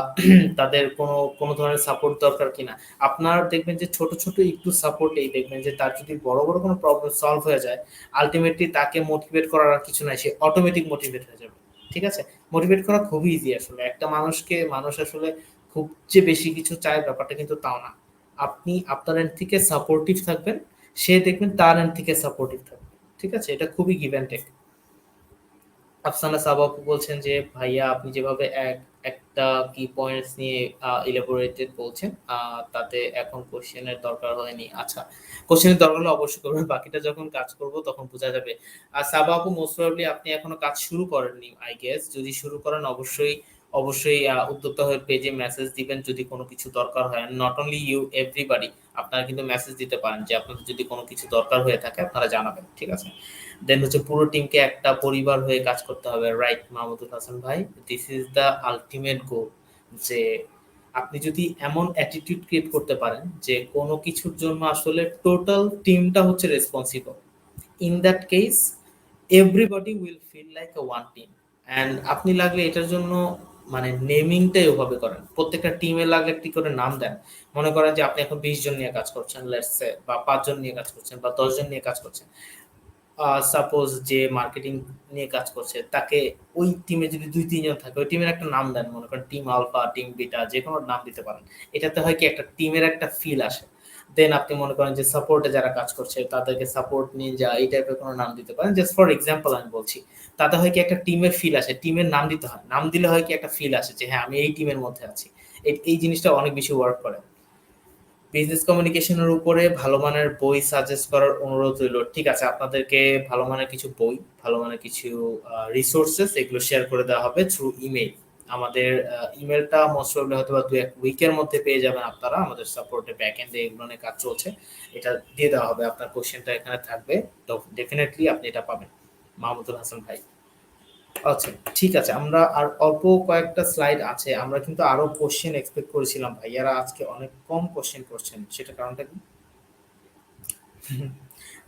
তাদের কোনো কোনো ধরনের সাপোর্ট দরকার কিনা। আপনার দেখবেন যে ছোট ছোট একটু সাপোর্টেই দেখবেন যে তার যদি বড় বড় কোনো প্রবলেম সলভ হয়ে যায়, আলটিমেটলি তাকে মোটিভেট করার আর কিছু নাই, সে অটোমেটিক মোটিভেট হয়ে যাবে। ঠিক আছে, মোটিভেট করা খুবই ইজি আসলে। একটা মানুষ আসলে খুব যে বেশি কিছু চায় ব্যাপারটা কিন্তু তাও না। আপনি আপনার এন্ড থেকে সাপোর্টিভ থাকবেন, সে দেখবেন তার এন্ড থেকে সাপোর্টিভ থাকবে। ঠিক আছে, এটা খুবই গিভ অ্যান্ড টেক। আফসানা সাবা আপু বলছেন যে ভাইয়া আপনি যেভাবে একটা কি পয়েন্টস নিয়ে ইলাবোরেটেড বলছেন, তাতে এখন কোশ্চেনের দরকার হয়নি। আচ্ছা, কোশ্চেনের দরকার হলে অবশ্যই করবেন, বাকিটা যখন কাজ করব তখন বোঝা যাবে। আর সাবা আপু মোস্ট প্রবাবলি আপনি এখনো কাজ শুরু করেননি আই গেস, যদি শুরু করেন অবশ্যই অবশ্যই উদ্যোক্তা হয়ে পেজে মেসেজ দিবেন যদি কোনো কিছু দরকার হয়। নট অনলি ইউ, এভরিবডি আপনারা কিন্তু মেসেজ দিতে পারেন যে আপনাদের যদি কোনো কিছু দরকার হয়ে থাকে আপনারা জানাবেন, ঠিক আছে? দেন হচ্ছে পুরো টিমকে একটা পরিবার হয়ে কাজ করতে হবে, রাইট মাহমুদুল হাসান ভাই? This is the ultimate goal, যে আপনি যদি এমন অ্যাটিটিউড ক্রিয়েট করতে পারেন যে কোনো কিছুর জন্য আসলে টোটাল টিমটা হচ্ছে responsible, in that case everybody will feel like a one team. And আপনি লাগলে এটার জন্য মানে নেমিংটাই ওভাবে করেন, প্রত্যেকটা টিমে লাগলে একটি করে নাম দেন। মনে করেন যে আপনি এখন 20 জন নিয়ে কাজ করছেন লেটস সে, বা 5 জন নিয়ে কাজ করছেন, বা 10 জন নিয়ে কাজ করছেন। সাপোজ যে মার্কেটিং নিয়ে কাজ করছে তাকে ওই টিমে যদি 2-3 জন থাকে ওই টিমের একটা নাম দেন, মনে করেন টিম আলফা, টিম বিটা, যে কোনো নাম দিতে পারেন। এটাতে হয় কি একটা টিমের একটা ফিল আসে। দেন আপনি মনে করেন যে সাপোর্টে যারা কাজ করছে তাদেরকে সাপোর্ট নিনজা এই টাইপের কোনো নাম দিতে পারেন, জাস্ট ফর এক্সাম্পল আমি বলছি। তাতে হয় কি একটা টিমের ফিল আসে, টিমের নাম দিতে হয়, নাম দিলে হয় কি একটা ফিল আসে যে হ্যাঁ আমি এই টিমের মধ্যে আছি। এই জিনিসটা অনেক বেশি ওয়ার্ক করে। বিজনেস কমিউনিকেশনের উপরে ভালো মানের বই সাজেস্ট করার অনুরোধ রইল। ঠিক আছে, আপনাদেরকে ভালো মানের কিছু বই, ভালো মানের কিছু রিসোর্সেস এগুলো শেয়ার করে দেওয়া হবে থ্রু ইমেইল। আমাদের ইমেলটা মোস্ট প্রবাবলি হয়তো বা 2-1 উইকের মধ্যে পেয়ে যাবেন আপনারা। আমাদের সাপোর্টে ব্যাক এন্ডে এগুলো নিয়ে কাজ চলছে, এটা দিয়ে দেওয়া হবে। আপনার কোশ্চেনটা এখানে থাকবে, তো ডেফিনেটলি আপনি এটা পাবেন মাহমুদুল হাসান ভাই। আচ্ছা, ঠিক আছে, আমরা আর অল্প কয়েকটা স্লাইড আছে, আমরা কিন্তু আরো কোশ্চেন এক্সপেক্ট করেছিলাম, ভাইয়ারা আজকে অনেক কম কোশ্চেন করছেন, সেটা কারণটা কি?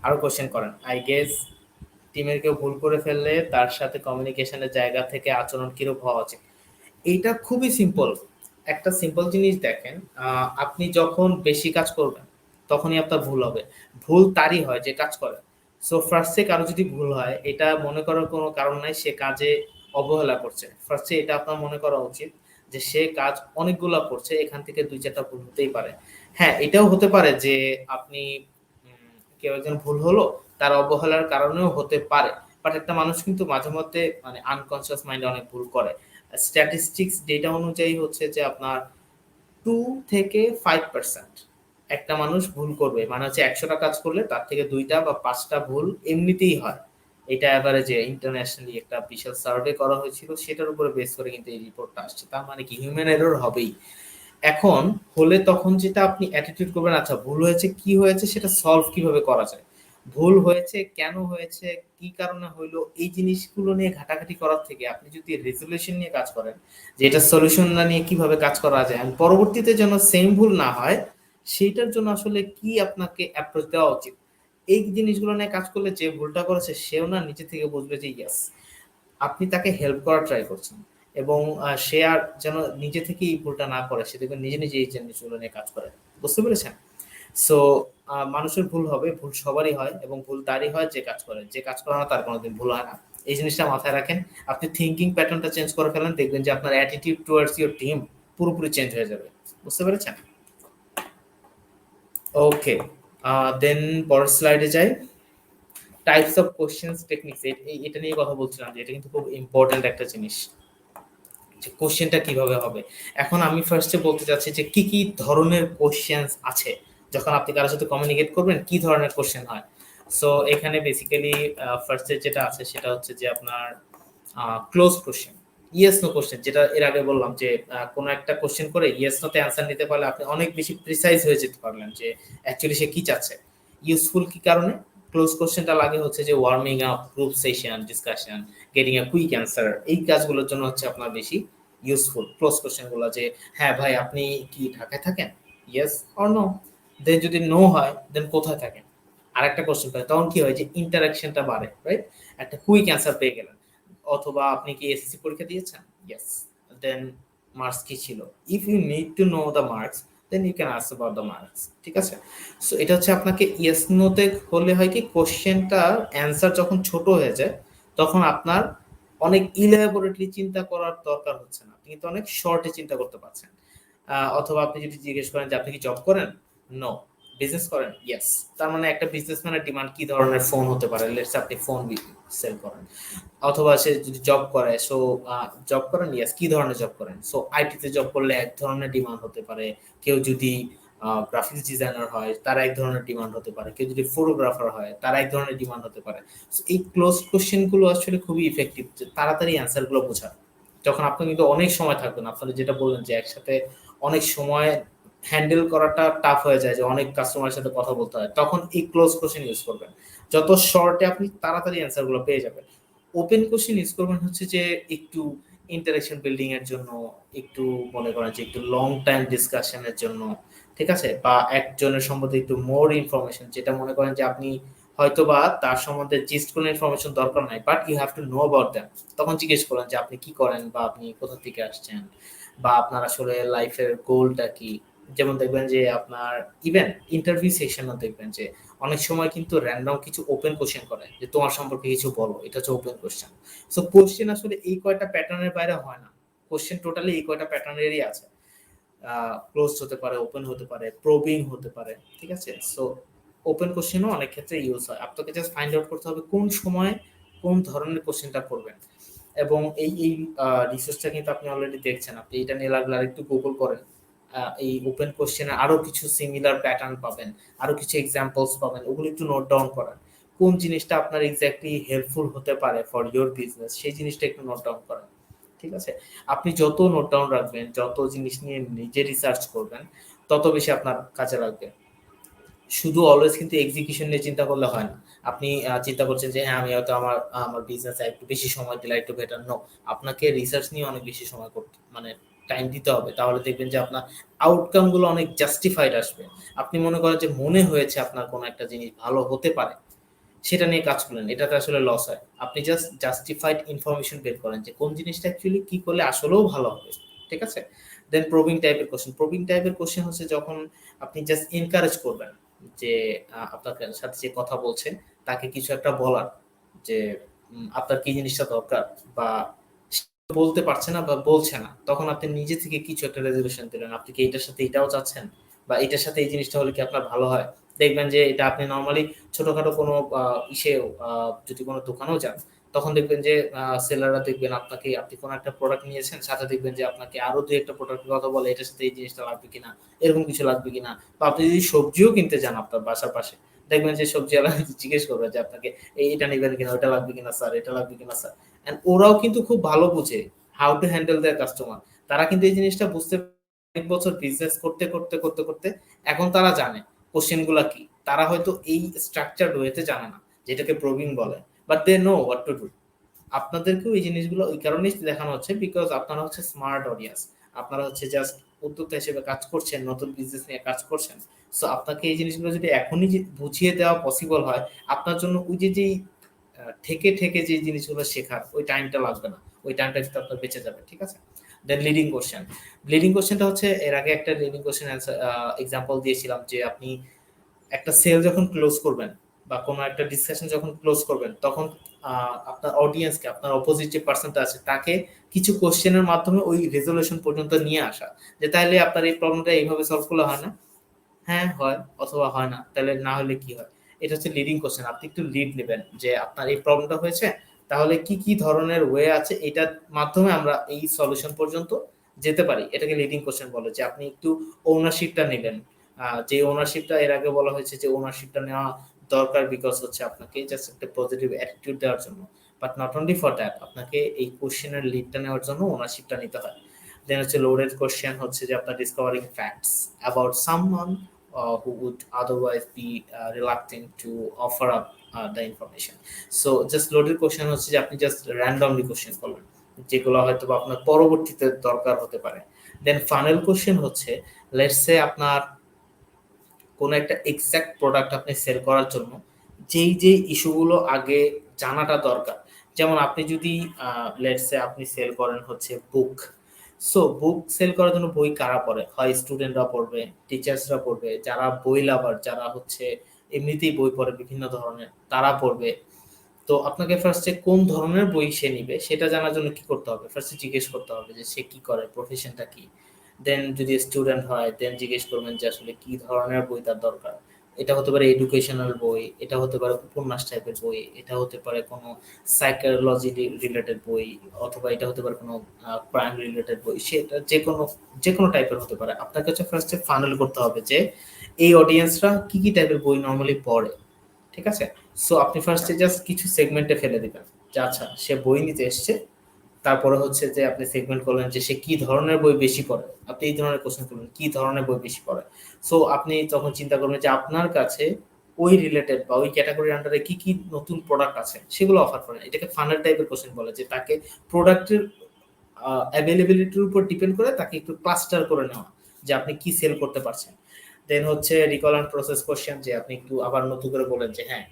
আরো কোশ্চেন করেন। আই গেস টিমের কেউ ভুল করে ফেললে তার সাথে কমিউনিকেশনের জায়গা থেকে আচরণ কিরূপ হওয়া উচিত? এইটা খুবই সিম্পল। একটা সিম্পল জিনিস দেখেন, আপনি যখন বেশি কাজ করবেন তখনই আপনার ভুল হবে। ভুল তারই হয় যে কাজ করে। সো ফার্স্টে কারো যদি ভুল হয় এটা মনে করার কোনো কারণ নাই সে কাজে অবহেলা করছে। ফার্স্টে এটা আপনার মনে করা উচিত যে সে কাজ অনেকগুলা করছে, এখান থেকে 2-4টা ভুল হতেই পারে। হ্যাঁ, এটাও হতে পারে যে আপনি কেউ একজন ভুল হলো তার অবহেলার কারণেও হতে পারে। বাট একটা মানুষ কিন্তু মাঝে মধ্যে মানে আনকনসিয়াস মাইন্ডে অনেক ভুল করে। স্ট্যাটিস্টিক্স ডেটা অনুযায়ী হচ্ছে যে আপনার 2-5% একটা মানুষ ভুল করবে, মানে হচ্ছে 100টা কাজ করলে তার থেকে 2টা বা 5টা ভুল এমনিতেই হয়। এটা এভারেজে ইন্টারন্যাশনালি একটা বিশাল সার্ভে করা হয়েছিল, সেটার উপরে বেস করে কিন্তু এই রিপোর্টটা আসছে। তার মানে কি হিউম্যান এরর হবেই। এখন হলে তখন যেটা আপনি অ্যাটিটিউড করবেন, আচ্ছা ভুল হয়েছে, কি হয়েছে সেটা সলভ কিভাবে করা যায়, ভুল হয়েছে কেন হয়েছে, কি কারণে হইলো, এই জিনিসগুলো নিয়ে ঘাটাঘাটি করার থেকে আপনি যদি রেজুলেশন নিয়ে কাজ করেন যে এটা সলিউশন না নিয়ে কিভাবে কাজ করা যায় and পরবর্তীতে যেন সেম ভুল না হয় সেইটার জন্য আসলে কি আপনাকে অ্যাপ্রোচ দেওয়া উচিত, এই জিনিসগুলো নিয়ে কাজ করলে যে ভুলটা করেছে সেও না নিজে থেকে বুঝবে যে ইয়েস আপনি তাকে হেল্প করার ট্রাই করছেন। এবং সে আর যেন নিজে থেকে এই ভুলটা না করে, সে দেখবেন নিজে নিজে এই জিনিসগুলো নিয়ে কাজ করে। বুঝতে পেরেছেন? সো মানুষের ভুল হবে, ভুল সবারই হয়, এবং ভুল তারই হয় যে কাজ করে, যে কাজ করে না তার কোনোদিন ভুল হয় না। এই জিনিসটা মাথায় রাখেন। আপনি থিঙ্কিং প্যাটার্নটা চেঞ্জ করে ফেলেন, দেখবেন যে আপনার অ্যাটিটিউড টুয়ার্ডস ইউর টিম পুরোপুরি চেঞ্জ হয়ে যাবে। বুঝতে পেরেছেন? ওকে, দেন পরের স্লাইডে যাই। টাইপস অফ কোশ্চেনস টেকনিক্স, এটা নিয়ে কথা বলছিলাম যে এটা কিন্তু খুব ইম্পর্টেন্ট একটা জিনিস, যে কোশ্চেনটা কিভাবে হবে। এখন আমি ফার্স্টে বলতে চাচ্ছি যে কি কি ধরনের কোশ্চেন আছে, যখন আপনি কারোর সাথে কমিউনিকেট করবেন কি ধরনের কোশ্চেন হয়। সো এখানে বেসিক্যালি ফার্স্টে যেটা আছে সেটা হচ্ছে যে আপনার close question, yes no question, যেটা এর আগে বললাম যে কোনো একটা কোশ্চেন করে ইয়েস নোতে অ্যান্সার নিতে পারলে আপনি অনেক বেশি প্রিসাইজ হয়ে যেতে পারলেন যে অ্যাকচুয়ালি সে কি চাচ্ছে। ইউজফুল কি কারণে ক্লোজ কোশ্চেনটা লাগে হচ্ছে যে warming up, group session, discussion, getting a quick answer, এই কাজগুলোর জন্য হচ্ছে আপনার বেশি ইউজফুল ক্লোজ কোশ্চেন গুলো। যে হ্যাঁ ভাই আপনি কি ঢাকায় থাকেন, ইয়েস অর নো। দেন যদি নো হয় দেন কোথায় থাকেন, আরেকটা কোশ্চেন পাই, তখন কি হয় যে ইন্টারাকশনটা বাড়ে, রাইট? একটা কুইক অ্যান্সার পেয়ে গেলেন। অথবা আপনি কি এসএসসি পরীক্ষা দিয়েছেন, ইয়েস, দেন মার্কস কি ছিল, if you need to know the marks then you can ask about the marks. ঠিক আছে? সো এটা হচ্ছে আপনাকে ইয়েস নোতে হলে হয় কি কোশ্চেনটা অ্যান্সার যখন ছোট হয়ে যায় তখন আপনার অনেক ইলাবোরেটলি চিন্তা করার দরকার হচ্ছে না, আপনি কিন্তু অনেক শর্টে চিন্তা করতে পারছেন। অথবা আপনি যদি জিজ্ঞেস করেন যে আপনি কি জব করেন, নো। বিজনেস করেন, ইয়েস। তার মানে একটা বিজনেসম্যানের ডিমান্ড কি ধরনের ফোন হতে পারে, লেটস আপনি ফোন সেল করেন। অথবা সে যদি জব করে, সো জব করেন, ইয়েস, কি ধরনের জব করেন। সো আইটিতে জব করলে এক ধরনের ডিমান্ড হতে পারে, কেউ যদি গ্রাফিক্স ডিজাইনার হয় তার এক ধরনের ডিমান্ড হতে পারে, কেউ যদি ফটোগ্রাফার হয় তার এক ধরনের ডিমান্ড হতে পারে। এই ক্লোজ কোশ্চেন গুলো আসলে খুবই ইফেক্টিভ তাড়াতাড়ি অ্যান্সার গুলো বোঝা। যখন আপনি কিন্তু অনেক সময় থাকবেন, আপনারা যেটা বললেন যে একসাথে অনেক সময় হ্যান্ডেল করাটা টাফ হয়ে যায়, যে অনেক কাস্টমারের সাথে কথা বলতে হয়, তখন এই ক্লোজ কোশ্চেন ইউজ করবেন। যত শর্টে আপনি তাড়াতাড়ি অ্যান্সার গুলো পেয়ে যাবেন। ওপেন কোশ্চেন ইউজ করবেন হচ্ছে যে একটু ইন্টারেকশন বিল্ডিং এর জন্য, একটু মনে করেন যে একটু লং টাইম ডিসকাশনের জন্য, ঠিক আছে, বা একজনের সম্বন্ধে একটু মোর ইনফরমেশন, যেটা মনে করেন যে আপনি হয়তোবা তার সম্বন্ধে জিস্ট কোনো ইনফরমেশন দরকার নাই, but you have to know about them. তখন জিজ্ঞেস করেন যে আপনি কি করেন, বা আপনি কোথা থেকে আসছেন, বা আপনার আসলে লাইফের গোলটা কি। যেমন দেখবেন যে আপনার ইভেন ইন্টারভিউ সেশনও দেখবেন যে অনেক সময় কিন্তু র্যান্ডম কিছু ওপেন কোশ্চেন করে, যে তোমার সম্পর্কে কিছু বলো, এটা হচ্ছে ওপেন কোশ্চেন। সো কোশ্চেন আসলে এই কয়টা প্যাটার্নের বাইরে হয় না, কোশ্চেন টোটালি এই কয়টা প্যাটার্নেরই আছে। ক্লোজ হতে পারে, ওপেন হতে পারে, প্রবিং হতে পারে, ঠিক আছে। সো ওপেন কোশ্চেনও অনেক ক্ষেত্রে ইউজ হয়। আপনাকে জাস্ট ফাইন্ড আউট করতে হবে কোন সময় কোন ধরনের কোশ্চেনটা করবেন। এবং এই রিসোর্সটা কিন্তু আপনি অলরেডি দেখছেন, আপনি এটা নিয়ে লাগলে আরেকটু গুগল করেন, এই ওপেন কোশ্চেনে আরো কিছু সিমিলার প্যাটার্ন পাবেন, আরো কিছু এক্সাম্পলস পাবেন, ওগুলো একটু নোট ডাউন করেন। কোন জিনিসটা আপনার এক্স্যাক্টলি হেল্পফুল হতে পারে ফর ইওর বিজনেস, সেই জিনিসটা একটু নোট ডাউন করেন, ঠিক আছে। আপনি যত নোট ডাউন রাখবেন, যত জিনিস নিয়ে নিজে রিসার্চ করবেন, তত বেশি আপনার কাজে লাগবে। শুধু অলওয়েজ কিন্তু এক্সিকিউশন নিয়ে চিন্তা করলে হয় না। আপনি চিন্তা করছেন যে হ্যাঁ আমি হয়তো আমার আমার বিজনেসে একটু বেশি সময় দিলে একটু বেটার, নো, আপনাকে রিসার্চ নিয়ে অনেক বেশি সময় করতে মানে টাইম দিতে হবে। তাহলে দেখবেন যে আপনার আউটকাম গুলো অনেক জাস্টিফাইড আসবে। আপনি মনে করেন যে মনে হয়েছে আপনার কোনো একটা জিনিস ভালো হতে পারে, সেটা নিয়ে কাজ করলেন, এটাতে আসলে লস হয়। আপনি জাস্ট জাস্টিফাইড ইনফরমেশন বের করেন যে কোন জিনিসটা অ্যাকচুয়ালি কি করলে আসলেও ভালো হবে, ঠিক আছে। দেন প্রবিং টাইপের কোশ্চেন, প্রবিং টাইপের কোশ্চেন হচ্ছে যখন আপনি জাস্ট এনকারেজ করবেন যে আপনার সাথে যে কথা বলছে তাকে কিছু একটা বলার, যে আপনার কি জিনিসটা দরকার, বা সে বলতে পারছে না বা বলছে না, তখন আপনি নিজে থেকে কিছু একটা রেজলিউশন দিলেন, আপনি কি এটার সাথে এটাও চাচ্ছেন, বা এটার সাথে এই জিনিসটা হলে কি আপনার ভালো হয়। দেখবেন যে এটা আপনি নর্মালি ছোটখাটো কোনো ইসে যদি কোনো দোকানেও যান, তখন দেখবেন যে সেলাররা দেখবেন আপনাকে, আপনি কোনো একটা প্রোডাক্ট নিয়েছেন, সাথে দেখবেন যে আপনাকে আরো দুই একটা প্রোডাক্টের কথা বলে, এটার সাথে এই জিনিসটা লাগবে কিনা, এরকম কিছু লাগবে কিনা। বা আপনি যদি সবজিও কিনতে যান আপনার বাসার পাশে, দেখবেন যে সবজিওয়ালা জিজ্ঞেস করবে যে আপনাকে এটা নিবেন কিনা, ওটা লাগবে কিনা স্যার, এটা লাগবে কিনা স্যার। এন্ড ওরাও কিন্তু খুব ভালো বুঝে how to handle their customer. তারা কিন্তু এই জিনিসটা বুঝতে, অনেক বছর বিজনেস করতে করতে করতে করতে এখন তারা জানে কোশ্চেন গুলা কি। তারা হয়তো এই স্ট্রাকচার ওয়েতে জানে না, যেটাকে প্রবিং বলে, but they know what to do. আপনাদেরকেও এই জিনিসগুলো ওই কারণেই দেখানো হচ্ছে, বিকজ আপনারা হচ্ছে স্মার্ট অডিয়েন্স। আপনারা হচ্ছে জাস্ট উদ্যোক্তা হিসেবে কাজ করছেন, নতুন বিজনেস নিয়ে কাজ করছেন। সো আপনাকে এই জিনিসগুলো যদি এখনই বুঝিয়ে দেওয়া পসিবল হয়, আপনার জন্য ওই যে যেই ঠেকে ঠেকে যে জিনিসগুলো শেখার ওই টাইমটা লাগবে না, ওই টাইমটা কিন্তু আপনার বেঁচে যাবে, ঠিক আছে। দেন লিডিং কোশ্চেন, লিডিং কোশ্চেনটা হচ্ছে এর আগে একটা লিডিং কোশ্চেন এক্সাম্পল দিয়েছিলাম, যে আপনি একটা সেল যখন ক্লোজ করবেন, বা কোনো একটা ডিসকাশন যখন ক্লোজ করবেন, তখন আপনার অডিয়েন্সকে, আপনার অপোজিট যে পার্সনটা আছে তাকে কিছু কোশ্চেনের মাধ্যমে ওই রেজলিউশন পর্যন্ত নিয়ে আসা, যে তাইলে আপনার এই প্রবলেমটা এইভাবে সলভ করলে হয় না, হ্যাঁ হয়, অথবা হয় না, তাহলে না হলে কি হয়। এটা হচ্ছে লিডিং কোশ্চেন। আপনি একটু লিড নেবেন যে আপনার এই প্রবলেমটা হয়েছে, তাহলে কি কি ধরনের ওয়ে আছে, এটার মাধ্যমে আমরা এই সলিউশন পর্যন্ত যেতে পারি। এটাকে লিডিং কোশ্চেন বলে, যে আপনি একটু ওনারশিপটা নিলেন। যে ওনারশিপটা এর আগে বলা হয়েছে যে ওনারশিপটা নেওয়া দরকার, বিকজ হচ্ছে আপনাকে জাস্ট একটা পজিটিভ অ্যাটিটিউড দেওয়ার জন্য, but not only for that, আপনাকে এই কোশ্চেনের লিডটা নেওয়ার জন্য ওনারশিপটা নিতে হয়। দেন হচ্ছে লোডেড কোশ্চেন, হচ্ছে যে আপনার discovering facts about someone who would otherwise be reluctant to offer up the information. So just loaded question হচ্ছে যে আপনি জাস্ট র্যান্ডমলি কোশ্চেন করবেন, যেগুলো হয়তো বা আপনার পরবর্তীতে দরকার হতে পারে। দেন ফানেল কোশ্চেন হচ্ছে, লেটস সে আপনার কোনো একটা এক্সাক্ট প্রোডাক্ট আপনি সেল করার জন্য যেই ইস্যুগুলো আগে জানাটা দরকার। যেমন আপনি যদি লেটস সে আপনি সেল করেন হচ্ছে বুক। সো বুক সেল করার জন্য বই কারা পড়ে? হয় স্টুডেন্টরা পড়বে, টিচার্সরা পড়বে, যারা বই লাভার, যারা হচ্ছে এমনিতেই বই পড়ে বিভিন্ন ধরনের, তারা পড়বে। তো আপনাকে ফার্স্টে কোন ধরনের বই সে নিবে সেটা জানার জন্য কি করতে হবে? ফার্স্টে জিজ্ঞেস করতে হবে যে সে কি করে, প্রফেশনটা কি। দেন যদি স্টুডেন্ট হয়, দেন জিজ্ঞেস করবেন যে আসলে কি ধরনের বই তার দরকার। এটা হতে পারে এডুকেশনাল বই, এটা হতে পারে উপন্যাস টাইপের বই, এটা হতে পারে কোনো সাইকোলজি রিলেটেড বই, অথবা এটা হতে পারে কোনো ক্রাইম রিলেটেড বই। সেটা যে কোনো টাইপের হতে পারে। আপনাকে হচ্ছে ফার্স্টে ফানেল করতে হবে যে এই অডিয়েন্সরা কি কি টাইপের বই নরমালি পড়ে, ঠিক আছে। সো আপনি ফার্স্টে জাস্ট কিছু সেগমেন্টে ফেলে দিবেন যে আচ্ছা সে বই নিতে এসছে, তারপরে হচ্ছে যে আপনি সেগমেন্ট করলেন যে সে কি ধরনের বই বেশি পড়ে, আপনি এই ধরনের কোশ্চেন করলেন কি ধরনের বই বেশি পড়ে। সো আপনি তখন চিন্তা করবেন যে আপনার কাছে ওই রিলেটেড বা ওই ক্যাটাগরির আন্ডারে কি কি নতুন প্রোডাক্ট আছে সেগুলো অফার করেন। এটাকে ফানেল টাইপের কোশ্চেন বলে, যে তাকে প্রোডাক্টের অ্যাভেলেবিলিটির উপর ডিপেন্ড করে তাকে একটু ক্লাস্টার করে নেওয়া, যে আপনি কি সেল করতে পারছেন। দেন হচ্ছে রিকল অ্যান্ড প্রসেস কোশ্চেন, যে আপনি একটু আবার নতুন করে বলেন যে হ্যাঁ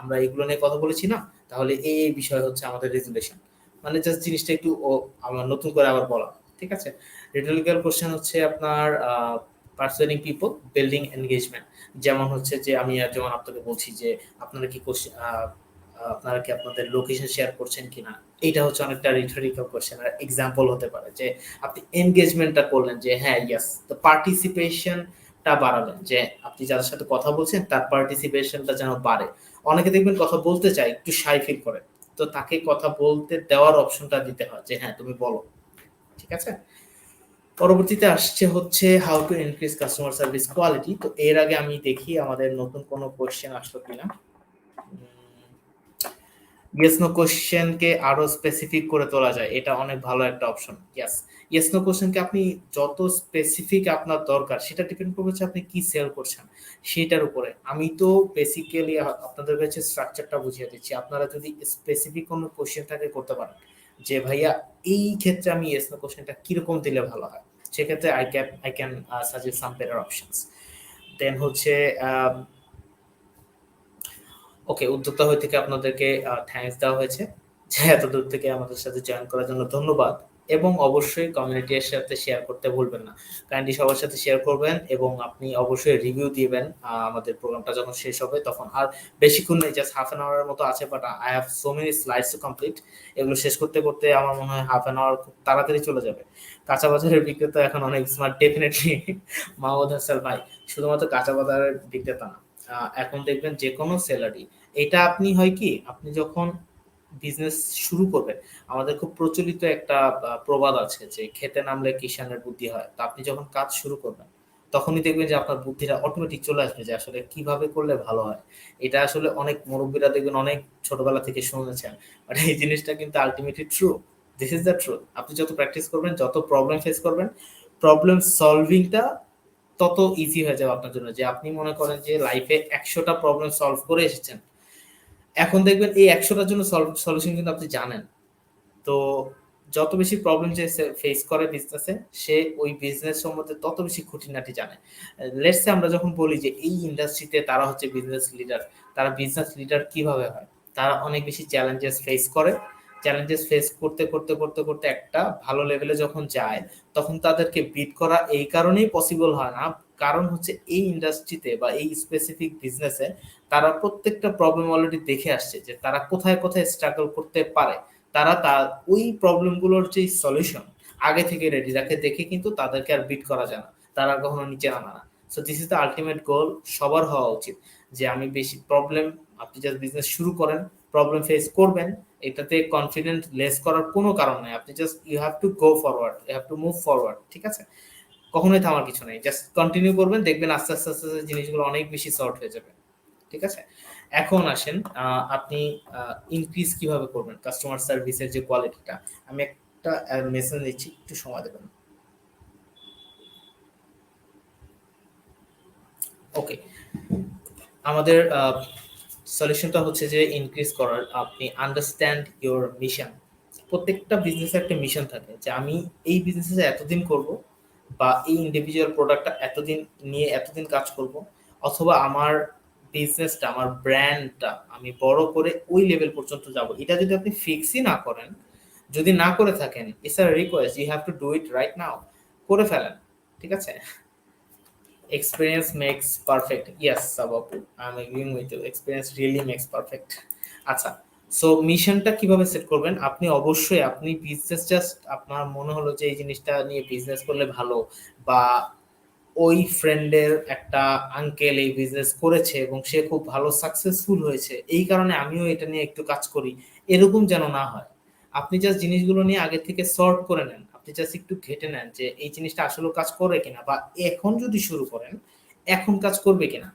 আমরা এগুলো নিয়ে কথা বলেছি না, তাহলে এই বিষয় হচ্ছে আমাদের রেজুলেশন, মানে জাস্ট জিনিসটা একটু আমার নতুন করে আবার বলা। ঠিক আছে। রিটরিক্যাল কোশ্চেন হচ্ছে আপনার পার্সুয়েডিং পিপল, বিল্ডিং এনগেজমেন্ট। যেমন হচ্ছে যে আমি যেমন আপনাকে বলছি যে আপনারা কি কোশ্চেন আপনারা কি আপনাদের লোকেশন শেয়ার করছেন কিনা, এইটা হচ্ছে অনেকটা রিটরিক্যাল কোশ্চেন। আর এক্সাম্পল হতে পারে যে আপনি এনগেজমেন্টটা করলেন যে হ্যাঁ ইয়েস, তো পার্টিসিপেশনটা বাড়ালেন, যে আপনি যাদের সাথে কথা বলছেন তার পার্টিসিপেশনটা যেন বাড়ে। অনেকে দেখবেন কথা বলতে চায় একটু শাই ফিল করে, তো তাকে কথা বলতে দেওয়ার অপশনটা দিতে হয় যে হ্যাঁ তুমি বলো। ঠিক আছে। পরবর্তীতে আসছে হচ্ছে how to increase customer service quality. তো এর আগে আমি দেখি আমাদের নতুন কোনো কোশ্চেন আসলো কিনা। ইয়েস নো কোশ্চেনকে আরো স্পেসিফিক করে তোলা যায়, এটা অনেক ভালো একটা অপশন। ইয়েস, ইয়েস নো কোশ্চেনকে আপনি যত স্পেসিফিক আপনার দরকার, সেটা ডিপেন্ড করবে যে আপনি কি সেল করছেন সেটার উপরে। আমি তো বেসিক্যালি আপনাদের কাছে স্ট্রাকচারটা বুঝিয়ে দিচ্ছি, আপনারা যদি স্পেসিফিক কোনো কোশ্চেনটাকে করতে পারেন যে ভাইয়া এই ক্ষেত্রে আমি ইয়েস নো কোশ্চেনটা কিরকম দিলে ভালো হয়, সেক্ষেত্রে I can suggest some better options. Then হচ্ছে ওকে, উদ্যোক্তা হয়ে থেকে আপনাদেরকে থ্যাঙ্কস দেওয়া হয়েছে, যে এত দূর থেকে আমাদের সাথে জয়েন করার জন্য ধন্যবাদ। এবং অবশ্যই কমিউনিটির সাথে শেয়ার করতে ভুলবেন না, কাইন্ডলি সবার সাথে শেয়ার করবেন এবং আপনি অবশ্যই রিভিউ দিবেন আমাদের প্রোগ্রামটা যখন শেষ হবে তখন। আর বেশিক্ষণ নেই, জাস্ট হাফ অ্যান আওয়ারের মতো আছে, but I have so many slides to complete. এগুলো শেষ করতে করতে আমার মনে হয় হাফ অ্যান আওয়ার খুব তাড়াতাড়ি চলে যাবে। কাঁচা বাজারের বিক্রেতা এখন অনেক স্মার্ট, ডেফিনেটলি মাহমুদ হাসান ভাই। শুধুমাত্র কাঁচা বাজারের বিক্রেতা না, এখন দেখবেন যে কোনো সেলারই, এটা আপনি হয় কি আপনি যখন বিজনেস শুরু করবেন, আমাদের খুব প্রচলিত একটা প্রবাদ আছে যে খেতে নামলে কিষানের বুদ্ধি হয়। তো আপনি যখন কাজ শুরু করবেন তখনই দেখবেন যে আপনার বুদ্ধিটা অটোমেটিক চলে আসবে যে আসলে কিভাবে করলে ভালো হয়। এটা আসলে অনেক মুরব্বীরা দেখবেন অনেক ছোটবেলা থেকে শুনেছেন, বাট এই জিনিসটা কিন্তু ultimately true. This is the truth. আপনি যত প্র্যাকটিস করবেন, যত প্রবলেম ফেস করবেন, প্রবলেম সলভিংটা তত ইজি হয়ে যাবে আপনার জন্য। যে আপনি মনে করেন যে লাইফে 100টা প্রবলেম সলভ করে এসেছেন, এখন দেখবেন এই 100টার জন্য সলিউশন কিন্তু আপনি জানেন। তো যত বেশি প্রবলেম যে ফেস করে বিজনেসে, সে ওই বিজনেস সম্বন্ধে তত বেশি খুঁটিনাটি জানে। লেটস সে আমরা যখন বলি যে এই ইন্ডাস্ট্রিতে তারা হচ্ছে বিজনেস লিডার, তারা বিজনেস লিডার কিভাবে হয়, তারা অনেক বেশি চ্যালেঞ্জেস ফেস করে। চ্যালেঞ্জেস ফেস করতে করতে করতে করতে একটা ভালো লেভেলে যখন যায়, তখন তাদেরকে বিট করা এই কারণেই পসিবল হয় না, কারণ হচ্ছে এই ইন্ডাস্ট্রিতে বা এই স্পেসিফিক বিজনেসে তারা প্রত্যেকটা প্রবলেম অলরেডি দেখে আসছে, যে তারা কোথায় কোথায় স্ট্রাগল করতে পারে। তারা তার ওই প্রবলেমগুলোর যে সলিউশন আগে থেকে রেডি রাখে, দেখে কিন্তু তাদেরকে আর বিট করা যায় না, তারা কখনো নিচে নামে না। So this is the ultimate goal, সবার হওয়া উচিত যে আমি বেশি প্রবলেম, আপনি জাস্ট বিজনেস শুরু করেন, প্রবলেম ফেস করবেন, এটাতে কনফিডেন্ট লেস করার কোনো কারণ নাই। আপনি just you have to go forward, you have to move forward. ঠিক আছে, কখনোই থামার কিছু নেই, জাস্ট কন্টিনিউ করবেন, দেখবেন আস্তে আস্তে আস্তে আস্তে জিনিসগুলো অনেক বেশি সর্ট হয়ে যাবে। ঠিক আছে। এখন আসেন আপনি ইনক্রিজ কিভাবে করবেন কাস্টমার সার্ভিসের যে কোয়ালিটিটা। আমি একটা মেসেজ দিচ্ছি, একটু সময় দেবেন। ওকে, আমাদের সলিউশনটা হচ্ছে যে ইনক্রিজ করার, আপনি আন্ডারস্ট্যান্ড ইওর মিশন। প্রত্যেকটা বিজনেসে একটা মিশন থাকে, যে আমি এই বিজনেসে এতদিন করব, বা এই ইন্ডিভিজুয়াল প্রোডাক্টটা এতদিন নিয়ে এতদিন কাজ করব, অথবা আমার বিজনেসটা, আমার ব্র্যান্ডটা আমি বড় করে ওই লেভেল পর্যন্ত যাব। এটা যদি আপনি ফিক্সই না করেন, যদি না করে থাকেন, it's a request, you have to do it right now, করে ফেলেন। ঠিক আছে। এক্সপেরিয়েন্স মেক্স পারফেক্ট, ইয়েস সাবাপু, I am agreeing with you, experience really makes perfect. আচ্ছা, সো মিশনটা কিভাবে সেট করবেন, আপনি অবশ্যই আপনি বিজনেস জাস্ট আপনার মনে হলো যে এই জিনিসটা নিয়ে বিজনেস করলে ভালো, বা ওই ফ্রেন্ডের একটা আঙ্কেল এই বিজনেস করেছে এবং সে খুব ভালো সাকসেসফুল হয়েছে, এই কারণে আমিও এটা নিয়ে একটু কাজ করি, এরকম যেন না হয়। আপনি জাস্ট জিনিসগুলো নিয়ে আগে থেকে সর্ট করে নেন, আপনি জাস্ট একটু ঘেটে নেন যে এই জিনিসটা আসলে কাজ করে কিনা, বা এখন যদি শুরু করেন এখন কাজ করবে কিনা।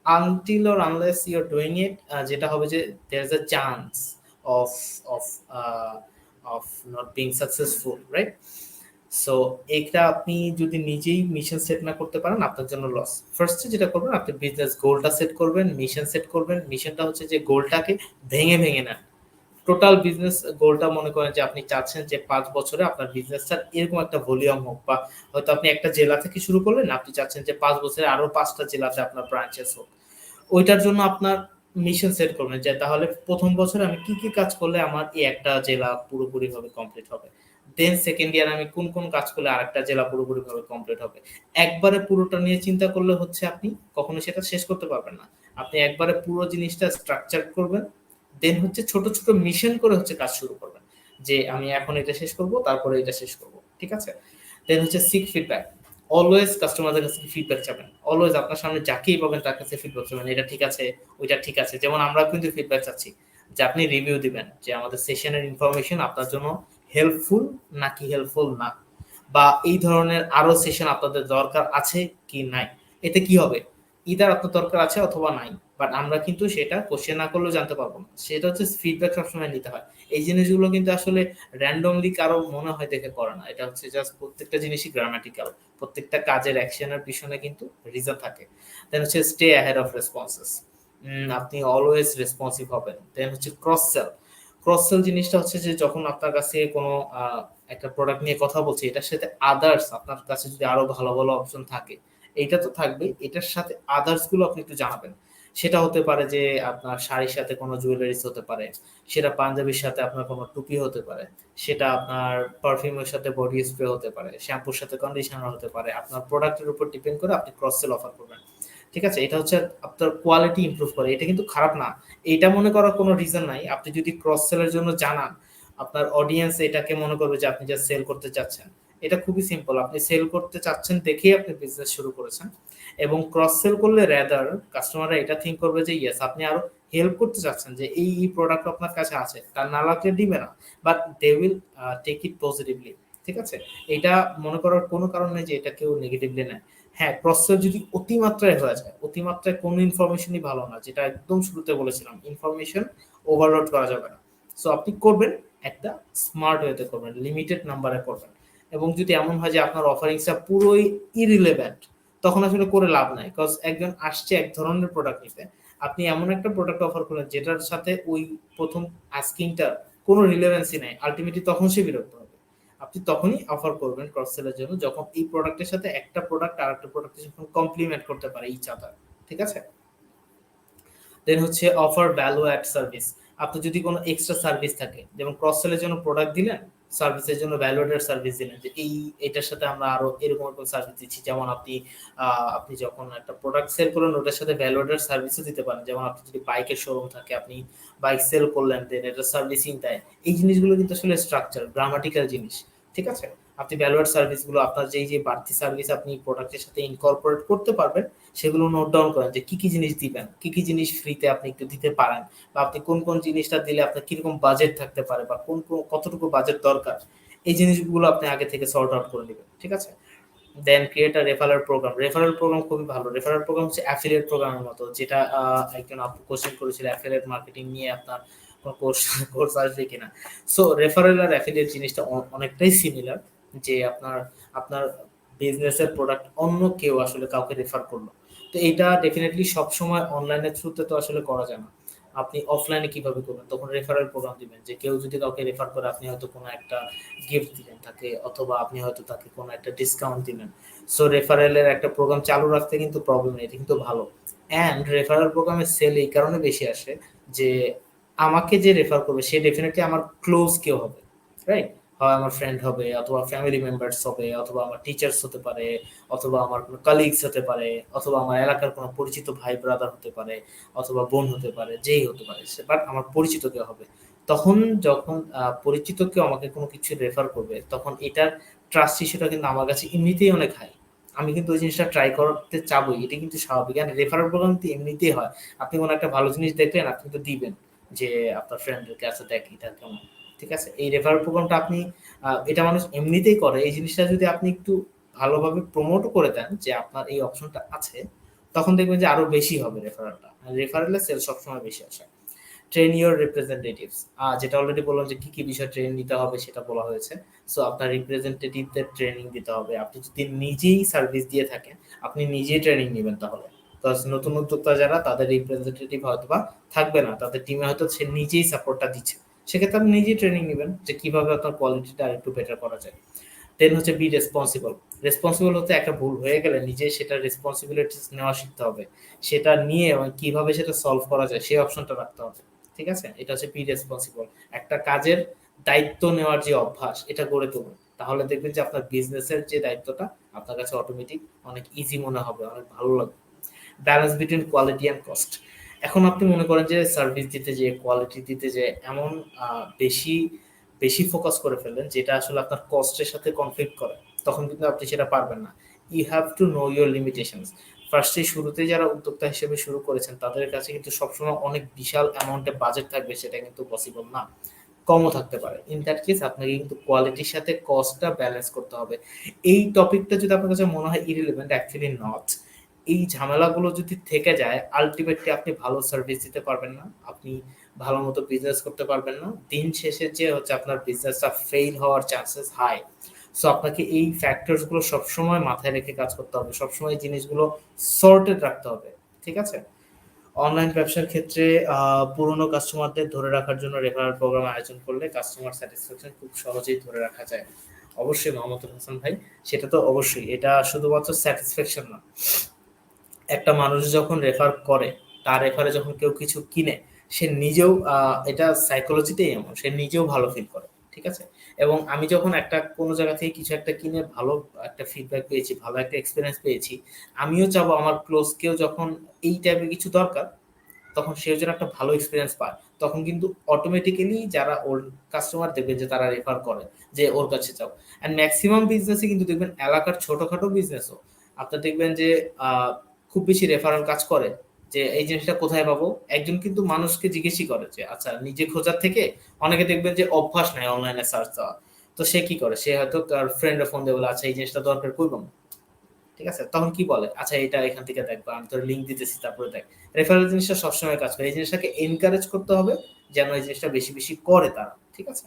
Until or unless you are doing it, যেটা হবে যে there is a chance of of of not being successful, right? So এটা আপনি যদি নিজেই মিশন সেট না করতে পারেন আপনার জন্য লস। ফার্স্টে যেটা করবেন, আপনি বিজনেস গোলটা সেট করবেন, মিশন সেট করবেন। মিশনটা হচ্ছে যে গোলটাকে ভেঙে ভেঙে নেন। টোটাল বিজনেস গোলটা মনে করেন যে আপনি চাচ্ছেন যে ৫ বছরে আপনার বিজনেসটা এরকম একটা ভলিউম হোক, বা হয়তো আপনি একটা জেলা থেকে শুরু করলেন, আপনি চাচ্ছেন যে ৫ বছরে আরো ৫টা জেলাতে আপনার ব্রাঞ্চেস হোক। ওইটার জন্য আপনার মিশন সেট করবেন যে তাহলে ১ম বছরে আমি কি, কি কাজ করলে আমার এই একটা জেলা পুরোপুরিভাবে কমপ্লিট হবে। দেন 2nd ইয়ারে আমি কোন, কোন কাজ করলে আরেকটা জেলা পুরোপুরিভাবে কমপ্লিট হবে। একবারে পুরোটা নিয়ে চিন্তা করলে হচ্ছে আপনি কখনো সেটা শেষ করতে পারবেন না। আপনি একবারে পুরো জিনিসটা স্ট্রাকচার করবেন। দেন হচ্ছে ছোট, ছোট মিশন করে হচ্ছে কাজ শুরু করবেন। যে আমি এখন এটা শেষ করব, তারপরে এটা শেষ করব। ঠিক আছে? দেন হচ্ছে সিক ফিডব্যাক। অলওয়েজ কাস্টমারদের কাছে ফিডব্যাক চাবেন। অলওয়েজ আপনার সামনে যাকেই পাবেন তার কাছে ফিডব্যাক চাবেন। এটা ঠিক আছে, ওইটা ঠিক আছে। যেমন আমরাও কিন্তু ফিডব্যাক চাচ্ছি। যে আপনি রিভিউ দিবেন যে আমাদের সেশনের ইনফরমেশন আপনার জন্য হেল্পফুল নাকি হেল্পফুল না। বা এই ধরনের আরো সেশন আপনাদের দরকার আছে কি নাই। এতে কি হবে? ইদার আপনার দরকার আছে অথবা নাই। বাট আমরা কিন্তু সেটা কোয়েশ্চেন না করলেও জানতে পারবো না। সেটা হচ্ছে ফিডব্যাক সবসময় নিতে হয়। এই জিনিসগুলো কিন্তু আসলে র‍্যান্ডমলি কারো মনে হয় দেখে করে না। এটা হচ্ছে জাস্ট প্রত্যেকটা জিনিসই গ্রামাটিক্যাল। প্রত্যেকটা কাজের অ্যাকশনের পিছনে কিন্তু রিজন থাকে। দেন হচ্ছে স্টে অ্যাহেড অফ রেসপন্সেস। আপনি অলওয়েজ রেসপন্সিভ হবেন। দেন হচ্ছে ক্রস সেল। ক্রস সেল জিনিসটা হচ্ছে যে যখন আপনার কাছে কোনো একটা প্রোডাক্ট নিয়ে কথা বলছি, এটার সাথে আদার্স আপনার কাছে যদি আরো ভালো, ভালো অপশন থাকে, এইটা তো থাকবেই। এটার সাথে আদার্স গুলো আপনি একটু জানাবেন। সেটা হতে পারে যে আপনার শাড়ির সাথে কোনো জুয়েলারিস হতে পারে। সেটা পাঞ্জাবির সাথে আপনার কোনো টুপি হতে পারে। সেটা আপনার পারফিউমের সাথে বডি স্প্রে হতে পারে। শ্যাম্পুর সাথে কন্ডিশনার হতে পারে। আপনার প্রোডাক্টের উপর ডিপেন্ড করে আপনি ক্রস সেল অফার করবেন। ঠিক আছে? এটা হচ্ছে আপনার কোয়ালিটি ইমপ্রুভ করে। এটা কিন্তু খারাপ না। এইটা মনে করার কোনো রিজন নাই। আপনি যদি ক্রস সেলের জন্য জানান, আপনার অডিয়েন্স এটাকে মনে করবে যে আপনি জাস্ট সেল করতে চাচ্ছেন। এটা খুবই সিম্পল। আপনি সেল করতে চাচ্ছেন দেখেই আপনি বিজনেস শুরু করেছেন। এবং ক্রস সেল করলে রাদার কাস্টমাররা এটা থিংক করবে যে ইয়েস আপনি আরো হেল্প করতে চাচ্ছেন, যে এই প্রোডাক্ট আপনার কাছে আছে। তার না লাগলে দিবে না। But they will take it positively. ঠিক আছে? এটা মনে করার কোনো কারণ নেই যে এটা কেউ নেগেটিভলি নেয়। হ্যাঁ, ক্রস সেল যদি অতিমাত্রায় হয়ে যায়, অতিমাত্রায় কোনো ইনফরমেশনই ভালো না। যেটা একদম শুরুতে বলেছিলাম, ইনফরমেশন ওভারলোড করা যাবে না। সো আপনি করবেন একটা স্মার্ট ওয়েতে করবেন, লিমিটেড নাম্বারে করবেন। এবং যদি এমন হয় যে আপনার অফারিংসটা পুরোই ইরিলেভেন্ট, তখন আসলে করে লাভ নাই। কজ একজন আসছে এক ধরনের প্রোডাক্ট নিতে। আপনি এমন একটা প্রোডাক্ট অফার করলেন যেটার সাথে ওই ১ম আস্কিংটার কোনো রিলেভেন্সি নাই। আল্টিমেটলি তখন সে বিরক্ত হবে। আপনি তখনই অফার করবেন ক্রস সেলের জন্য যখন এই প্রোডাক্টের সাথে একটা প্রোডাক্ট আরেকটা প্রোডাক্টের যখন কমপ্লিমেন্ট করতে পারে ইচ আদার। ঠিক আছে? দেন হচ্ছে অফার ভ্যালু অ্যাড সার্ভিস। আপনার যদি কোনো এক্সট্রা সার্ভিস থাকে, যেমন ক্রস সেলের জন্য প্রোডাক্ট দিলেন, সার্ভিসের জন্য ভ্যালু অ্যাডেড সার্ভিস দিলেন যে এটার সাথে আমরা আরো এরকম এরকম সার্ভিস দিচ্ছি। যেমন আপনি যখন একটা প্রোডাক্ট সেল করলেন ওটার সাথে ভ্যালু অ্যাডেড সার্ভিসও দিতে পারেন। যেমন আপনি যদি বাইকের শোরুম থাকে, আপনি বাইক সেল করলেন, দেন এটা সার্ভিসিং দেয়। এই জিনিসগুলো কিন্তু আসলে স্ট্রাকচার, গ্রামাটিক্যাল জিনিস। ঠিক আছে? আপনি ভ্যালু অ্যাড সার্ভিস গুলো আপনার যে বাড়তি সার্ভিস আপনি প্রোডাক্টের সাথে ইনকর্পোরেট করতে পারবেন, সেগুলো নোট ডাউন করেন যে কি, কি জিনিস দিবেন, কি, কি জিনিস ফ্রিতে আপনি একটু দিতে পারেন, বা আপনি কোন, কোন জিনিসটা দিলে আপনার কিরকম বাজেট থাকতে পারে, বা কতটুকু বাজেট দরকার। এই জিনিসগুলো আপনি আগে থেকে সর্ট আউট করে নিবেন। ঠিক আছে? Then create a referral programme. Referral programme খুবই ভালো। রেফারেল প্রোগ্রাম হচ্ছে অ্যাফিলিয়েট প্রোগ্রামের মতো, যেটা একজন আপু কোশ্চেন করেছিল অ্যাফিলিয়েট মার্কেটিং নিয়ে আপনার কোন কোর্স আসবে কিনা। সো রেফারেল আর অ্যাফিলিয়েট জিনিসটা অনেকটাই সিমিলার। যে আপনার আপনার বিজনেসের প্রোডাক্ট অন্য কেউ আসলে কাউকে রেফার করলো। তো এইটা ডেফিনিটলি সবসময় অনলাইনের থ্রুতে তো আসলে করা যায় না। আপনি অফলাইনে কিভাবে করবেন? তখন রেফারেল প্রোগ্রাম দিবেন। যে কেউ যদি কাউকে রেফার করে আপনি হয়তো কোনো একটা গিফট দিলেন তাকে, অথবা আপনি হয়তো তাকে কোনো একটা ডিসকাউন্ট দিলেন। সো রেফারেলের একটা প্রোগ্রাম চালু রাখতে কিন্তু প্রবলেম নেই। এটা কিন্তু ভালো। অ্যান্ড রেফারেল প্রোগ্রামের সেল এই কারণে বেশি আসে যে আমাকে যে রেফার করবে সে ডেফিনিটলি আমার ক্লোজ কেউ হবে। রাইট? হয় আমার ফ্রেন্ড হবে, অথবা ফ্যামিলি মেম্বার্স হবে, অথবা আমার টিচার্স হতে পারে, অথবা আমার কোনো কলিগস হতে পারে, অথবা আমার এলাকার কোনো পরিচিত ভাই ব্রাদার হতে পারে, অথবা বোন হতে পারে, যেই হতে পারে। বাট আমার পরিচিত কেউ হবে। তখন যখন পরিচিত কেউ আমাকে কোনো কিছু রেফার করবে, তখন এটার ট্রাস্ট ইস্যুটা কিন্তু আমার কাছে এমনিতেই অনেক হাই। আমি কিন্তু ওই জিনিসটা ট্রাই করতে চাবই। এটা কিন্তু স্বাভাবিক। আর রেফারেল প্রোগ্রাম তো এমনিতেই হয়। আপনি কোনো একটা ভালো জিনিস দেখলেন, আপনি তো দিবেন যে আপনার ফ্রেন্ডদেরকে, "আচ্ছা দেখ এটা কেমন।" ঠিক আছে? এই রেফারেল প্রোগ্রামটা আপনি এটা মানুষ এমনিতেই করে। এই জিনিসটা যদি আপনি একটু ভালোভাবে প্রমোটও করে দেন যে আপনার এই অপশনটা আছে, তখন দেখবেন যে আরো বেশি হবে রেফারেলটা। আর রেফারেলের সেল সবসময় বেশি আসে। ট্রেন ইউর রিপ্রেজেন্টেটিভস, যেটা অলরেডি বললাম যে কি কি বিষয় ট্রেনিং দিতে হবে সেটা বলা হয়েছে। সো আপনার রিপ্রেজেন্টেটিভদের ট্রেনিং দিতে হবে। আপনি যদি নিজেই সার্ভিস দিয়ে থাকেন, আপনি নিজেই ট্রেনিং নেবেন তাহলে। প্লাস নতুন উদ্যোক্তা যারা, তাদের রিপ্রেজেন্টেটিভ হয়তোবা থাকবে না, তাদের টিমে হয়তো সে নিজেই সাপোর্টটা দিচ্ছে, সেক্ষেত্রে আপনি নিজেই ট্রেনিং নেবেন যে কিভাবে আপনার কোয়ালিটিটা আরেকটু বেটার করা যায়। দেন হচ্ছে বি রেসপন্সিবল। রেসপন্সিবল হতে একটা ভুল হয়ে গেলে নিজে সেটা রেসপন্সিবিলিটিস নেওয়া শিখতে হবে, সেটা নিয়ে এবং কিভাবে সেটা সলভ করা যায় সেই অপশনটা রাখতে হবে। ঠিক আছে, এটা হচ্ছে বি রেসপন্সিবল। একটা কাজের দায়িত্ব নেওয়ার যে অভ্যাস, এটা গড়ে তুলুন, তাহলে দেখবেন যে আপনার বিজনেসের যে দায়িত্বটা আপনার কাছে অটোমেটিক অনেক ইজি মনে হবে, অনেক ভালো লাগবে। Balance between quality and cost. এখন আপনি মনে করেন যে সার্ভিস দিতে যেয়ে, কোয়ালিটি দিতে যেয়ে এমন বেশি বেশি ফোকাস করে ফেললেন যেটা আসলে আপনার কস্টের সাথে কনফ্লিক্ট করে, তখন কিন্তু আপনি সেটা পারবেন না। You have to know your limitations. ফার্স্টে শুরুতে যারা উদ্যোক্তা হিসেবে শুরু করেছেন তাদের কাছে কিন্তু সবসময় অনেক বিশাল অ্যামাউন্টে বাজেট থাকবে, সেটা কিন্তু পসিবল না, কমও থাকতে পারে। ইন দ্যাট কেস আপনাকে কিন্তু কোয়ালিটির সাথে কস্টটা ব্যালেন্স করতে হবে। এই টপিকটা যদি আপনার কাছে মনে হয় ইরিলেভেন্ট, অ্যাকচুয়ালি নট। এই ঝামেলাগুলো যদি থেকে যায়, আলটিমেটলি আপনি ভালো সার্ভিস দিতে পারবেন না, আপনি ভালো মতো বিজনেস করতে পারবেন না। দিন শেষে যে হচ্ছে আপনার বিজনেসটা ফেইল হওয়ার চান্সেস হাই। সো আপনাকে এই ফ্যাক্টরস গুলো সবসময় মাথায় রেখে কাজ করতে হবে, সবসময় এই জিনিসগুলো সর্টেড রাখতে হবে। ঠিক আছে। অনলাইন ব্যবসার ক্ষেত্রে পুরনো কাস্টমারদের ধরে রাখার জন্য রেফারেল প্রোগ্রাম আয়োজন করলে কাস্টমার স্যাটিসফ্যাকশন খুব সহজেই ধরে রাখা যায়। অবশ্যই মোহাম্মদুল হাসান ভাই, সেটা তো অবশ্যই, এটা শুধুমাত্র স্যাটিসফ্যাকশন না। একটা মানুষ যখন রেফার করে, তার রেফারে যখন কেউ কিছু কিনে, সে নিজেও এটা সাইকোলজিতেই এমন, সে নিজেও ভালো ফিল করে। ঠিক আছে। এবং আমি যখন একটা কোনো জায়গা থেকে কিছু একটা কিনে ভালো একটা ফিডব্যাক পেয়েছি, ভালো একটা এক্সপিরিয়েন্স পেয়েছি, আমিও চাবো আমার ক্লোজ কেউ যখন এই টাইপের কিছু দরকার, তখন সেও যেন একটা ভালো এক্সপিরিয়েন্স পায়। তখন কিন্তু অটোমেটিক্যালি যারা ওর কাস্টমার দেখবে যে তারা রেফার করে যে ওর কাছে যাও। অ্যান্ড ম্যাক্সিমাম বিজনেসে কিন্তু দেখবেন, এলাকার ছোটখাটো বিজনেসও আপনার দেখবেন যে খুব বেশি রেফারেল কাজ করে, যে এই জিনিসটা কোথায় পাবো, একজন কিন্তু মানুষকে জিজ্ঞেসই করে যে আচ্ছা নিজে খোঁজার থেকে। অনেকে দেখবেন যে অভ্যাস নাই অনলাইনে সার্চ দেওয়া, তো সে কি করে, সে হয়তো তার ফ্রেন্ডে ফোন দিয়ে বলে আচ্ছা এই জিনিসটা দরকার কই পাবো। ঠিক আছে, তখন কি বলে, আচ্ছা এটা এখান থেকে দেখবা, আমি তোর লিঙ্ক দিতেছি তারপরে দেখ। রেফারেল জিনিসটা সবসময় কাজ করে, এই জিনিসটাকে এনকারেজ করতে হবে যেন এই জিনিসটা বেশি বেশি করে তারা। ঠিক আছে।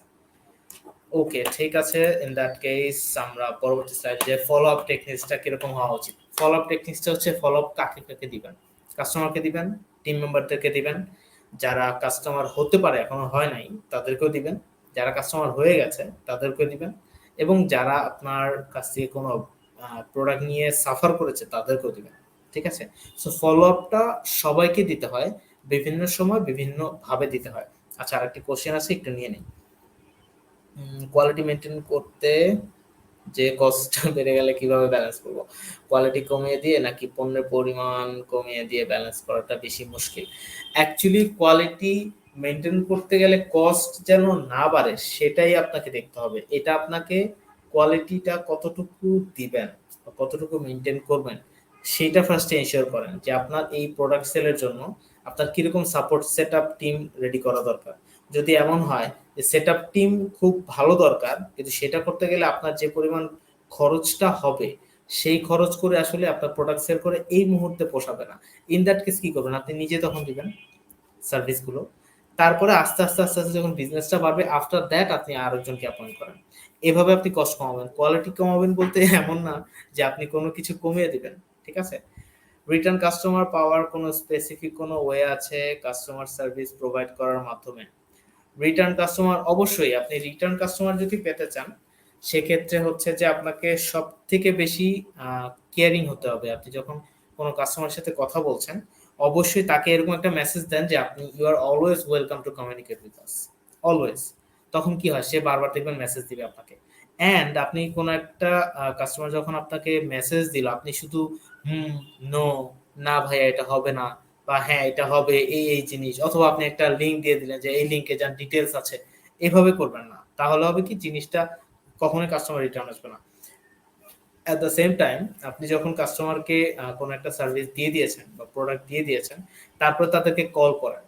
ওকে, ঠিক আছে। ইন দ্যাট কেস আমরা পরবর্তী স্লাইড, যে ফলো আপ টেকনিক্সটা কিরকম হওয়া উচিত। ফলো আপ টেকনিক্সটা হচ্ছে, ফলো আপ কাকে কাকে দিবেন, কাস্টমারকে দিবেন, টিম মেম্বারদেরকে দিবেন, যারা কাস্টমার হতে পারে এখনো হয় নাই তাদেরকেও দিবেন, যারা কাস্টমার হয়ে গেছে তাদেরকেও দিবেন, এবং যারা আপনার কাছ থেকে কোনো প্রোডাক্ট নিয়ে সাফার করেছে তাদেরকেও দিবেন। ঠিক আছে। সো ফলো আপটা সবাইকে দিতে হয়, বিভিন্ন সময় বিভিন্ন ভাবে দিতে হয়। আচ্ছা, আরেকটি কোশ্চেন আছে, একটু নিয়ে নিই। কোয়ালিটি মেনটেন করতে যে কস্ট বেড়ে গেলে কিভাবে ব্যালেন্স করবো? কোয়ালিটি কমিয়ে দিয়ে নাকি পণ্যের পরিমাণ কমিয়ে দিয়ে ব্যালেন্স করাটা বেশি মুশকিল? অ্যাকচুয়ালি কোয়ালিটি মেনটেন করতে গেলে কস্ট যেন না বাড়ে সেটাই আপনাকে দেখতে হবে। এটা আপনাকে, কোয়ালিটিটা কতটুকু দিবেন বা কতটুকু মেনটেন করবেন সেটা ফার্স্টে এনশিওর করেন যে আপনার এই প্রোডাক্ট সেলের জন্য আপনার কিরকম সাপোর্ট সেটআপ টিম রেডি করা দরকার। যদি এমন হয় যে সেটআপ টিম খুব ভালো দরকার, কিন্তু সেটা করতে গেলে আপনার যে পরিমাণ খরচটা হবে, সেই খরচ করে আসলে আপনার প্রোডাক্ট সেল করে এই মুহূর্তে পোষাবে না। ইন দ্যাট কেস কি করবেন, আপনি নিজে তখন দিবেন সার্ভিসগুলো। তারপরে আস্তে আস্তে আস্তে আস্তে যখন বিজনেসটা বাড়বে, আফটার দ্যাট আপনি আরেকজনকে অ্যাপয়েন্ট করেন। এভাবে আপনি কস্ট কমাবেন। কোয়ালিটি কমাবেন বলতে এমন না যে আপনি কোনো কিছু কমিয়ে দিবেন। ঠিক আছে। রিটার্ন কাস্টমার পাওয়ার কোনো স্পেসিফিক কোনো ওয়ে আছে কাস্টমার সার্ভিস প্রোভাইড করার মাধ্যমে? রিটার্ন কাস্টমার, অবশ্যই আপনি রিটার্ন কাস্টমার যদি পেতে চান, সেক্ষেত্রে হচ্ছে যে আপনাকে সব থেকে বেশি কেয়ারিং হতে হবে। আপনি যখন কোনো কাস্টমারের সাথে কথা বলছেন, অবশ্যই তাকে এরকম একটা মেসেজ দেন যে আপনি you are always welcome to communicate with us, always. তখন কি হয়, সে বারবার দেখবেন মেসেজ দিবে আপনাকে। অ্যান্ড আপনি কোনো একটা কাস্টমার যখন আপনাকে মেসেজ দিল, আপনি শুধু হুম, নো, না ভাইয়া এটা হবে না, বা হ্যাঁ এটা হবে, এই জিনিস, অথবা আপনি একটা লিঙ্ক দিয়ে দিলেন যে এই লিঙ্কে যান, ডিটেলস আছে, এভাবে করবেন না। তাহলে হবে কি, জিনিসটা কখনোই কাস্টমার রিটার্ন আসবে না। অ্যাট দ্য সেম টাইম, আপনি যখন কাস্টমারকে কোনো একটা সার্ভিস দিয়ে দিয়েছেন বা প্রোডাক্ট দিয়ে দিয়েছেন, তারপর তাদেরকে কল করেন,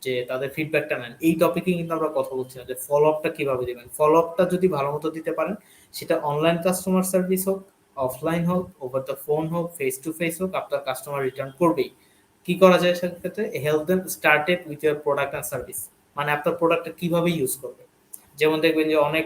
যে তাদের ফিডব্যাকটা নেন। এই টপিকে কিন্তু আমরা কথা বলছি না যে ফলো আপটা কিভাবে দিবেন। ফলো আপটা যদি ভালো মতো দিতে পারেন, সেটা অনলাইন কাস্টমার সার্ভিস হোক, অফলাইন হোক, ওভার দ্য ফোন হোক, ফেস টু ফেস হোক, আপনার কাস্টমার রিটার্ন করবেই। কি করা যায় সেক্ষেত্রে? Help them started with your product and service. মানে আপনার প্রোডাক্টটা কিভাবে ইউজ করবে। যেমন দেখবেন যে অনেক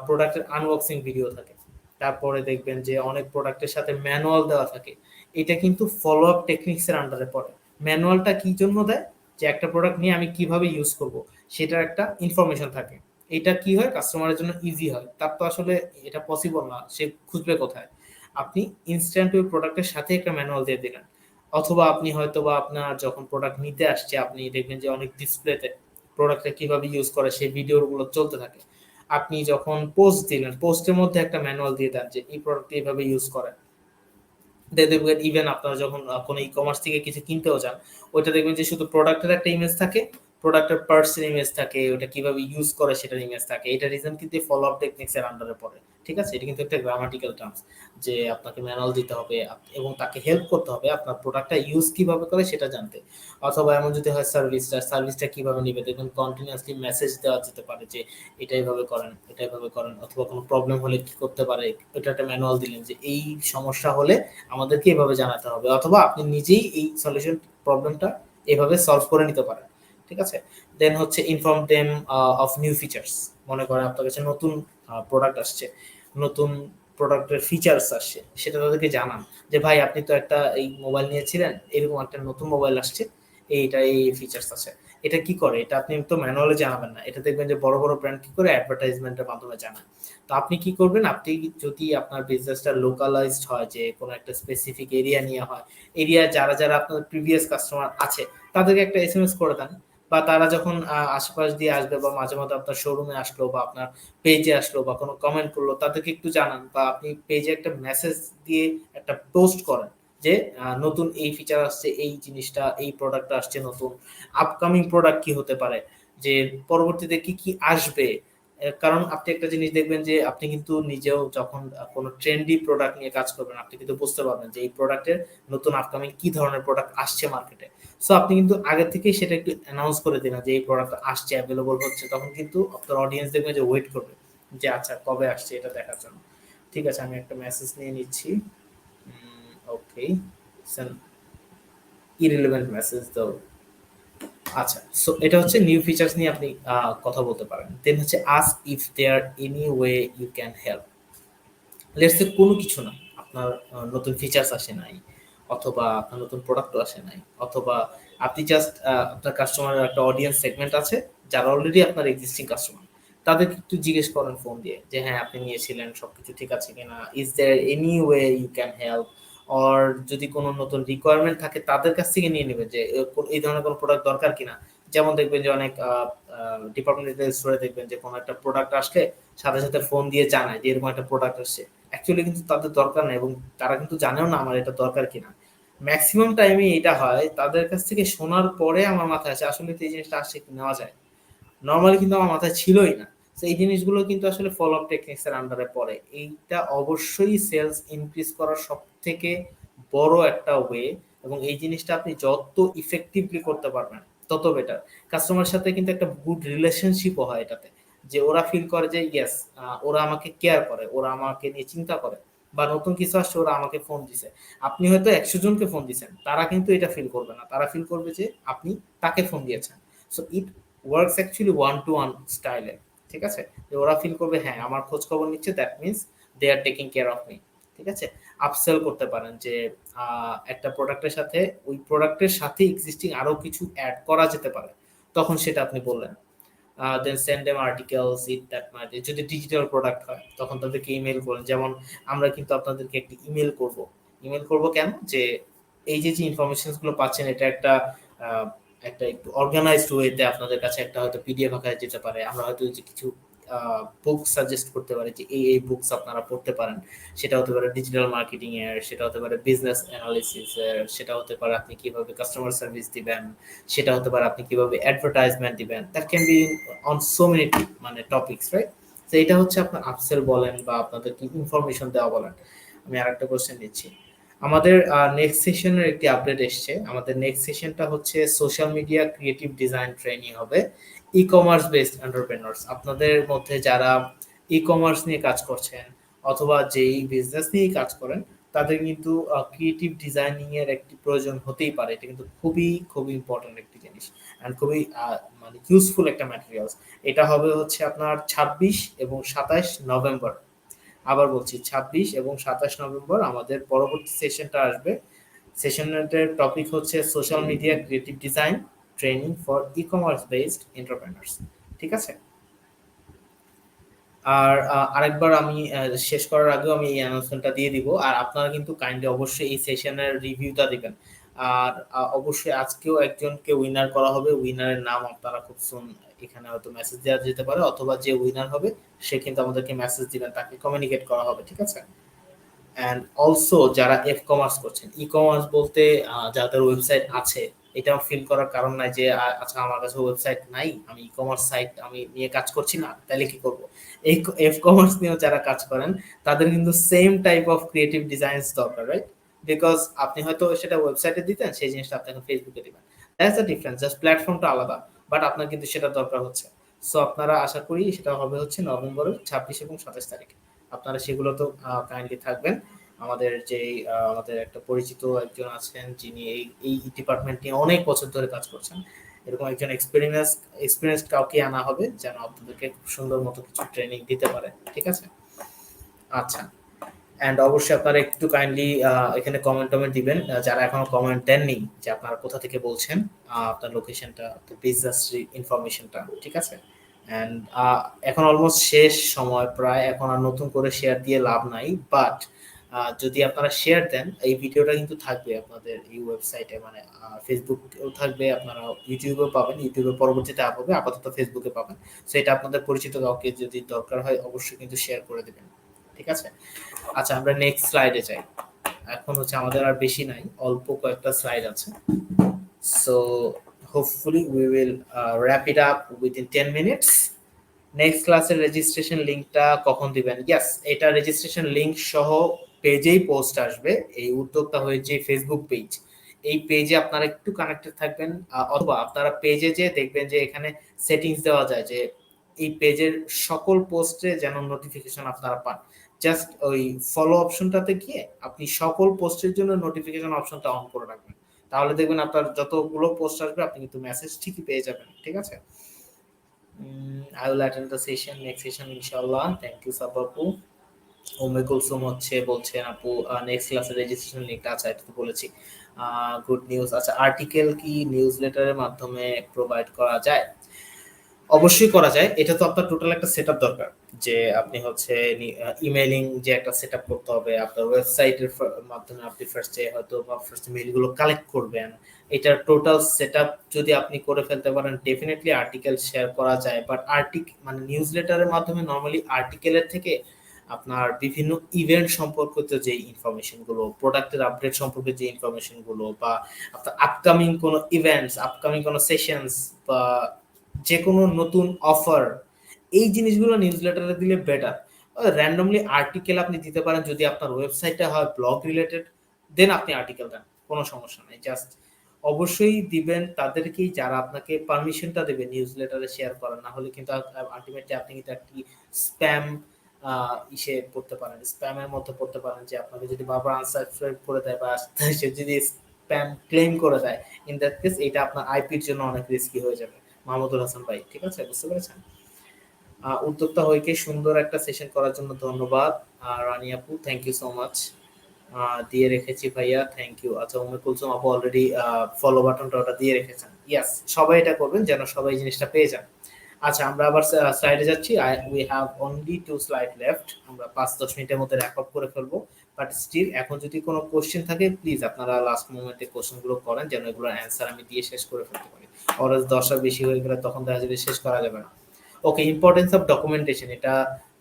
প্রোডাক্টের আনবক্সিং ভিডিও থাকে। তারপরে দেখবেন যে অনেক প্রোডাক্টের সাথে ম্যানুয়াল দেওয়া থাকে। এটা কিন্তু ফলো আপ টেকনিক্স এর আন্ডারে পড়ে। ম্যানুয়ালটা কি জন্য দেয়? যে একটা প্রোডাক্ট নিয়ে আমি কিভাবে ইউজ করব সেটার একটা ইনফরমেশন থাকে। এটা কি হয়? কাস্টমারের জন্য ইজি হয়। তার তো আসলে এটা পসিবল না। সে খুঁজবে কোথায়? আপনি ইনস্ট্যান্ট ওই প্রোডাক্টের সাথে একটা ম্যানুয়াল দিয়ে দিলেন। অথবা আপনি হয়তোবা আপনার যখন প্রোডাক্ট নিতে আসছে আপনি দেখবেন যে অনেক ডিসপ্লেতে প্রোডাক্টটা কিভাবে ইউজ করে সেই ভিডিওগুলো চলতে থাকে। আপনি যখন পোস্ট দিলেন, পোস্টের মধ্যে একটা ম্যানুয়াল দিয়ে দেন যে এই প্রোডাক্টটা এভাবে ইউজ করে। দেখবেন ইভেন আপনারা যখন কোনো ই-কমার্স থেকে কিছু কিনতেও যান, ওইটা দেখবেন যে শুধু প্রোডাক্টের একটা ইমেজ থাকে, প্রোডাক্টের পার্টস এর ইমেজ থাকে, ওটা কিভাবে ইউজ করে সেটার ইমেজ থাকে। এটা রিজন কিন্তু ফলো আপ টেকনিক্স এর আন্ডারে পড়ে। ঠিক আছে? এটা কিন্তু একটা গ্রামাটিক্যাল টার্মস যে আপনাকে ম্যানুয়াল দিতে হবে এবং তাকে হেল্প করতে হবে আপনার প্রোডাক্টটা ইউজ কিভাবে করে সেটা জানতে। অথবা এমন যদি হয় সার্ভিসটা কিভাবে নিবে, দেখবেন কন্টিনিউয়াসলি মেসেজ দেওয়া যেতে পারে যে এটা এভাবে করেন, এটা এভাবে করেন। অথবা কোনো প্রবলেম হলে কি করতে পারে, এটা একটা ম্যানুয়াল দিলেন যে এই সমস্যা হলে আমাদেরকে এভাবে জানাতে হবে। অথবা আপনি নিজেই এই সলিউশন প্রবলেমটা এভাবে সলভ করে নিতে পারেন। ঠিক আছে? দেন হচ্ছে inform them of new features. মনে করেন আপনার কাছে নতুন প্রোডাক্ট আসছে, নতুন প্রোডাক্টের ফিচার্স আসছে, সেটা তাদেরকে জানান যে ভাই আপনি তো একটা এই মোবাইল নিয়েছিলেন, এরকম একটা নতুন মোবাইল আসছে, এইটা এই ফিচার্স আছে। এটা কি করে? এটা আপনি তো ম্যানুয়ালি জানাবেন না। এটা দেখবেন যে বড় বড় ব্র্যান্ড কি করে অ্যাডভার্টাইজমেন্টের মাধ্যমে জানায়। তো আপনি কি করবেন? আপনি যদি আপনার বিজনেসটা লোকালাইজড হয় যে কোনো একটা স্পেসিফিক এরিয়া নিয়ে হয়, এরিয়ায় যারা আপনার প্রিভিয়াস কাস্টমার আছে তাদেরকে একটা এসএমএস করে দেন। বা তারা যখন আশেপাশ দিয়ে আসবে বা মাঝে মধ্যে আপনার শোরুমে আসলো বা আপনার পেজে আসলো বা কোনো কমেন্ট করলো তাদেরকে একটু জানান। বা আপনি পেজে একটা মেসেজ দিয়ে একটা পোস্ট করেন যে নতুন এই ফিচার আসছে, এই জিনিসটা, এই প্রোডাক্টটা আসছে নতুন, আপকামিং প্রোডাক্ট কি হতে পারে, যে পরবর্তীতে কি কি আসবে। কারণ আপনি একটা জিনিস দেখবেন যে আপনি কিন্তু নিজেও যখন কোনো ট্রেন্ডি প্রোডাক্ট নিয়ে কাজ করবেন আপনি কিন্তু বুঝতে পারবেন যে এই প্রোডাক্টের নতুন আপকামিং কি ধরনের প্রোডাক্ট আসছে মার্কেটে। সো আপনি কিন্তু আগে থেকেই সেটা একটু অ্যানাউন্স করে দিবেন যে এই প্রোডাক্ট আসছে, অ্যাভেলেবল হচ্ছে। তখন কিন্তু আপনার অডিয়েন্স দেখবে যে ওয়েট করবে যে আচ্ছা কবে আসছে এটা দেখার জন্য। ঠিক আছে, আমি একটা মেসেজ নিয়ে নিচ্ছি। ওকে, ইররিলেভেন্ট মেসেজ দাও। আচ্ছা, সো এটা হচ্ছে নিউ ফিচার্স নিয়ে আপনি কথা বলতে পারেন। দেন হচ্ছে ask if there any way you can help. Let's say কোনো কিছু না, আপনার নতুন ফিচার্স আসে নাই, অথবা আপনার নতুন প্রোডাক্টও আসে নাই, অথবা আপনি জাস্ট আপনার কাস্টমারের একটা অডিয়েন্স সেগমেন্ট আছে যারা অলরেডি আপনার এক্সিস্টিং কাস্টমার, তাদেরকে একটু জিজ্ঞেস করেন ফোন দিয়ে যে হ্যাঁ আপনি নিয়েছিলেন, সবকিছু ঠিক আছে কিনা, is there any way you can help. Or যদি কোনো নতুন রিকোয়ারমেন্ট থাকে তাদের কাছ থেকে নিয়ে নেবেন যে এই ধরনের কোনো প্রোডাক্ট দরকার কিনা। যেমন দেখবেন যে অনেক ডিপার্টমেন্টাল স্টোরে দেখবেন যে কোনো একটা প্রোডাক্ট আসলে সাথে সাথে ফোন দিয়ে জানায় যে এরকম একটা প্রোডাক্ট আসছে। অ্যাকচুয়ালি কিন্তু তাদের দরকার নেই এবং তারা কিন্তু জানেও না আমার এটা দরকার কিনা। ম্যাক্সিমাম টাইমে এটা হয় তাদের কাছ থেকে শোনার পরে আমার মাথায় আসে আসলে তো এই জিনিসটা আসছে কি নেওয়া যায়। নরমালি কিন্তু আমার মাথায় ছিলই না। তো এই জিনিসগুলো কিন্তু আসলে ফলো আপ টেকনিক্স এর আন্ডারে পড়ে। এইটা অবশ্যই সেলস ইনক্রিজ করার সবথেকে বড় একটা ওয়ে এবং এই জিনিসটা আপনি যত ইফেক্টিভলি করতে পারবেন তত বেটার। কাস্টমারের সাথে কিন্তু একটা গুড রিলেশনশিপও হয় এটাতে। যে ওরা ফিল করে যে ইয়েস ওরা আমাকে কেয়ার করে, ওরা আমাকে নিয়ে চিন্তা করে। বা নতুন কিছু আসছে ওরা আমাকে ফোন দিছে। আপনি হয়তো ১০০ জনকে ফোন দিছেন। তারা কিন্তু এটা ফিল করবে না। তারা ফিল করবে যে আপনি তাকে ফোন দিয়েছেন। So it works actually one to one স্টাইলে। ঠিক আছে? যে ওরা ফিল করবে হ্যাঁ, আমার খোঁজ খবর নিচ্ছে, that means they are taking care of me. ঠিক আছে? আপসেল করতে পারেন যে একটা প্রোডাক্টের সাথে ওই প্রোডাক্টের সাথে এক্সিস্টিং আরো কিছু এড করা যেতে পারে। তখন সেটা আপনি বললেন। Then send them articles it that might. যদি ডিজিটাল প্রোডাক্ট হয় তখন তাদেরকে ইমেইল করেন। যেমন আমরা কিন্তু আপনাদেরকে একটা ইমেইল করব। ইমেইল করব কেন? যে এই যে ইনফরমেশনস গুলো পাচ্ছেন এটা একটা আহ, একটা একটু অর্গানাইজড ওয়েতে আপনাদের কাছে একটা হয়তো পিডিএফ আকারে যেতে পারে। আমরা হয়তো যে কিছু বুক সাজেস্ট করতে পারি যে এই বুকস আপনারা পড়তে পারেন। সেটা হতে পারে ডিজিটাল মার্কেটিং এর, সেটা হতে পারে বিজনেস অ্যানালিসিস এর, সেটা হতে পারে আপনি কিভাবে কাস্টমার সার্ভিস দিবেন, সেটা হতে পারে আপনি কিভাবে অ্যাডভার্টাইজমেন্ট দিবেন। That can be on so many মানে টপিকস, রাইট? তো এটা হচ্ছে আপনার আপসেল বলেন বা আপনাদেরকে ইনফরমেশন দেওয়া বলেন। আমি আরেকটা কোশ্চেন নিচ্ছি। আমাদের নেক্সট সেশনের একটি আপডেট এসছে। আমাদের নেক্সট সেশনটা হচ্ছে social media creative design training হবে ই-কমার্স বেসড এন্টারপ্রেনার্স। আপনাদের মধ্যে যারা ই-কমার্স নিয়ে কাজ করছেন অথবা যেই বিজনেস নিয়ে কাজ করেন তাদের কিন্তু ক্রিয়েটিভ ডিজাইনিং এর একটি প্রয়োজন হতেই পারে। এটা কিন্তু খুবই খুবই ইম্পর্টেন্ট একটি জিনিস অ্যান্ড খুবই মানে ইউজফুল একটা ম্যাটেরিয়ালস। এটা হবে হচ্ছে আপনার ২৬ এবং ২৭ নভেম্বর। আবার বলছি ২৬ এবং ২৭ নভেম্বর আমাদের পরবর্তী সেশনটা আসবে। সেশনের টপিক হচ্ছে social media creative design training for e-commerce based entrepreneurs. ঠিক আছে? আর আরেকবার আমি শেষ করার আগেও আমি এই অ্যানাউন্সমেন্টটা দিয়ে দিব। আর আপনারা কিন্তু কাইন্ডলি অবশ্যই এই সেশনের রিভিউটা দিবেন। আর অবশ্যই আজকেও একজনকে উইনার করা হবে। উইনারের নাম আপনারা খুব সুন এখানে হয়তো মেসেজ দেওয়া যেতে পারে, অথবা যে উইনার হবে সে কিন্তু আমাদেরকে মেসেজ দিবেন, তাকে কমিউনিকেট করা হবে। ঠিক আছে? অ্যান্ড অলসো যারা এফ কমার্স করছেন, ই কমার্স বলতে যাদের ওয়েবসাইট আছে, এটা ফিল করার কারণ নাই যে আচ্ছা আমার কাছে ওয়েবসাইট নাই, আমি ই কমার্স সাইট আমি নিয়ে কাজ করছি না, তাহলে কি করব? এই এফ কমার্স নিয়েও যারা কাজ করেন তাদের কিন্তু same type of creative designs দরকার, রাইট? বিকজ আপনি হয়তো সেটা ওয়েবসাইটে দিতেন, সেই জিনিসটা আপনি এখন ফেসবুকে দিবেন। দ্যাটস দ্য ডিফারেন্স, জাস্ট প্ল্যাটফর্মটা আলাদা, বাট আপনার কিন্তু সেটা দরকার হচ্ছে। সো আপনারা আশা করি সেটা হবে হচ্ছে নভেম্বরের ২৬ এবং ২৭ তারিখে। আপনারা সেগুলো তো কাইন্ডলি থাকবেন। আমাদের যেই আমাদের একটা পরিচিত একজন আছেন যিনি এই ডিপার্টমেন্ট নিয়ে অনেক বছর ধরে কাজ করছেন। এরকম একজন এক্সপেরিয়েন্সড কাউকে আনা হবে যেন আপনাদেরকে খুব সুন্দর মতো কিছু ট্রেনিং দিতে পারে। ঠিক আছে? আচ্ছা। অ্যান্ড অবশ্যই আপনারা একটু কাইন্ডলি এখানে কমেন্ট দিবেন, যারা এখনো কমেন্ট দেননি, যে আপনারা কোথা থেকে বলছেন, আপনার লোকেশনটা, আপনার বিজনেস ইনফরমেশনটা। ঠিক আছে? অ্যান্ড এখন অলমোস্ট শেষ সময় প্রায়, এখন আর নতুন করে শেয়ার দিয়ে লাভ নাই, বাট যদি আপনারা শেয়ার দেন এই ভিডিওটা কিন্তু থাকবে আপনাদের এই ওয়েবসাইটে, মানে ফেসবুকেও থাকবে, আপনারা ইউটিউবেও পাবেন, ইউটিউবে পরবর্তীতে আপ হবে, আপাতত ফেসবুকে পাবেন। সো এটা আপনাদের পরিচিত কাউকে যদি দরকার হয় অবশ্যই কিন্তু শেয়ার করে দেবেন। ঠিক আছে? আচ্ছা, আমরা নেক্সট স্লাইডে যাই। এখন হচ্ছে আমাদের আর বেশি নাই, অল্প কয়েকটা স্লাইড আছে। So hopefully we will wrap it up within 10 minutes. Next ক্লাসের রেজিস্ট্রেশন লিংকটা কখন দিবেন? ইয়েস, এটা রেজিস্ট্রেশন লিংক সহ পেজেই পোস্ট আসবে। এই উদ্যোগটা হয়েছে ফেসবুক পেজ। এই পেজে আপনারা একটু কানেক্টেড থাকবেন, অথবা আপনারা পেজে যে দেখবেন যে এখানে সেটিংস দেওয়া যায় যে এই পেজের সকল পোস্টে যেন নোটিফিকেশন আপনারা পান। জাস্ট ওই ফলো অপশনটাতে গিয়ে আপনি সকল পোস্টের জন্য নোটিফিকেশন অপশনটা অন করে রাখবেন। তাহলে দেখবেন আপনার যতগুলো পোস্ট আসবে আপনি কিন্তু মেসেজ ঠিকই পেয়ে যাবেন। ঠিক আছে? I will attend the session, next session ইনশাআল্লাহ। থ্যাংক ইউ সাপাপু। উম্মে কুলসুম হচ্ছে বলছেন আপু নেক্সট ক্লাসের রেজিস্ট্রেশন লিংকটা, আচ্ছা এটা তো বলেছি। Good news. আচ্ছা, আর্টিকেল কি নিউজ লেটারের মাধ্যমে প্রোভাইড করা যায়? অবশ্যই করা যায়। এটা তো আপনার টোটাল একটা সেটআপ দরকার। যে আপনি হচ্ছে ইমেইলিং যে একটা সেটআপ করতে হবে। আপনার ওয়েবসাইটের মাধ্যমে আপনি ফার্স্টে হয়তো বা ফার্স্ট মেইলগুলো কালেক্ট করবেন। এটার টোটাল সেটআপ যদি আপনি করে ফেলতে পারেন ডেফিনিটলি আর্টিকেল শেয়ার করা যায়। বাট মানে নিউজ লেটারের মাধ্যমে নরমালি আর্টিকেলের থেকে আপনার বিভিন্ন ইভেন্ট সম্পর্কিত যে ইনফরমেশন গুলো, প্রোডাক্টের আপডেট সম্পর্কে যে ইনফরমেশন গুলো, বা আপনার আপকামিং কোনো ইভেন্টস, আপকামিং কোনো সেশনস, বা যেকোনো নতুন অফার, এই জিনিসগুলো নিউজলেটারে দিলে বেটার। র্যান্ডমলি আর্টিকেল আপনি দিতে পারেন যদি আপনার ওয়েবসাইটটা হয় ব্লগ রিলেটেড, দেন আপনি আর্টিকেল দেন, কোনো সমস্যা নেই। জাস্ট অবশ্যই দিবেন তাদেরকেই যারা আপনাকে পারমিশনটা দেবে নিউজলেটারে শেয়ার করার, না হলে কিন্তু আলটিমেটলি আপনি কিন্তু একটি স্প্যাম ইসে পড়তে পারেন, স্প্যামের মধ্যে পড়তে পারেন, যে আপনাকে যদি বারবার আনসাবস্ক্রাইব করে দেয় বা সে যদি স্প্যাম ক্লেম করে দেয়, ইন দ্যাট কেস এটা আপনার আইপির জন্য অনেক রিস্কি হয়ে যাবে। মাহমুদুল হাসান ভাই, ঠিক আছে? বুঝতে পেরেছেন? উদ্যোক্তা হইকে সুন্দর একটা সেশন করার জন্য ধন্যবাদ। রানী আপু, থ্যাংক ইউ সো মাচ। দিয়ে রেখেছি ভাইয়া, থ্যাংক ইউ। আচ্ছা, উম্মে কুলসুম আপু অলরেডি ফলো বাটনটা ওটা দিয়ে রেখেছেন। ইয়েস, সবাই এটা করবেন যেন সবাই জিনিসটা পেয়ে যান। আচ্ছা, আমরা আবার স্লাইডে যাচ্ছি। We have only 2 slide left. আমরা ৫-১০ মিনিটের মধ্যে র‍্যাপ আপ করে ফেলবো। বাট স্টিল এখন যদি কোনো কোশ্চেন থাকে প্লিজ আপনারা লাস্ট মোমেন্টে কোশ্চেনগুলো করেন যেন এগুলোর অ্যান্সার আমি দিয়ে শেষ করে ফেলতে পারি। অরাস ১০ টা বেশি হয়ে গেলে তখন দেখা যাবে শেষ করা যাবে না। ওকে, ইম্পর্টেন্স অফ ডকুমেন্টেশন, এটা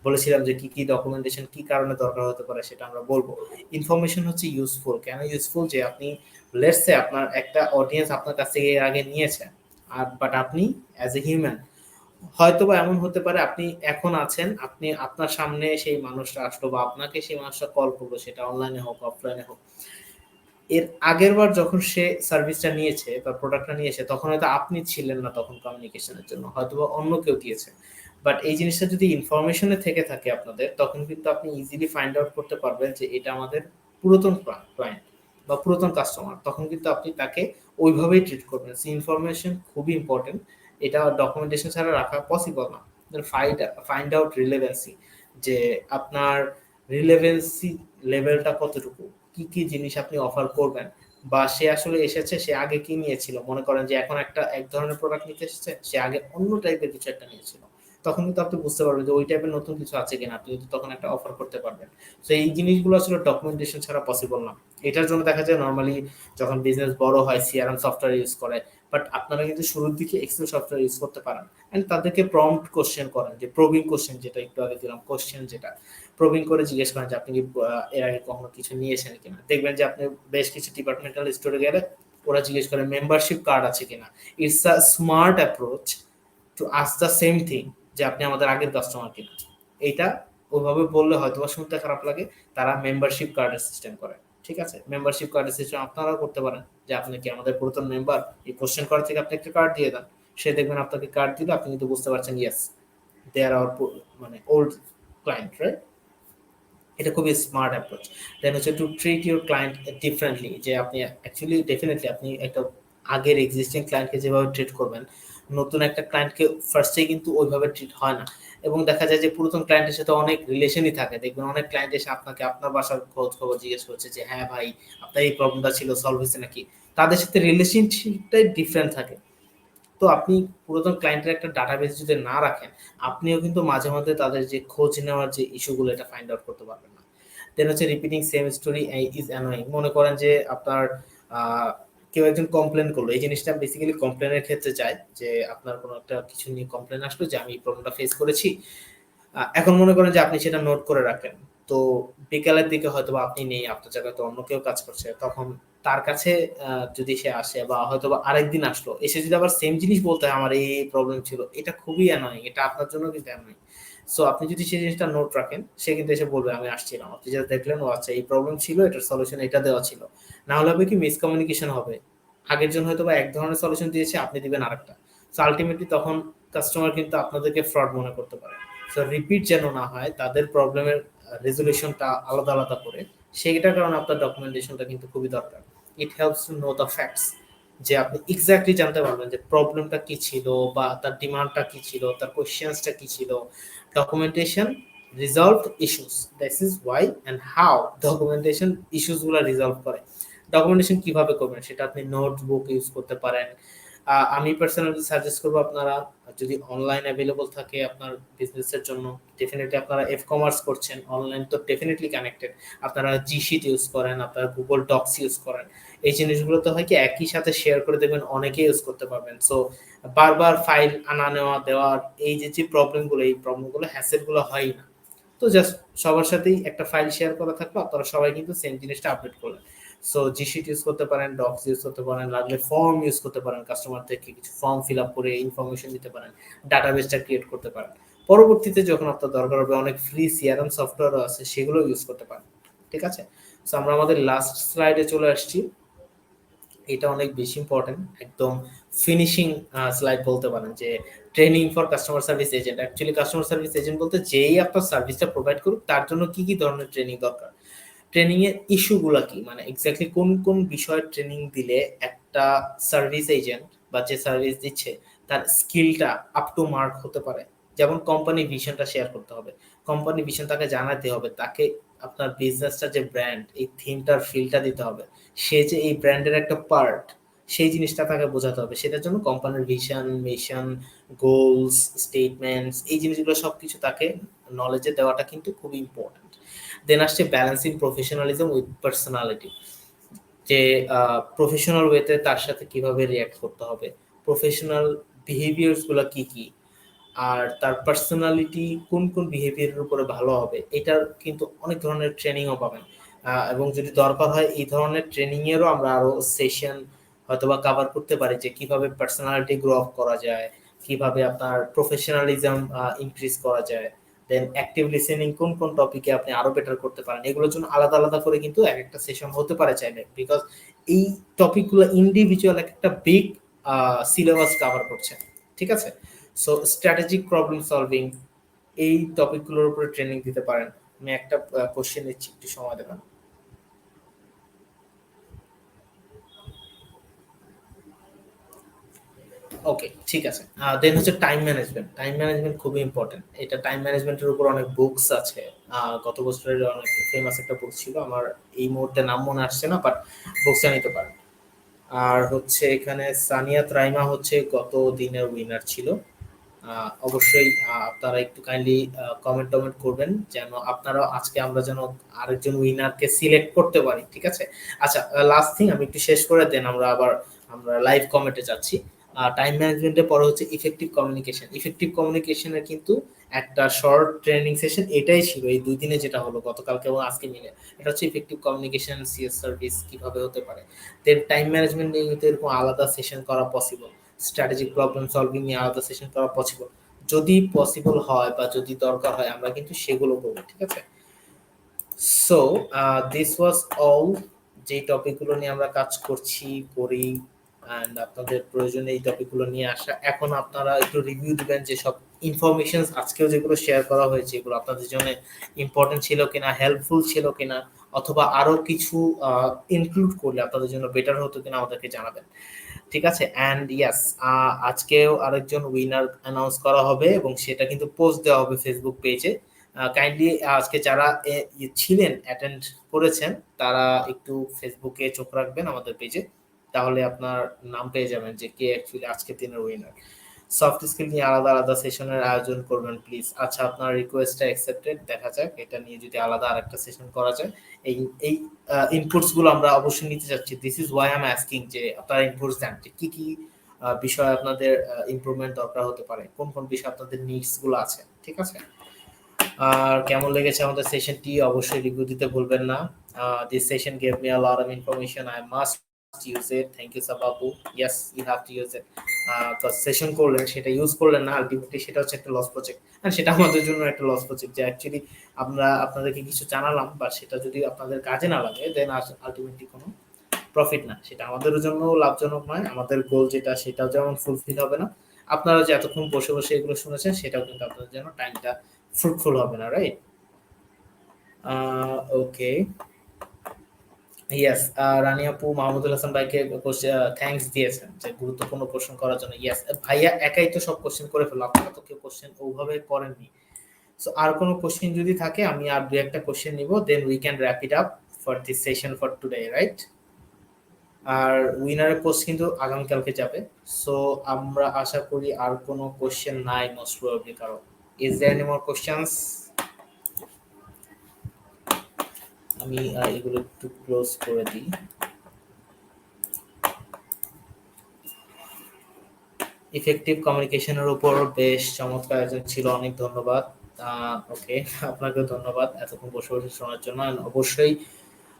বলেছিলাম যে কি ডকুমেন্টেশন কি কারণে দরকার হতে পারে সেটা আমরা বলবো। ইনফরমেশন হচ্ছে ইউজফুল। কেন ইউজফুল? যে আপনি লেটস সে আপনার একটা অডিয়েন্স আপনার কাছ থেকে এর আগে নিয়েছে, আর বাট আপনি অ্যাজ এ হিউম্যান হয়তোবা এমন হতে পারে আপনি এখন আছেন, আপনি আপনার সামনে সেই মানুষটা আসলো বা আপনাকে সেই মানুষটা কল করলো, সেটা অনলাইনে হোক অফলাইনে হোক। এর আগের বার যখন সে সার্ভিসটা নিয়েছে বা প্রোডাক্টটা নিয়েছে তখন হয়তো আপনি ছিলেন না তখন কমিউনিকেশনের জন্য, হয়তোবা অন্য কেউ দিয়েছে। বাট এই জিনিসটা যদি ইনফরমেশনে থেকে থাকে আপনাদের, তখন কিন্তু আপনি ইজিলি ফাইন্ড আউট করতে পারবেন যে এটা আমাদের পুরাতন ক্লায়েন্ট বা পুরাতন কাস্টমার, তখন কিন্তু আপনি তাকে ওইভাবেই ট্রিট করবেন। ইনফরমেশন খুবই ইম্পর্টেন্ট, এটা ডকুমেন্টেশন ছাড়া রাখা পসিবল না। ফাইন্ড আউট রিলেভেন্সি, যে আপনার রিলেভেন্সি লেভেলটা কতটুকু, কি কি জিনিস আপনি অফার করবেন, বা সে আসলে এসেছে, সে আগে কি নিয়েছিল, মনে করেন যে এখন এক ধরনের প্রোডাক্ট নিতে এসেছে, সে আগে অন্য টাইপের কিছু একটা নিয়েছিল, তখন কিন্তু আপনি বুঝতে পারবেন যে ওই টাইপের নতুন কিছু আছে কিনা, আপনি কিন্তু তখন একটা অফার করতে পারবেন। তো এই জিনিসগুলো আসলে ডকুমেন্টেশন ছাড়া পসিবল না। এটার জন্য দেখা যায় নর্মালি যখন বিজনেস বড় হয় সিআরএম সফটওয়্যার ইউজ করে, বাট আপনারা কিন্তু শুরুর দিকে এক্সেল সফটওয়্যার ইউজ করতে পারেন। এন্ড তাদেরকে প্রম্পট কোশ্চেন করেন, যে প্রবিং কোশ্চেন, যেটা একটু আগে দিলাম কোশ্চেন, যেটা প্রবিং করে জিজ্ঞেস করেন যে আপনি কি এর আগে কখনো কিছু নিয়েছেন কিনা। দেখবেন যে আপনি বেশ কিছু ডিপার্টমেন্টাল স্টোরে গেলে ওরা জিজ্ঞেস করে মেম্বারশিপ কার্ড আছে কিনা। It's a smart approach to ask the same thing, যে আপনি আমাদের আগের কাস্টমার কিনা। এইটা ওইভাবে বললে হয়তো বা শুনতে খারাপ লাগে, তারা মেম্বারশিপ কার্ডের সিস্টেম করে। ঠিক আছে, মেম্বারশিপ কার্ডের সিস্টেম আপনারাও করতে পারেন, যে আপনি কি আমাদের পুরাতন মেম্বার, এই কোশ্চেন করা থেকে আপনি একটা কার্ড দিয়ে দেন, সে দেখবেন আপনাকে কার্ড দিলে আপনি কিন্তু বুঝতে পারছেন ইয়েস দে আর আওয়ার মানে ওল্ড ক্লায়েন্ট, রাইট। এটা খুবই স্মার্ট অ্যাপ্রোচ। দেন হচ্ছে to treat your client differently, যে আপনি অ্যাকচুয়ালি ডেফিনেটলি আপনি একটা আগের এক্সিস্টিং ক্লায়েন্টকে যেভাবে ট্রিট করবেন, নতুন একটা ক্লায়েন্টকে ফার্স্টেই কিন্তু ওইভাবে ট্রিট হয় না। এবং দেখা যায় যে পুরাতন ক্লায়েন্টের সাথে অনেক রিলেশনই থাকে, দেখবেন অনেক ক্লায়েন্ট এসে আপনাকে আপনার বাসার খোঁজ খবর জিজ্ঞেস করছে যে হ্যাঁ ভাই আপনার এই প্রবলেমটা ছিল, সলভ হয়েছে নাকি। তাদের সাথে রিলেশনশিপটাই ডিফারেন্ট থাকে। তো আপনি পুরাতন ক্লায়েন্টের একটা ডাটাবেস যদি না রাখেন, আপনিও কিন্তু মাঝে মধ্যে তাদের যে খোঁজ নেওয়ার যে ইস্যুগুলো, এটা ফাইন্ড আউট করতে পারবেন না। দেন হচ্ছে repeating same story is annoying. মনে করেন যে আপনার কেউ একজন কমপ্লেন করলো, এই জিনিসটা বেসিক্যালি কমপ্লেনের ক্ষেত্রে যায়, যে আপনার কোনো একটা কিছু নিয়ে কমপ্লেন আসলো যে আমি এই প্রবলেমটা ফেস করেছি। এখন মনে করেন যে আপনি সেটা নোট করে রাখেন। তো বিকালের দিকে হয়তোবা আপনি নেই, আপনার জায়গায় তো অন্য কেউ কাজ করছে। তখন তার কাছে যদি সে আসে, বা হয়তোবা আরেকদিন আসলো, এসে যদি আবার সেম জিনিস বলতে হয় আমার এই প্রবলেম ছিল, এটা খুবই অ্যানয়িং। এটা আপনার জন্য কিন্তু অ্যানয়িং। সো আপনি যদি সেই জিনিসটা নোট রাখেন, সে কিন্তু এসে বলবে আমি আসছিলাম। আপনি যেটা দেখলেন, ও আচ্ছা এই প্রবলেম ছিল, এটার সলিউশন এটা দেওয়া ছিল। না হলে হবে কি, মিসকমিউনিকেশন হবে। আগের জন হয়তোবা এক ধরনের সলিউশন দিয়েছে, আপনি দিবেন আরেকটা। সো আল্টিমেটলি তখন কাস্টমার কিন্তু আপনাদেরকে ফ্রড মনে করতে পারে। সো রিপিট যেন না হয়, তাদের প্রবলেমের রেজলিউশনটা আলাদা আলাদা করে, সেইটার কারণে আপনার ডকুমেন্টেশনটা কিন্তু খুবই দরকার। It helps to know the facts, যে আপনি এক্স্যাক্টলি জানতে পারবেন যে প্রবলেমটা কি ছিল, বা তার ডিমান্ডটা কি ছিল, তার কোয়েশ্চেন্সটা কি ছিল। Documentation resolve issues, this is Y and how documentation issues গুলা রিজলভ করে। ডকুমেন্টেশন কিভাবে করবেন, সেটা আপনি নোটবুক ইউজ করতে পারেন। আমি পার্সোনালি সাজেস্ট করবো, আপনারা যদি অনলাইন অ্যাভেলেবল থাকে আপনার বিজনেসের জন্য, ডেফিনেটলি আপনারা এফ কমার্স করছেন, অনলাইন তো ডেফিনেটলি কানেক্টেড, আপনারা জি শিট ইউজ করেন, আপনারা গুগল ডক্স ইউজ করেন। এই জিনিসগুলো তো হয় কি একই সাথে শেয়ার করে দেবেন, অনেকেই ইউজ করতে পারবেন। সো বারবার ফাইল আনা নেওয়া দেওয়ার এই যে প্রবলেমগুলো, এই প্রবলেমগুলো হ্যাসেলগুলো হয় না। তো জাস্ট সবার সাথেই একটা ফাইল শেয়ার করা থাকলো, আপনারা সবাই কিন্তু সেম জিনিসটা আপডেট করলেন। সো জি শিট ইউজ করতে পারেন, ডক্স ইউজ করতে পারেন, লাগলে ফর্ম ইউজ করতে পারেন, কাস্টমার থেকে কিছু ফর্ম ফিল আপ করে ইনফরমেশন দিতে পারেন, ডাটাবেসটা ক্রিয়েট করতে পারেন। পরবর্তীতে যখন আপনার দরকার হবে, অনেক ফ্রি সিআরএম সফটওয়্যারও আছে, সেগুলো ইউজ করতে পারেন। ঠিক আছে, সো আমরা আমাদের লাস্ট স্লাইডে চলে আসছি। এটা অনেক বেশি ইম্পর্টেন্ট, একদম ফিনিশিং স্লাইড বলতে পারেন, যে training for customer service agent. Actually customer service agent বলতে যেই আপনার সার্ভিসটা প্রোভাইড করুক, তার জন্য কি কি ধরনের ট্রেনিং দরকার, ট্রেনিং এর ইস্যুগুলা কি, মানে এক্স্যাক্টলি কোন কোন বিষয়ে ট্রেনিং দিলে একটা সার্ভিস এজেন্ট বা যে সার্ভিস দিচ্ছে তার স্কিলটা আপ টু মার্ক হতে পারে। যেমন কোম্পানি ভিশনটা শেয়ার করতে হবে, কোম্পানি ভিশন তাকে জানাতে হবে, তাকে আপনার বিজনেসটা যে ব্র্যান্ড, এই থিমটার ফিলটা দিতে হবে, সে যে এই ব্র্যান্ডের একটা পার্ট, সেই জিনিসটা তাকে বোঝাতে হবে। সেটার জন্য কোম্পানির ভিশন, মিশন, গোলস, স্টেটমেন্টস, এই জিনিসগুলো সবকিছু তাকে নলেজে দেওয়াটা কিন্তু খুবই ইম্পর্টেন্ট। দেন আসছে ব্যালেন্সিং প্রফেশনালিজম উইথ পার্সোনালিটি, যে প্রফেশনাল ওয়েতে তার সাথে কিভাবে রিঅ্যাক্ট করতে হবে, প্রফেশনাল বিহেভিয়ার্স গুলো কি কি, আর তার পার্সোনালিটি কোন কোন বিহেভিয়ারের উপরে ভালো হবে। এটার কিন্তু অনেক ধরনের ট্রেনিংও পাবেন। এবং যদি দরকার হয় এই ধরনের ট্রেনিং এরও আমরা আরো সেশন হয়তোবা কভার করতে পারি, যে কিভাবে পার্সোনালিটি গ্রো আপ করা যায়, কিভাবে আপনার প্রফেশনালিজম ইনক্রিজ করা যায়, দেন অ্যাক্টিভ লিসেনিং কোন কোন টপিকে আপনি আরো বেটার করতে পারেন। এগুলোর জন্য আলাদা আলাদা করে কিন্তু এক একটা সেশন হতে পারে চাইলে, বিকজ এই টপিকগুলো ইন্ডিভিজুয়াল একটা বিগ সিলেবাস কভার করছে। ঠিক আছে, সো স্ট্র্যাটেজিক প্রবলেম সলভিং, এই টপিকগুলোর উপরে ট্রেনিং দিতে পারেন। আমি একটা কোশ্চেন নিচ্ছি, একটু সময় দেবেন। ওকে, ঠিক আছে। দেন হচ্ছে টাইম ম্যানেজমেন্ট। টাইম ম্যানেজমেন্ট খুবই ইম্পর্টেন্ট। এটা টাইম ম্যানেজমেন্টের উপর অনেক বুকস আছে। গত বছরের অনেক ফেমাস একটা বুক ছিল, আমার এই মুহূর্তে নাম মনে আসছে না, বাট বুকসটা নিতে পারেন। আর হচ্ছে এখানে সানিয়া ত্রাইমা হচ্ছে গত দিনের উইনার ছিল। অবশ্যই আপনারা একটু কাইন্ডলি কমেন্ট টমেন্ট করবেন যেন আপনারা আজকে আমরা যেন আরেকজন উইনারকে সিলেক্ট করতে পারি, ঠিক আছে? আচ্ছা, লাস্ট থিং আমি একটু শেষ করে দেন আমরা লাইভ কমেন্টে যাচ্ছি। টাইম ম্যানেজমেন্টের পরে হচ্ছে ইফেক্টিভ কমিউনিকেশন। ইফেক্টিভ কমিউনিকেশনের কিন্তু একটা শর্ট ট্রেনিং সেশন এটাই ছিল, এই 2 দিনে যেটা হলো গতকালকে এবং আজকে মিলে। এটা হচ্ছে ইফেক্টিভ কমিউনিকেশন সিএস সার্ভিস কিভাবে হতে পারে। দেন টাইম ম্যানেজমেন্ট নিয়ে কিন্তু এরকম আলাদা সেশন করা পসিবল। স্ট্র্যাটেজিক প্রবলেম সলভিং নিয়ে আলাদা সেশন করা পসিবল। যদি পসিবল হয় বা যদি দরকার হয় আমরা কিন্তু সেগুলো করবো, ঠিক আছে? সো দিস ওয়াজ অল, যে টপিকগুলো নিয়ে আমরা কাজ করি অ্যান্ড আপনাদের প্রয়োজনে এই টপিকগুলো নিয়ে আসা। এখন আপনারা একটু রিভিউ দিবেন যে সব ইনফরমেশন আজকেও যেগুলো শেয়ার করা হয়েছে এগুলো আপনাদের জন্য ইম্পর্টেন্ট ছিল কিনা, হেল্পফুল ছিল কিনা, অথবা আরো কিছু ইনক্লুড করলে আপনাদের জন্য বেটার হতো কিনা আমাদেরকে জানাবেন, ঠিক আছে? অ্যান্ড ইয়াস, আজকেও আরেকজন উইনার অ্যানাউন্স করা হবে এবং সেটা কিন্তু পোস্ট দেওয়া হবে ফেসবুক পেজে। কাইন্ডলি আজকে যারা ছিলেন, অ্যাটেন্ড করেছেন, তারা একটু ফেসবুকে চোখ রাখবেন আমাদের পেজে, তাহলে আপনার নাম পেয়ে যাবেন যে কে অ্যাকচুয়ালি আজকের দিনের উইনার। সফট স্কিল নিয়ে আলাদা আলাদা সেশনের আয়োজন করবেন প্লিজ। আচ্ছা, আপনার রিকোয়েস্টটা অ্যাকসেপ্টেড, দেখা যাক এটা নিয়ে যদি আলাদা আরেকটা সেশন করা যায়। এই এই ইনপুটস গুলো আমরা অবশ্যই নিতে চাচ্ছি। This is Y I am asking যে আপনারা ইনপুটস দেন যে কি কি বিষয় আপনাদের ইমপ্রুভমেন্ট দরকার হতে পারে, কোন কোন বিষয় আপনাদের নিডস গুলো আছে, ঠিক আছে? আর কেমন লেগেছে আমাদের সেশনটি অবশ্যই রিভিউ দিতে ভুলবেন না। This session gave me a lot of information, I must use it. Thank you সাবাবু। Yes, you have to use it. তো সেশন করলেন, সেটা ইউজ করলেন না, আলটিমেটলি সেটা হচ্ছে একটা লস প্রজেক্ট। আর সেটা আমাদের জন্য একটা লস প্রজেক্ট যে অ্যাকচুয়ালি আমরা আপনাদেরকে কিছু জানালাম বা সেটা যদি আপনাদের কাজে না লাগে দেন আলটিমেটলি কোনো প্রফিট না, সেটা আমাদের জন্য লাভজনক নয়। আমাদের গোল যেটা সেটাও যেমন ফুলফিল হবে না, আপনারা যে এতক্ষণ বসে বসে এগুলো শুনেছেন সেটাও কিন্তু আপনাদের জন্য টাইমটা ফ্রুটফুল হবে না, রাইট? ওকে, ইয়েস। রানী আপু মাহমুদুল হাসান ভাইকে থ্যাঙ্কস দিয়েছেন যে গুরুত্বপূর্ণ কোশ্চেন করার জন্য। ইয়েস, ভাইয়া একাই তো সব কোশ্চেন করে ফেললো, আপনারা তো কেউ কোশ্চেন ওভাবে করেননি। সো আর কোনো কোশ্চেন যদি থাকে আমি আর দু একটা কোশ্চেন নিব, then we can wrap it up for this session for today, right? আর উইনারের পোস্ট কিন্তু আগামীকালকে যাবে। সো আমরা আশা করি আর কোনো কোশ্চেন নাই মোস্ট প্রবাবলি কারো। Is there any more questions? আমি এগুলো একটু ক্লোজ করে দিই। ইফেক্টিভ কমিউনিকেশনের উপর বেশ চমৎকার আয়োজন ছিল, অনেক ধন্যবাদ। ওকে, আপনাকেও ধন্যবাদ এতক্ষণ বসে বসে শোনার জন্য। অবশ্যই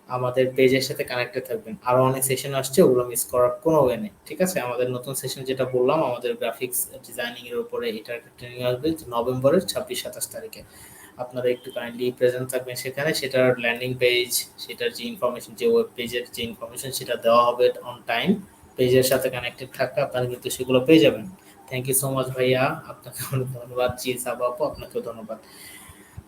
আমাদের পেজের সাথে কানেক্টেড থাকবেন, আরো অনেক সেশন আসছে, ওগুলো মিস করার কোনো ওয়ে নেই, ঠিক আছে? আমাদের নতুন সেশন যেটা বললাম আমাদের গ্রাফিক্স ডিজাইনিং এর উপরে, এটা একটা ট্রেনিং আসবে নভেম্বরের 26-27 তারিখে। আপনারা একটু কাইন্ডলি প্রেজেন্ট থাকবেন সেখানে। সেটার ল্যান্ডিং পেজ, সেটার যে ইনফরমেশন, যে ওয়েব পেজের যে ইনফরমেশন সেটা দেওয়া হবে অন টাইম। পেজের সাথে কানেক্টেড থাকলে আপনারা কিন্তু সেগুলো পেয়ে যাবেন। থ্যাংক ইউ সো মাচ ভাইয়া, আপনাকে অনেক ধন্যবাদ। জি সাবা আপু, আপনাকেও ধন্যবাদ।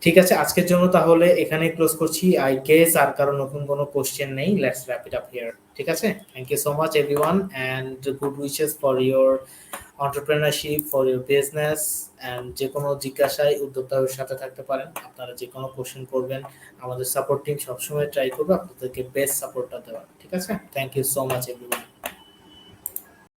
ঠিক আছে, আজকের জন্য তাহলে এখানেই ক্লোজ করছি। আই গেস আর কারো নতুন কোনো কোশ্চেন নেই। Let's wrap it up here, ঠিক আছে? Thank you so much everyone and good wishes for your entrepreneurship, for your business, and যে কোনো জিজ্ঞাসায় উদ্যোক্তাদের সাথে থাকতে পারেন। আপনারা যে কোনো কোশ্চেন করবেন, আমাদের সাপোর্ট টিম সবসময় ট্রাই করবে আপনাদেরকে বেস্ট সাপোর্টটা দেওয়ার, ঠিক আছে? Thank you so much everyone.